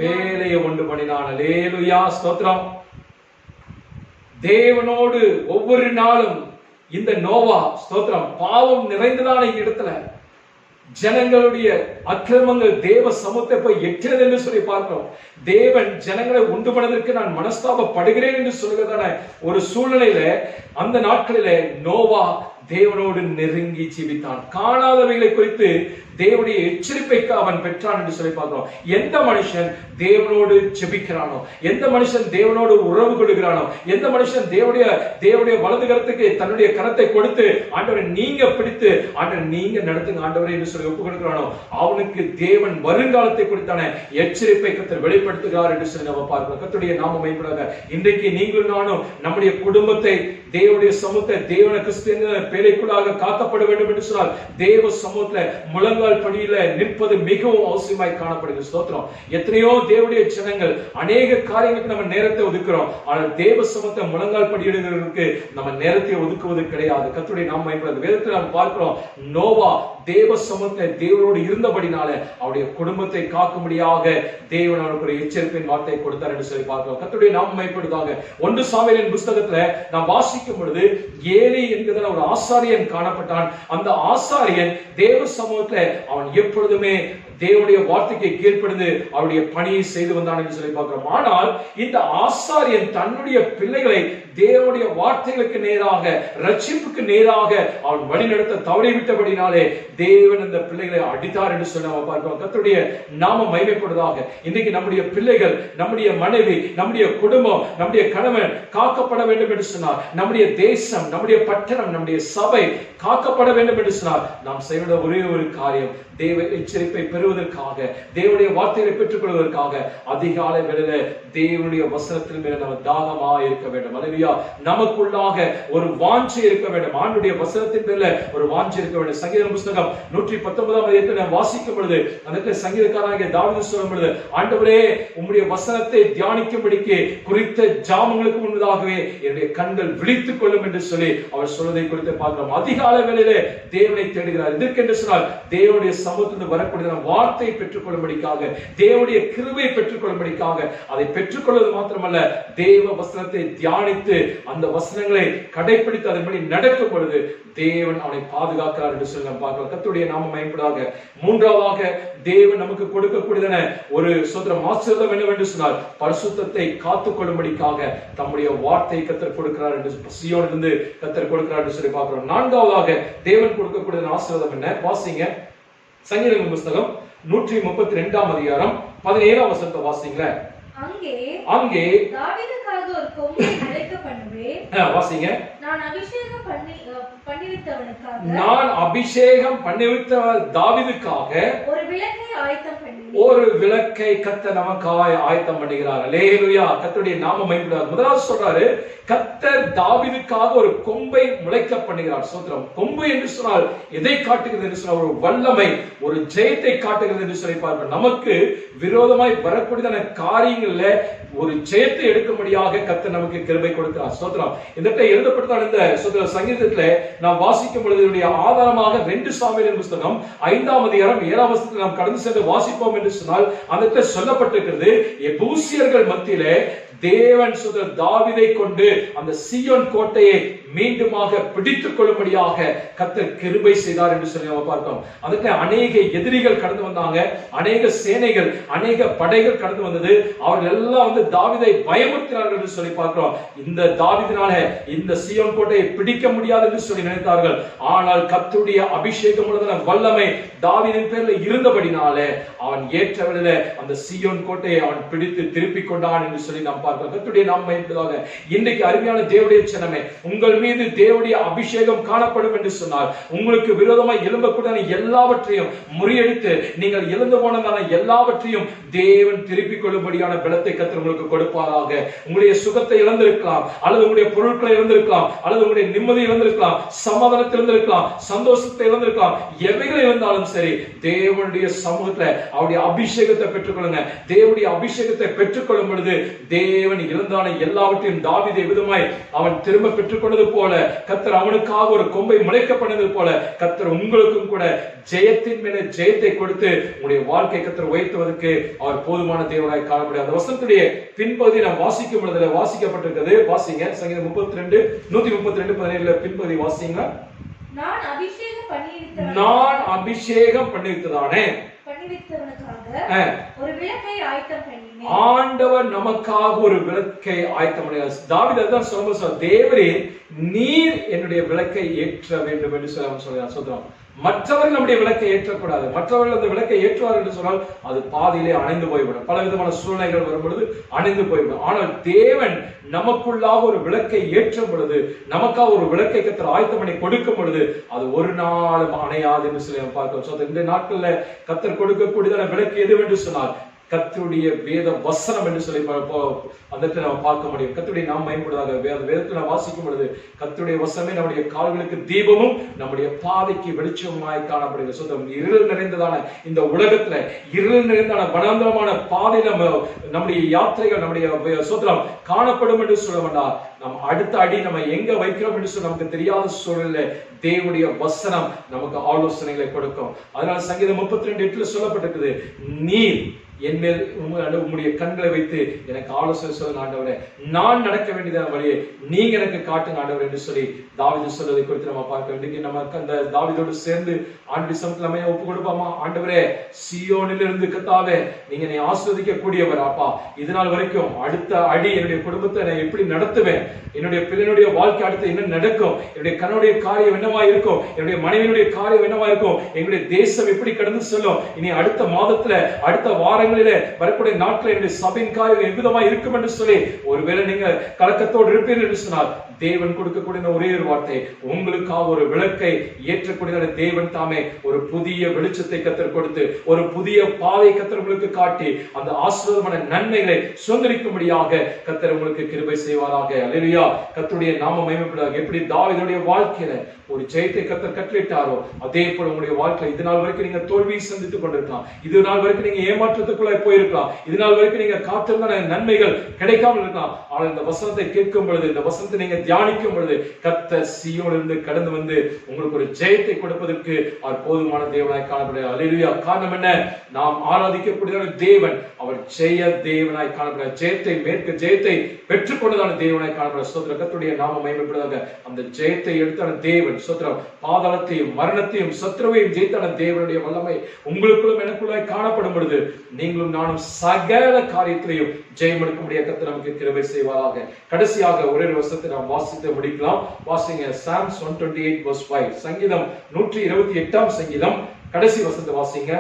வேலையை உண்டு பண்ணினான். அல்லேலூயா, ஸ்தோத்திரம். தேவனோடு ஒவ்வொரு நாளும் இந்த நோவா ஸ்தோத்திரம் பாவம் நிறைந்ததான இடத்துல ஜனங்களுடைய அக்கிரமங்கள் தேவ சமூகத்தை போய் எட்டினது என்று சொல்லி பார்க்கிறோம். தேவன் ஜனங்களை உண்டு பண்ணதற்கு நான் மனஸ்தாபப்படுகிறேன் என்று சொல்லுகிறதான ஒரு சூழ்நிலையில அந்த நாட்களில நோவா தேவனோடு நெருங்கி ஜீவித்தான். காணாதவைகளை குறித்து தேவனுடைய எச்சரிப்பைக்கு அவன் பெற்றான் என்று சொல்லி பார்க்கிறோம். எந்த மனுஷன் தேவனோடு ஜெபிக்கிறானோ, எந்த மனுஷன் தேவனோடு உறவு கொள்கிறானோ, எந்த மனுஷன் தேவனுடைய வலது கரத்துக்கு தன்னுடைய கரத்தை கொடுத்து ஆண்டவரை நீங்க பிடித்து ஆண்டவர் நீங்க நடத்துங்க ஆண்டவரை என்று சொல்லி ஒப்புக் கொடுக்கிறானோ, அவனுக்கு தேவன் வருங்காலத்தை குறித்தான எச்சரிப்பை கர்த்தர் வெளிப்படுத்துகிறார் என்று சொல்லி நம்ம பார்க்கிறோம். கர்த்தருடைய நாமம் மகிமைப்படாக. இன்றைக்கு நீங்களும் நானும் நம்முடைய குடும்பத்தை தேவனுடைய சமூகத்தை தேவன கிறிஸ்துவின் பேழைக்குள்ளாக காக்கப்பட வேண்டும் என்று சொன்னால் தேவ சமூகத்துல முழங்கால் படியில நிற்பது மிகவும் அவசியமாய் காணப்படுகிறது. ஸ்தோத்திரம். எத்தனையோ தேவனுடைய ஜனங்கள் அநேக காரியங்களுக்கு நம்ம நேரத்தை ஒதுக்குறோம். ஆனால் தேவ சமூகத்தை முழங்கால் படியிடுகிறதுக்கு நம்ம நேரத்தை ஒதுக்குவது கிடையாது. கர்த்தருடைய நாமம் மகிமைப்படாக. வேதத்தில் நாம் பார்க்கிறோம், நோவா தேவ சமூகத்தை தேவனோடு இருந்தபடினால அவருடைய குடும்பத்தை காக்கும்படியாக தேவன் அவருக்கு ஒரு எச்சரிப்பின் வார்த்தையை கொடுத்தார் என்று சொல்லி பார்க்கிறோம். கர்த்தருடைய நாமம் மகிமைப்படுவதாக. 1 சாமுவேலின் புஸ்தகத்துல நாம் வாசிக்கும் பொழுது ஏலி என்கிற ஒரு ஆசாரியன் காணப்பட்டான். அந்த ஆசாரியன் தேவ சமூகத்துல அவன் எப்பொழுதுமே தேவனுடைய வார்த்தைக்கு கீழ்ப்படிந்து அவருடைய பணியை செய்து வந்தான் என்று சொல்லி பார்க்கிறோம். ஆனால் இந்த ஆசாரியன் தன்னுடைய பிள்ளைகளை தேவனுடைய வார்த்தைகளுக்கு நேராக ரட்சிப்புக்கு நேராக அவன் வழிநடத்த தவறிவிட்டபடினாலே தேவன் அந்த பிள்ளைகளை அடித்தார் என்று சொல்லி நம்ம பார்க்கிறோம். கர்த்தருடைய நாமம் மகிமைப்படுவதாக. இன்னைக்கு நம்முடைய பிள்ளைகள், நம்முடைய மனைவி, நம்முடைய குடும்பம், நம்முடைய கணவன் காக்கப்பட வேண்டும் என்று சொன்னார். நம்முடைய தேசம், நம்முடைய பட்டணம், நம்முடைய சபை காக்கப்பட வேண்டும் என்று சொன்னார். நாம் செய்ய ஒரே ஒரு காரியம், தேவ எச்சரிப்பை பெறுவதற்காக, தேவனுடைய வார்த்தைகளை பெற்றுக் கொள்வதற்காக அதிகாலை வேளையில தேவனுடைய வசனத்தின் மேல நம்ம தாகமா இருக்க வேண்டும். அல்லேலூயா. நமக்குள்ளாக ஒரு வாஞ்சை இருக்க வேண்டும். ஆண்டுடைய வசனத்தின் மேல ஒரு வாஞ்சை இருக்க வேண்டும். சங்கீத புஸ்தகம் 119ஆம் அதிகாரத்தை நாம் வாசிக்கும் பொழுது அந்த சங்கீதக்காரனாகிய தாவீது சொல்லும் பொழுது, ஆண்டவரே உம்முடைய வசனத்தை தியானிக்கும்படிக்கு குறித்த ஜாமங்களுக்கு முன்பதாகவே என்னுடைய கண்கள் விழித்துக் கொள்ளும் என்று சொல்லி அவர் சொல்வதை குறித்து பார்க்கிறோம். அதிகாலை வேளையிலே தேவனை தேடுகிறார். இதற்கென்று சொன்னால் தேவனுடைய சமூகத்திலிருந்து வரக்கூடிய வார்த்தையை பெற்றுக் கொள்ளும்படிக்காக, தேவனுடைய கிருபை பெற்றுக் கொள்ளும்படிக்காக, அதை பெற்றுக்கொள்வது மாத்திரமல்ல, தேவ வசனத்தை தியானித்து அந்த வசனங்களை கடைபிடித்து அதன்படி நடக்கும் பொழுது தேவன் அவனை பாதுகாக்கிறார் என்று சொல்லி நாம் பார்க்கிறோம். கர்த்தருடைய நாமம் மகிமைப்படுவதாக. மூன்றாவதாக தேவன் நமக்கு கொடுக்கக்கூடியதான ஒரு ஆசீர்வாதம் என்னவென்று சொன்னால் பரிசுத்தத்தை காத்துக் கொள்ளும்படிக்காக தம்முடைய வார்த்தை கர்த்தர் கொடுக்கிறார் என்று சீயோனிலிருந்து கர்த்தர் கொடுக்கிறார் என்று சொல்லி பார்க்கிறோம். நான்காவதாக தேவன் கொடுக்கக்கூடிய ஆசீர்வாதம் என்ன? வாசிங்க. சங்கீதங்களின் புஸ்தகம் 132ஆம் அதிகாரம் 17ஆம் வசனத்தை வாசிங்களே. அங்கே தாவீதுக்காக ஒரு கொம்பை முளைக்க பண்ணுவேன். வாசிங்க. நான் அபிஷேகம் பண்ணிவிட்டவனுக்காக தாவீதுக்காக ஒரு விளக்கை ஆயத்தம் பண்ணுவேன். ஒரு விளக்கை கர்த்தர் நமக்காக ஆயத்தம் பண்ணுகிறார். அல்லேலூயா. கர்த்தருடைய நாமம் மகிமைப்படுவதாக. முதலாவது சொல்றாரு, கர்த்தர் தாவீதுக்காக ஒரு கொம்பை முளைக்க பண்ணுகிறார். ஸ்தோத்திரம். கொம்பு என்று சொன்னால் எதை காட்டுகிறது என்று சொன்னால் ஒரு வல்லமை, ஒரு ஜெயத்தை காட்டுகிறது என்று சொல்லி பார்க்கிறோம். நமக்கு விரோதமாய் வரக்கூடியதான காரியங்கள்ல ஒரு ஜெயத்தை எடுக்கும்படியாக கர்த்தர் நமக்கு கிருபை கொடுக்கிறார். ஸ்தோத்திரம். இந்த எழுதப்பட்டதான இந்த சங்கீதத்துல நாம் வாசிக்கும் பொழுது ஆதாரமாக 2 சாமுவேலின் புஸ்தகம் 5ஆம் அதிகாரம் 7ஆம் வசனத்தில் நாம் கடந்து சென்று வாசிப்போம் என்று சொன்னால் அந்த சொல்லப்பட்டிருக்கிறது, எபூசியர்கள் மத்தியிலே தேவன் தாவீதை கொண்டு அந்த சீயோன் கோட்டையை மீண்டுமாக பிடித்துக் கொள்ளும்படியாக கர்த்தர் கிருபை செய்தார் என்று சொல்லி நம்ம பார்க்கிறோம். அதுக்கு அநேக எதிரிகள் கடந்து வந்தாங்க, அநேக சேனைகள், அநேக படைகள் கடந்து வந்தது. அவர்கள் எல்லாம் தாவீதை பயமுறுத்தினார்கள் என்று சொல்லி பார்க்கிறோம். இந்த தாவீதினால இந்த சீயோன் கோட்டையை பிடிக்க முடியாது என்று சொல்லி நினைத்தார்கள். ஆனால் கர்த்தருடைய அபிஷேகம் உள்ளதான வல்லமை தாவீதின் பேர்ல இருந்தபடினாலே அவன் ஏற்றவழில அந்த சீயோன் கோட்டையை அவன் பிடித்து திருப்பிக் கொண்டான் என்று சொல்லி நாம் பார்க்கிறோம். கர்த்தருடைய நாமம் என்பதாக இன்றைக்கு அருமையான தேவனுடைய ஜனமே, உங்கள் மீது தேவனுடைய அபிஷேகம் காணப்படும் என்று சொன்னார். உங்களுக்கு விரோதமாய் எழும்பக்கூடிய எல்லாவற்றையும் முறியடித்து நீங்கள் இழந்து போனதான எல்லாவற்றையும் தேவன் திருப்பிக் கொள்ளும்படியான பலத்தை கர்த்தர் உங்களுக்கு கொடுப்பாராக. உங்களுடைய சுகத்தை இழந்திருக்கலாம், அல்லது உங்களுடைய பொருட்களை இழந்திருக்கலாம், அல்லது உங்களுடைய நிம்மதி இழந்திருக்கலாம், சமாதானத்தை இழந்திருக்கலாம், சந்தோஷத்தை இழந்திருக்கலாம். எவைகளை இருந்தாலும் சரி, தேவனுடைய சமூகத்துல அவருடைய அபிஷேகத்தை பெற்றுக்கொள்ளுங்க. தேவனுடைய அபிஷேகத்தை பெற்றுக்கொள்ளும் பொழுது தேவன் இழந்தான எல்லாவற்றையும் தாவீதை விதமாய் அவன் திரும்ப பெற்றுக்கொண்டது போல, கர்த்தர் அவனுக்காக ஒரு கொம்பை முளைக்க பண்ணது போல, கர்த்தர் உங்களுக்கும் கூட ஜெயத்தின் மேல ஜெயத்தை கொடுத்து உங்களுடைய வாழ்க்கை கர்த்தர் உயர்த்துவதற்கு அவர் போதுமான தேவனாய் காணப்படும். அந்த வசனத்துடைய பின்பகுதி நாம் வாசிக்கும் பொழுது வாசிக்கப்பட்டிருக்கிறது. வாசிங்க, சங்கீதம் 32 132 17 பின்பகுதி வாசிங்க. நான் அபிஷேகம் பண்ணிவிட்டதானே ஒரு விளக்கை ஆயத்தம் பண்ணினேன். ஆண்டவர் நமக்காக ஒரு விளக்கை ஆயத்தம் பண்ணினார். தாவீது அதான் சொல்லும்போது, தேவரே நீர் என்னுடைய விளக்கை ஏற்ற வேண்டும் என்று சொல்றான். மற்றவர்கள் நம்முடைய விளக்கை ஏற்றக்கூடாது. மற்றவர்கள் அந்த விளக்கை ஏற்றுவார் என்று சொன்னால் அது பாதியிலே அணைந்து போய்விடும். பல விதமான சூழ்நிலைகள் வரும் பொழுது அணைந்து போய்விடும். ஆனால் தேவன் நமக்குள்ளாக ஒரு விளக்கை ஏற்றும் பொழுது, நமக்காக ஒரு விளக்கை கர்த்தர் ஆயத்தம் பண்ணி கொடுக்கும் பொழுது அது ஒரு நாளும் அணையாது என்று சொல்லி பார்க்கிறோம். இந்த நாட்கள்ல கர்த்தர் கொடுக்கக்கூடியதான விளக்கு எதுவென்று சொன்னால் கர்த்தருடைய வேத வசனம் என்று சொல்லி அந்த நம்ம பார்க்க முடியும். கர்த்தருடைய நாம் பயன்படுவதாக வேதத்துல வாசிக்கும் பொழுது கர்த்தருடைய வசனமே நம்முடைய கால்களுக்கு தீபமும் நம்முடைய பாதைக்கு வெளிச்சமாய் காணப்படுகிறது. இருள் நிறைந்ததான இந்த உலகத்துல இருள் நிறைந்தான வனாந்தரமான பாதை நம்முடைய யாத்திரைகள் நம்முடைய சோத்திரம் காணப்படும் என்று சொல்ல வேண்டாம். நம் அடுத்த அடி நம்ம எங்க வைக்கிறோம் என்று சொல்லி நமக்கு தெரியாத சூழல்ல தேவனுடைய வசனம் நமக்கு ஆலோசனைகளை கொடுக்கும். அதனால சங்கீதம் 32:8 சொல்லப்பட்டிருக்குது, நீர் என் மேல் உங்களுடைய கண்களை வைத்து எனக்கு ஆலோசனை சொல்லுங்க ஆண்டவரே, நான் நடக்க வேண்டியதான வழியை நீங்க எனக்கு காட்டுங்க ஆண்டவர் என்று சொல்லி தாவீது சொல்வதை குறித்து நம்ம பார்க்க வேண்டிய நமக்கு அந்த தாவீதோடு சேர்ந்து ஆண்டு சமத்துல ஒப்பு கொடுப்பாமா. ஆண்டவரே, சீயோனிலிருந்து கர்த்தாவே நீங்க என்னை ஆசீர்வதிக்க கூடியவர் அப்பா. இதனால் வரைக்கும் அடுத்த அடி என்னுடைய குடும்பத்தை நான் எப்படி நடத்துவேன், என்னுடைய பிள்ளைகளுடைய வாழ்க்கை அடுத்து என்ன நடக்கும், என்னுடைய கணவனுடைய காரியம் என்னவா இருக்கும், என்னுடைய மனைவியினுடைய காரியம் என்னவா இருக்கும், எங்களுடைய தேசம் எப்படி கடந்து செல்லும், இனி அடுத்த மாதத்துல அடுத்த வாரங்களிலே வரக்கூடிய நாட்கள் என்னுடைய சபையின் காரியம் எவ்விதமா இருக்கும் என்று சொல்லி ஒருவேளை நீங்க கலக்கத்தோடு இருப்பீர்கள் என்று சொன்னால் தேவன் கொடுக்கக்கூடிய ஒரே ஒரு வார்த்தை, உங்களுக்காக ஒரு விளக்கை ஏற்றக்கூடிய தேவன் தாமே ஒரு புதிய வெளிச்சத்தை கர்த்தர் கொடுத்து ஒரு புதிய பாதை கர்த்தர் உங்களுக்கு காட்டி அந்த ஆசீர்வாதமான நன்மைகளை சுதந்திரிக்கும்படியாக கர்த்தர் உங்களுக்கு கிருபை செய்வாராக. அல்லேலூயா. கர்த்தருடைய நாமம் மகிமைப்படுவதாக. எப்படி தாவீதுடைய வாழ்க்கையில ஒரு ஜெயத்தை கர்த்தர் கட்டளையிட்டாரோ அதே போல உங்களுடைய வாழ்க்கையில இது நாள் வரைக்கும் நீங்க தோல்வியை சந்தித்துக் கொண்டிருக்கலாம், இது நாள் வரைக்கும் நீங்க ஏமாற்றத்துக்குள்ள போயிருக்கலாம், இது நாள் வரைக்கும் நீங்க காத்திருந்த நன்மைகள் கிடைக்காமல் இருக்கலாம். ஆனால் இந்த வசனத்தை கேட்கும் பொழுது, இந்த வசனத்தை நீங்க தியானிக்கும் பொழுது கர்த்தர் சீயோனிலிருந்து கடந்து வந்து உங்களுக்கு ஒரு ஜெயத்தை கொடுப்பதற்கு அவர் போதுமான தேவனாய் காணப்படுகிறார். அல்லேலூயா. காரணம் என்ன? நாம் ஆராதிக்கக்கூடிய தேவன் அவர் ஜெய தேவனாய் காணப்படுகிறார். ஜெயத்தை மேற்க ஜெயத்தை பெற்றுக்கொண்டதான தேவனாய் காணப்படுகிறார். ஸ்தோத்திரம். கர்த்தருடைய நாமம் மகிமைப்படுவதாக. அந்த ஜெயத்தை எடுத்தான தேவன் ஸ்தோத்திரம் பாதாளத்தையும் மரணத்தையும் சத்ருவையும் ஜெயித்தான தேவனுடைய வல்லமை உங்களுக்குள்ளும் எனக்குள்ளாய் காணப்படும் பொழுது நீங்களும் நானும் சகல காரியத்திலையும் ஜெயம் எடுக்க முடிய கர்த்தர் நமக்கு கிருபை செய்வாராக. கடைசியாக ஒரே வசனத்தை நாம் வாசித்து முடிக்கலாம். வாசிங்க. Psalms 128:5. சங்கீதம் 128 சங்கீதம் கடைசி வசனத்தை வாசிங்க.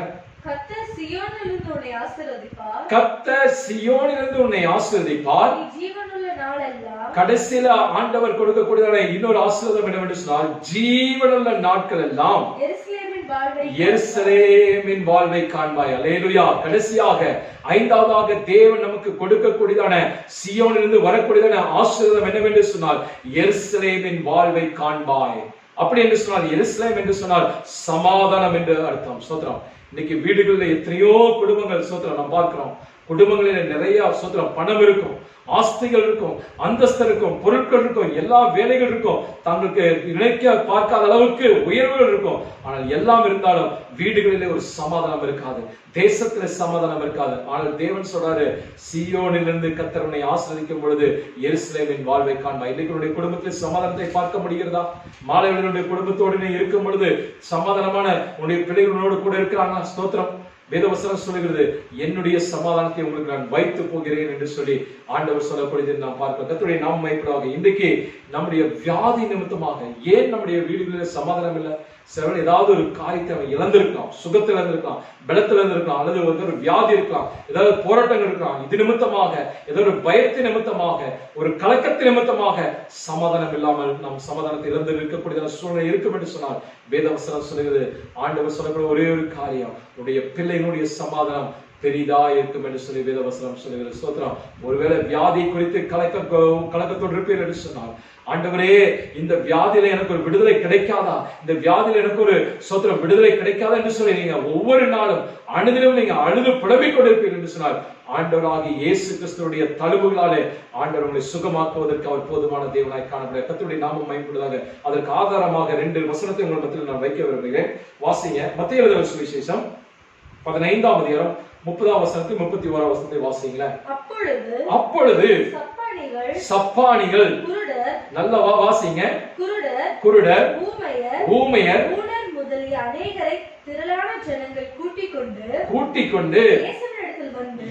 கர்த்தர் சீயோனிலிருந்து உன்னை ஆசீர்வதிப்பார். கர்த்தர் சீயோனிலிருந்து உன்னை ஆசீர்வதிப்பார். நீ ஜீவனுள்ள நாளெல்லாம். கடைசியில ஆண்டவர் கொடுக்கக்கூடிய இன்னொரு ஆசீர்வாதம் என்னவென்று சொன்னால் ஜீவனுள்ள நாட்கள் எல்லாம் எருசலேமின் வாழ்வை காண்பாய். அல்லேலூயா. கடைசியாக ஐந்தாவதாக தேவன் நமக்கு கொடுக்கக்கூடியதான சீயோனிலிருந்து வரக்கூடியதான ஆசீர்வாதம் என்னவென்று சொன்னால் எருசலேமின் வாழ்வை காண்பாய். அப்படி என்று சொன்னால் எருசலேம் என்று சொன்னால் சமாதானம் என்று அர்த்தம். ஸ்தோத்திரம். இன்னைக்கு வீடுகளில் எத்தனையோ குடும்பங்கள் ஸ்தோத்திரம் நாம் பார்க்கிறோம். குடும்பங்களில நிறைய ஸ்தோத்திரம் பணம் இருக்கும், ஆஸ்திகள் இருக்கும், அந்தஸ்து இருக்கும், பொருட்கள் இருக்கும், எல்லா வேலைகள் இருக்கும், தங்களுக்கு நினைக்க பார்க்காத அளவுக்கு உயர்வுகள் இருக்கும். ஆனால் எல்லாம் இருந்தாலும் வீடுகளிலே ஒரு சமாதானம் இருக்காது, தேசத்துல சமாதானம் இருக்காது. ஆனால் தேவன் சொல்றாரு, சீயோனிலிருந்து கர்த்தர் உன்னை ஆசீர்வதிக்கும் பொழுது எருசலேமின் வாழ்வை காண்பாய். இன்னைக்கு உன்னுடைய குடும்பத்தில் சமாதானத்தை பார்க்க முடிகிறதா? மாலை உன்னுடைய குடும்பத்தோடு நீ இருக்கும் பொழுது சமாதானமான உன்னுடைய பிள்ளைகளோடு கூட இருக்கிறாங்க. ஸ்தோத்திரம். வேதவசனம் சொல்லுகிறது, என்னுடைய சமாதானத்தை உங்களுக்கு நான் வைத்து போகிறேன் என்று சொல்லி ஆண்டவர் சொல்லக்கூடியது நாம் பார்க்கிறோம். கர்த்தருடைய நாமம் மகிமைப்படுவதாக. இன்றைக்கு நம்முடைய வியாதி நிமித்தமாக ஏன் நம்முடைய வீடுகளில் சமாதானம் இல்லை? சிலர் ஏதாவது ஒரு காரியத்தை அவன் இழந்திருக்கான், சுகத்தில் இழந்திருக்கான், பலத்தில் இழந்திருக்கான், அல்லது ஒரு வியாதி இருக்கலாம், ஏதாவது போராட்டங்கள் இருக்கலாம். இது நிமித்தமாக, ஏதோ ஒரு பயத்தின் நிமித்தமாக, ஒரு கலக்கத்தின் நிமித்தமாக சமாதானம் இல்லாமல் நம் சமாதானத்தை இழந்து இருக்கக்கூடிய சூழ்நிலை இருக்கும் என்று சொன்னால் வேதவசனம் சொல்லுகிறது, ஆண்டவர் சொல்லக்கூடிய ஒரே ஒரு காரியம், உடைய பிள்ளையினுடைய சமாதானம் பெரிதா இருக்கும் என்று சொல்லி வேதவசனம் சொல்லுகிறது. ஸ்தோத்திரம். ஒருவேளை வியாதி குறித்து கலக்கத்தோடு இருப்பீர் என்று சொன்னால், ஆண்டவரே இந்த வியாதியில எனக்கு ஒரு விடுதலை கிடைக்காதா, இந்த வியாதியில எனக்கு ஒரு ஸ்தோத்திரம் விடுதலை கிடைக்காதா என்று சொல்லி நீங்க ஒவ்வொரு நாளும் அனுதினமும் நீங்க அழுது புலம்பிக் கொண்டிருப்பீர் என்று சொன்னால், ஆண்டவராகிய இயேசு கிறிஸ்துவுடைய தழும்புகளாலே ஆண்டவர் உங்களை சுகமாக்குவதற்கு அவர் போதுமான தேவனாய் காணப்பட. கர்த்தருடைய நாமம் மகிமைப்படுவதாக. அதற்கு ஆதாரமாக 2 வசனத்தை உங்கள் மத்தியில் நான் வைக்க விரும்புகிறேன். வாசிங்க. மத்தேயு எழுதின சுவிசேஷம் 15ஆம் அதிகாரம் 30ஆம் வசனத்தை 31ஆம் வசனத்தை வாசிங்களேன். அப்பொழுது சப்பானிகள் நல்ல வாசிங்க. குருடர், ஊமையர் முதலிய அநேகரை திரளான ஜனங்கள் கூட்டிக் கொண்டு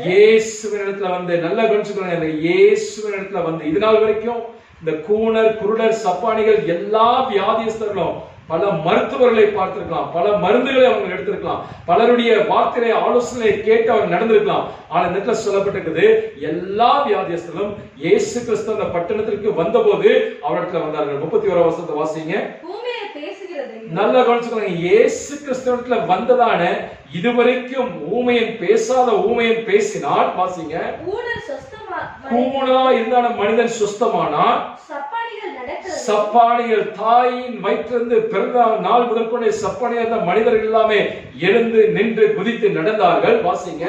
இயேசுவினிடத்துல வந்து நல்ல கவனிச்சுக்கோங்க, இயேசுவினிடத்துல வந்து இது நாள் வரைக்கும் இந்த கூணர், குருடர், சப்பானிகள் எல்லா வியாதியஸ்தர்களும் பல மருத்துவர்களை பார்த்திருக்கலாம், பல மருந்துகளை அவங்க எடுத்திருக்கலாம், பலருடைய வார்த்தை ஆலோசனை கேட்டு அவங்க நடந்திருக்கலாம். ஆனா இந்த இடத்துல சொல்லப்பட்டிருக்குது, எல்லா வியாதியஸ்தர்களும் இயேசு கிறிஸ்து அந்த பட்டணத்திற்கு வந்தபோது அவரிடத்துல வந்தார்கள். 31ஆம் வசனத்தை வாசிங்க. நல்லா கவனிச்சுக்கோங்க, இயேசு கிறிஸ்துவிடத்துல வந்ததான இதுவரைக்கும் ஊமையன் பேசாத ஊமையன் பேசினார். வாசிங்க. கூணா இருந்தான மனிதன் சுஸ்தமானார். சப்பானிகள் தாயின் வயிற்றிலிருந்து பிறந்த நாள் முதல் கொண்டே சப்பானியா இருந்த மனிதர்கள் எல்லாமே எழுந்து நின்று குதித்து நடந்தார்கள். வாசிங்க.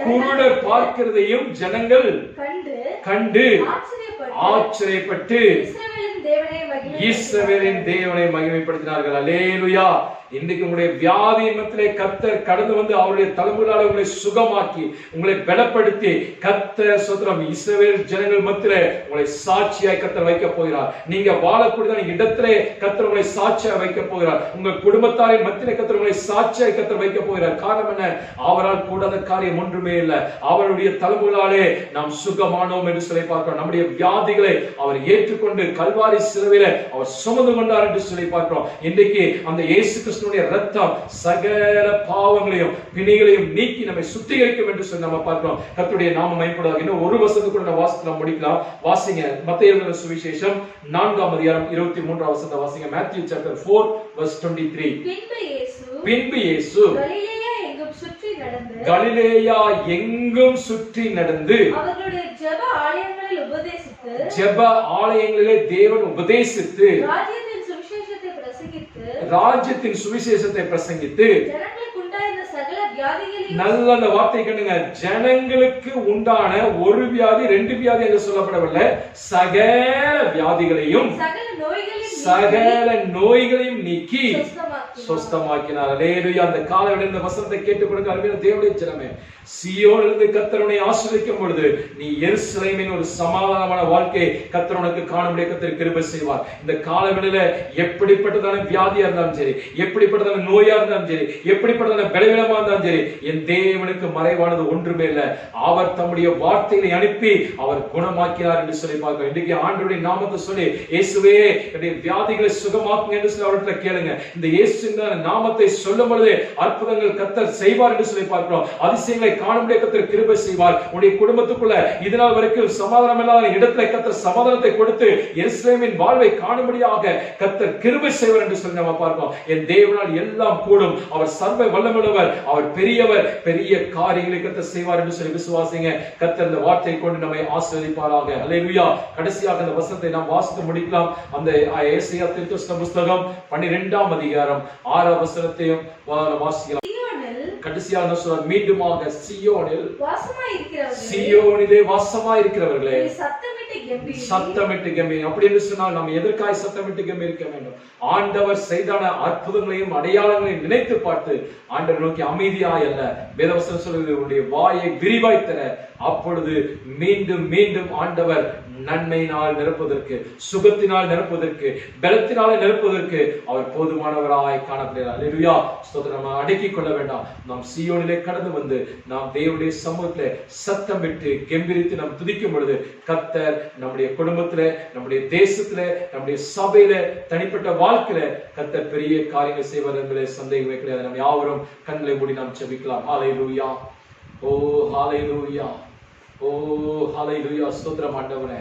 குருடர் பார்க்கிறதையும் ஜனங்கள் கண்டு ஆச்சரியப்பட்டு இஸ்ரவேலின் தேவனை மகிமைப்படுத்தினார்கள். அல்லேலூயா. இன்றைக்கு உங்களுடைய வியாதி நிமித்தத்திலே கர்த்தர் கடந்து வந்து அவருடைய தலைமுறையால் உங்களை சுகமாக்கி உங்களை பலப்படுத்தி கர்த்தர் ஸ்தோத்திரம் இஸ்ரவேல் ஜனங்கள் மத்தியிலே உங்களை சாட்சியாய் கர்த்தர் வைக்க போகிறார். நீங்க வாழக்கூடிய இடத்திலே கர்த்தர் உங்களை சாட்சியாய் வைக்க போகிறார். உங்க குடும்பத்தாரின் மத்தியிலே கர்த்தர் உங்களை சாட்சியாய் கர்த்தர் வைக்க போகிறார். காரணம் என்ன? அவரால் கூடாத காரியம் ஒன்றுமே இல்லை. அவருடைய தலைமுறையாலே நாம் சுகமானோம் என்று சொல்லி பார்க்கிறோம். நம்முடைய வியாதிகளை அவர் ஏற்றுக்கொண்டு கல்வாரி சிலுவையிலே அவர் சுமந்து கொண்டார் என்று சொல்லி பார்க்கிறோம். இன்றைக்கு அந்த இயேசு ரத்தம் சகல பாவங்களையும் பிணிகளையும் நீக்கி நம்மை சுத்திகரிக்கும் என்று சொல்லி நம்ம பார்க்கிறோம். கர்த்தருடைய நாமம் மகிமைப்படுவதாக. இன்னும் ஒரு வசனத்துக்குள்ள வாசித்து நாம் முடிக்கலாம். வாசிங்க. மத்தேயு எழுதின சுவிசேஷம் 4ஆம் அதிகாரம் 23ஆம் வசனத்தை வாசிங்க. Matthew chapter 4 verse 23. பின்பு இயேசு கலிலேயா எங்கும் சுற்றி நடந்து ஜெப ஆலயங்களிலே தேவன் உபதேசித்து ராஜ்யத்தின் சுவிசேஷத்தை பிரசங்கித்து நல்ல அந்த வார்த்தை கண்டுங்க, ஜனங்களுக்கு உண்டான ஒரு வியாதி 2 வியாதி என்று சொல்லப்படவில்லை, சகல வியாதிகளையும் சகல நோய்களையும் நீக்கி சொஸ்தமாக்கினார். அல்லேலூயா. அந்த காலையில் இந்த வசனத்தை கேட்டுக் கொடுக்க அருமையான தேவனுடைய ஜனமே, சீயோனிலிருந்து கர்த்தர் உன்னை ஆசீர்வதிக்கும் பொழுது நீ எருசலேமின் ஒரு சமாதானமான வாழ்க்கையை கர்த்தர் உனக்கு காணும்படி கர்த்தர் கிருபை செய்வார். இந்த காலவெளியில எப்படிப்பட்டதான வியாதியா இருந்தாலும் சரி, எப்படிப்பட்டதான நோயா இருந்தாலும் சரி, எப்படிப்பட்டதான பலவீனமா இருந்தாலும் சரி, என் தேவனுக்கு மறைவானது ஒன்றுமே இல்லை. அவர் தம்முடைய வார்த்தைகளை அனுப்பி அவர் குணமாக்கினார் என்று சொல்லி பார்க்கிறோம். இன்றைக்கு ஆண்டவருடைய நாமத்தை சொல்லி, இயேசுவே என்னுடைய வியாதிகளை சுகமாக்குங்க என்று சொல்லி அவர்கிட்ட கேளுங்க. இந்த இயேசுவின் நாமத்தை சொல்லும் பொழுது அற்புதங்கள் கர்த்தர் செய்வார் என்று சொல்லி பார்க்கிறோம். அதிசயங்களை காணும்படியாக கர்த்தர் கிருபை செய்வார். உங்களுடைய குடும்பத்துக்குள்ள இதனால் வரைக்கும் சமாதானம் இல்லாத இடத்துல கர்த்தர் சமாதானத்தை கொடுத்து எருசலேமின் வாழ்வை காணும்படியாக கர்த்தர் கிருபை செய்வார் என்று சொல்லி நம்ம பார்க்கிறோம். என் தேவனால் எல்லாம் கூடும், அவர் சர்வ வல்லமையுள்ளவர், அவர் பெரியவர், பெரிய காரியங்களை கர்த்தர் செய்வார் என்று சொல்லி விசுவாசிங்க. கர்த்தர் இந்த வார்த்தையை கொண்டு நம்மை ஆசீர்வதிப்பாராக. அல்லேலூயா. கடைசியாக இந்த வசனத்தை நாம் வாசித்து முடிக்கலாம். அந்த ஏசாயா தீர்க்கதரிசன புத்தகம் 12ஆம் அதிகாரம் 6ஆம் வசனத்தையும் வாசிக்கலாம். கடைசியா என்ன சொல்றார்? மீண்டுமாக சியோனில் வாசமாயிருக்கிறவர்களே, சியோனிலே வாசமாயிருக்கிறவர்களே நீ சத்தமிட்டு கெம்பீரி. சத்தமிட்டு கெம்பீரி. அப்படி என்று சொன்னால் நாம் எதற்காய் சத்தமிட்டு கெம்பீரிக்க வேண்டும்? ஆண்டவர் செய்தான அற்புதங்களையும் அடையாளங்களையும் நினைத்து பார்த்து ஆண்டவர் நோக்கி அமைதியாய் அல்ல, வேதவசனம் சொல்லுகிறது உன்னுடைய வாயை விரிவாய் தர, அப்பொழுது மீண்டும் மீண்டும் ஆண்டவர் நன்மையினால் நிரப்புவதற்கு, சுகத்தினால் நிரப்புவதற்கு, பலத்தினாலே நிரப்புவதற்கு அவர் போதுமானவராய் காணப்படுகிறார். அல்லேலூயா. ஸ்தோத்திரம். நம்ம அடக்கிக் கொள்ள வேண்டாம். நாம் சீயோனிலே கடந்து வந்து நாம் தேவனுடைய சமூகத்திலே சத்தமிட்டு கெம்பீரித்து நாம் துதிக்கும் பொழுது கர்த்தர் நம்முடைய குடும்பத்திலே, நம்முடைய தேசத்திலே, நம்முடைய சபையில, தனிப்பட்ட வாழ்க்கையில கர்த்தர் பெரிய காரியங்கள் செய்வார் என்பதிலே சந்தேகமே கிடையாது. நாம் யாவரும் கண்களை மூடி நாம் ஜெபிக்கலாம். ஹல்லேலூயா. ஓ ஹல்லேலூயா. ஓ ஹல்லேலூயா. ஸ்தோத்திரம் ஆண்டவரே.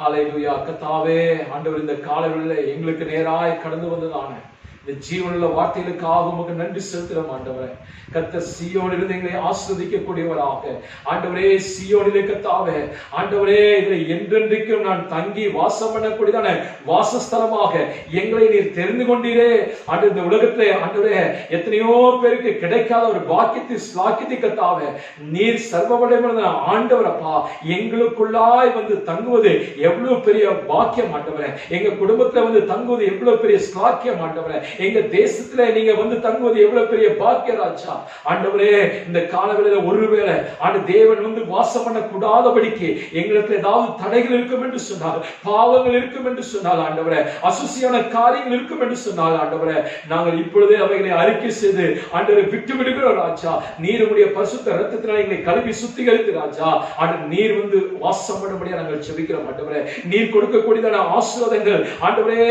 ஹல்லேலூயா. கர்த்தாவே, ஆண்டவர் இந்த காலையிலே எங்களுக்கு நேராய் கடந்து வந்ததான இந்த ஜீவனுள்ள வார்த்தைகளுக்காக உமக்கு நன்றி செலுத்துகிறோம் ஆண்டவரே. கர்த்தர் சீயோனிலிருந்து எங்களை ஆசீர்வதிக்கக்கூடியவராக, ஆண்டவரே சீயோனிலே கர்த்தாவே, ஆண்டவரே இதில் என்றென்றைக்கும் நான் தங்கி வாசம் பண்ணக்கூடியதான வாசஸ்தலமாக எங்களை நீர் தெரிந்து கொண்டீரே. ஆண்டு இந்த உலகத்திலே ஆண்டவரே எத்தனையோ பேருக்கு கிடைக்காத ஒரு பாக்கியத்தை கர்த்தாவே நீர் சர்வவல்லமையுள்ள ஆண்டவர் அப்பா, எங்களுக்குள்ளாய் வந்து தங்குவது எவ்வளவு பெரிய பாக்கியம் ஆண்டவரே. எங்க குடும்பத்துல வந்து தங்குவது எவ்வளவு பெரிய ஸ்லாக்கியம் ஆண்டவரே. எங்க தேசத்துல நீங்க வந்து தங்குவது எவ்வளவு பெரிய பாக்கியராஜா ஆண்டவரே. இந்த காலவேளையில ஒருவேளை ஆண்டு தேவன் வந்து வாசம் பண்ண கூடாதபடிக்கு எங்களுக்கு ஏதாவது தடைகள் இருக்கும் என்று சொன்னால், பாவங்கள் இருக்கும் என்று சொன்னால் ஆண்டவரே, அசுசியான காரியங்கள் இருக்கும் என்று சொன்னால் ஆண்டவரே, நாங்கள் இப்பொழுதே அவைகளை அறிக்கை செய்து ஆண்டவரை விட்டு விடுகிறோம் ராஜா. நீர் உடைய பரிசுத்த இரத்தத்தினால் எங்களை கழுவி சுத்திகரித்து ராஜா, ஆண்டு நீர் வந்து வாசம் பண்ணும்படியா நாங்கள் ஜெபிக்கிறோம் ஆண்டவரே. நீர் கொடுக்கக்கூடியதான ஆசீர்வாதங்கள் ஆண்டவரே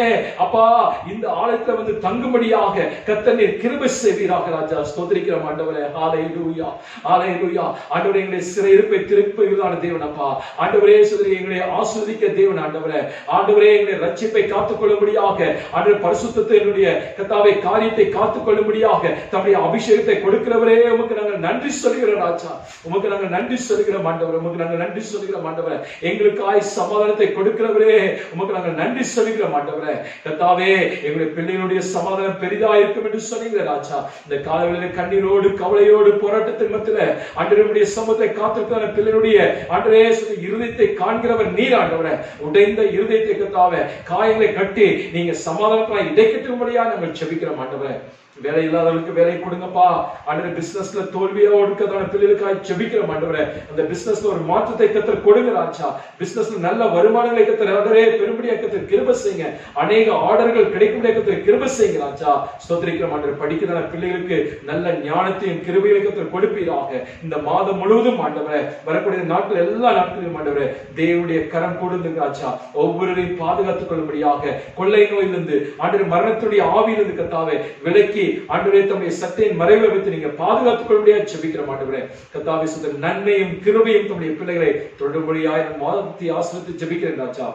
அப்பா இந்த ஆலயத்துல வந்து தங்கும்படியாக கர்த்தர் நீர் கிருபை செய்வீராக ராஜா. ஸ்தோத்திரிக்கிறோம் ஆண்டவரே. ஹல்லேலூயா. ஹல்லேலூயா. ஆண்டவரே எங்களை சிறையிருப்பை திருப்புவதான தேவன் அப்பா, ஆண்டவரே சொல்லி எங்களை ஆசீர்வதிக்க தேவன் ஆண்டவரே, ஆண்டவரே எங்களை ரட்சிப்பை காத்துக்கொள்ளும்படியாக, ஆண்டவரே பரிசுத்தத்தினுடைய கர்த்தாவே காரியத்தை காத்துக்கொள்ளும்படியாக தம்முடைய அபிஷேகத்தை கொடுக்கிறவரே உமக்கு நாங்கள் நன்றி சொல்கிறோம் ராஜா. உமக்கு நாங்கள் நன்றி சொல்கிறோம் ஆண்டவரே. உமக்கு நாங்கள் நன்றி சொல்கிறோம் ஆண்டவரே. எங்களுக்காய் சமாதானத்தை கொடுக்கிறவரே உமக்கு நாங்கள் நன்றி சொல்கிறோம் ஆண்டவரே. கர்த்தாவே எங்களுடைய பிள்ளைகளுடைய சமாதானம் பெரிதா இருக்கும் என்று சொன்னீங்க ராஜா. இந்த காலவெளியில கண்ணீரோடு கவலையோடு போராட்டத்தின் மத்தியில ஆண்டவருடைய சமூகத்தை காத்திருக்கிற பிள்ளைகளுடைய ஆண்டவரே இருதயத்தை காண்கிறவர் நீர் ஆண்டவரே. உடைந்த இருதயத்தை கர்த்தாவே காயங்களை கட்டி நீங்க சமாதானத்தாய் இடைக்கட்டும்படியா நாங்கள் ஜெபிக்கிறோம் ஆண்டவரே. வேலை இல்லாதவர்களுக்கு வேலை கொடுங்கப்பா ஆண்டவரே. பிசினஸ்ல தோல்வியா ஒடுக்கதான பிள்ளைகளுக்காக ஜெபிக்கிறோம் ஆண்டவரே. அந்த பிசினஸ்ல ஒரு மாற்றத்தை கர்த்தர் கொடுங்க ராஜா. பிசினஸ்ல நல்ல வருமானங்களை கர்த்தர் ஆண்டவரே பெரும்படியா கர்த்தர் கிருபை செய்யுங்க. அநேக ஆர்டர்கள் கிடைக்கும்படியா கர்த்தர் கிருபை செய்யுங்க ராஜா. ஸ்தோத்திரிக்கிறோம் ஆண்டவரே. படிக்கிறதான பிள்ளைகளுக்கு நல்ல ஞானத்தையும் கிருபையை கர்த்தர் கொடுப்பீராக. இந்த மாதம் முழுவதும் ஆண்டவரே, வரக்கூடிய நாட்கள் எல்லா நாட்களிலும் ஆண்டவரே தேவனுடைய கரம் கொடுங்க ராஜா. ஒவ்வொருவரையும் பாதுகாத்துக் கொள்ளும்படியாக கொள்ளை நோயிலிருந்து ஆண்டவரே மரணத்துடைய ஆவியிலிருந்து கர்த்தாவே விலக்கி ஆண்டவரே தம்முடைய சட்டையின் மறைவை வைத்து நீங்க பாதுகாத்துக் கொள்ளும்படியா ஜெபிக்கிறோம் ஆண்டவரே. கர்த்தாவே சுத்த நன்மையும் கிருபையும் தம்முடைய பிள்ளைகளை தொடும்படியாய் மாதத்தை ஆசீர்வதித்து ஜெபிக்கிறேன் ராஜா.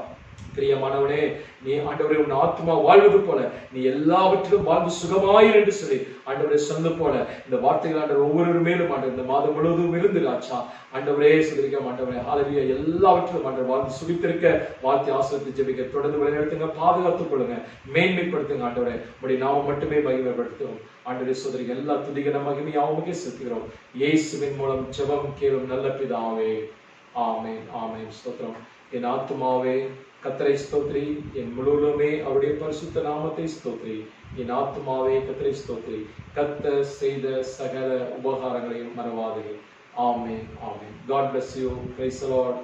பிரியமானவனே, நீ ஆண்டவரே உன் ஆத்மா வாழ்வது போல நீ எல்லாவற்றிலும் வாழ்ந்து சுகமாயிரு என்று சொல்லி ஆண்டவரே சொன்னது போல இந்த வார்த்தைகள் ஆண்டவர் ஒவ்வொரு மேலும் ஆண்டவர் இந்த மாதம் முழுவதும் இருந்து ராஜா ஆண்டவரே சொல்லிருக்க ஆண்டவரே. ஹல்லேலூயா. எல்லாவற்றிலும் ஆண்டவர் வாழ்ந்து சுகித்திருக்க வாழ்த்தி ஆசீர்வதித்து ஜெபிக்க தொடர்ந்து வழிநடத்துங்க, பாதுகாத்துக் கொள்ளுங்க, மேன்மைப்படுத்துங்க ஆண்டவரே. உடைய நாமம் மட்டுமே மகிமைப்படுத்தும் ஆண்டவரே. சோதரிகள் எல்லா துதிகன மகிமை யாவுமே செலுத்துகிறோம் இயேசுவின் மூலம் ஜெபம் கேளும் நல்ல பிதாவே. ஆமென். ஆமென். ஸ்தோத்திரம். என் ஆத்துமாவே கர்த்தரை ஸ்தோத்திரி, என் முழுவதுமே அவருடைய பரிசுத்த நாமத்தை ஸ்தோத்திரி. என் ஆத்துமாவே கர்த்தரை ஸ்தோத்திரி, கர்த்தர் செய்த சகல உபகாரங்களையும் மறவாதே. ஆமென். ஆமென். God bless you. Praise the Lord.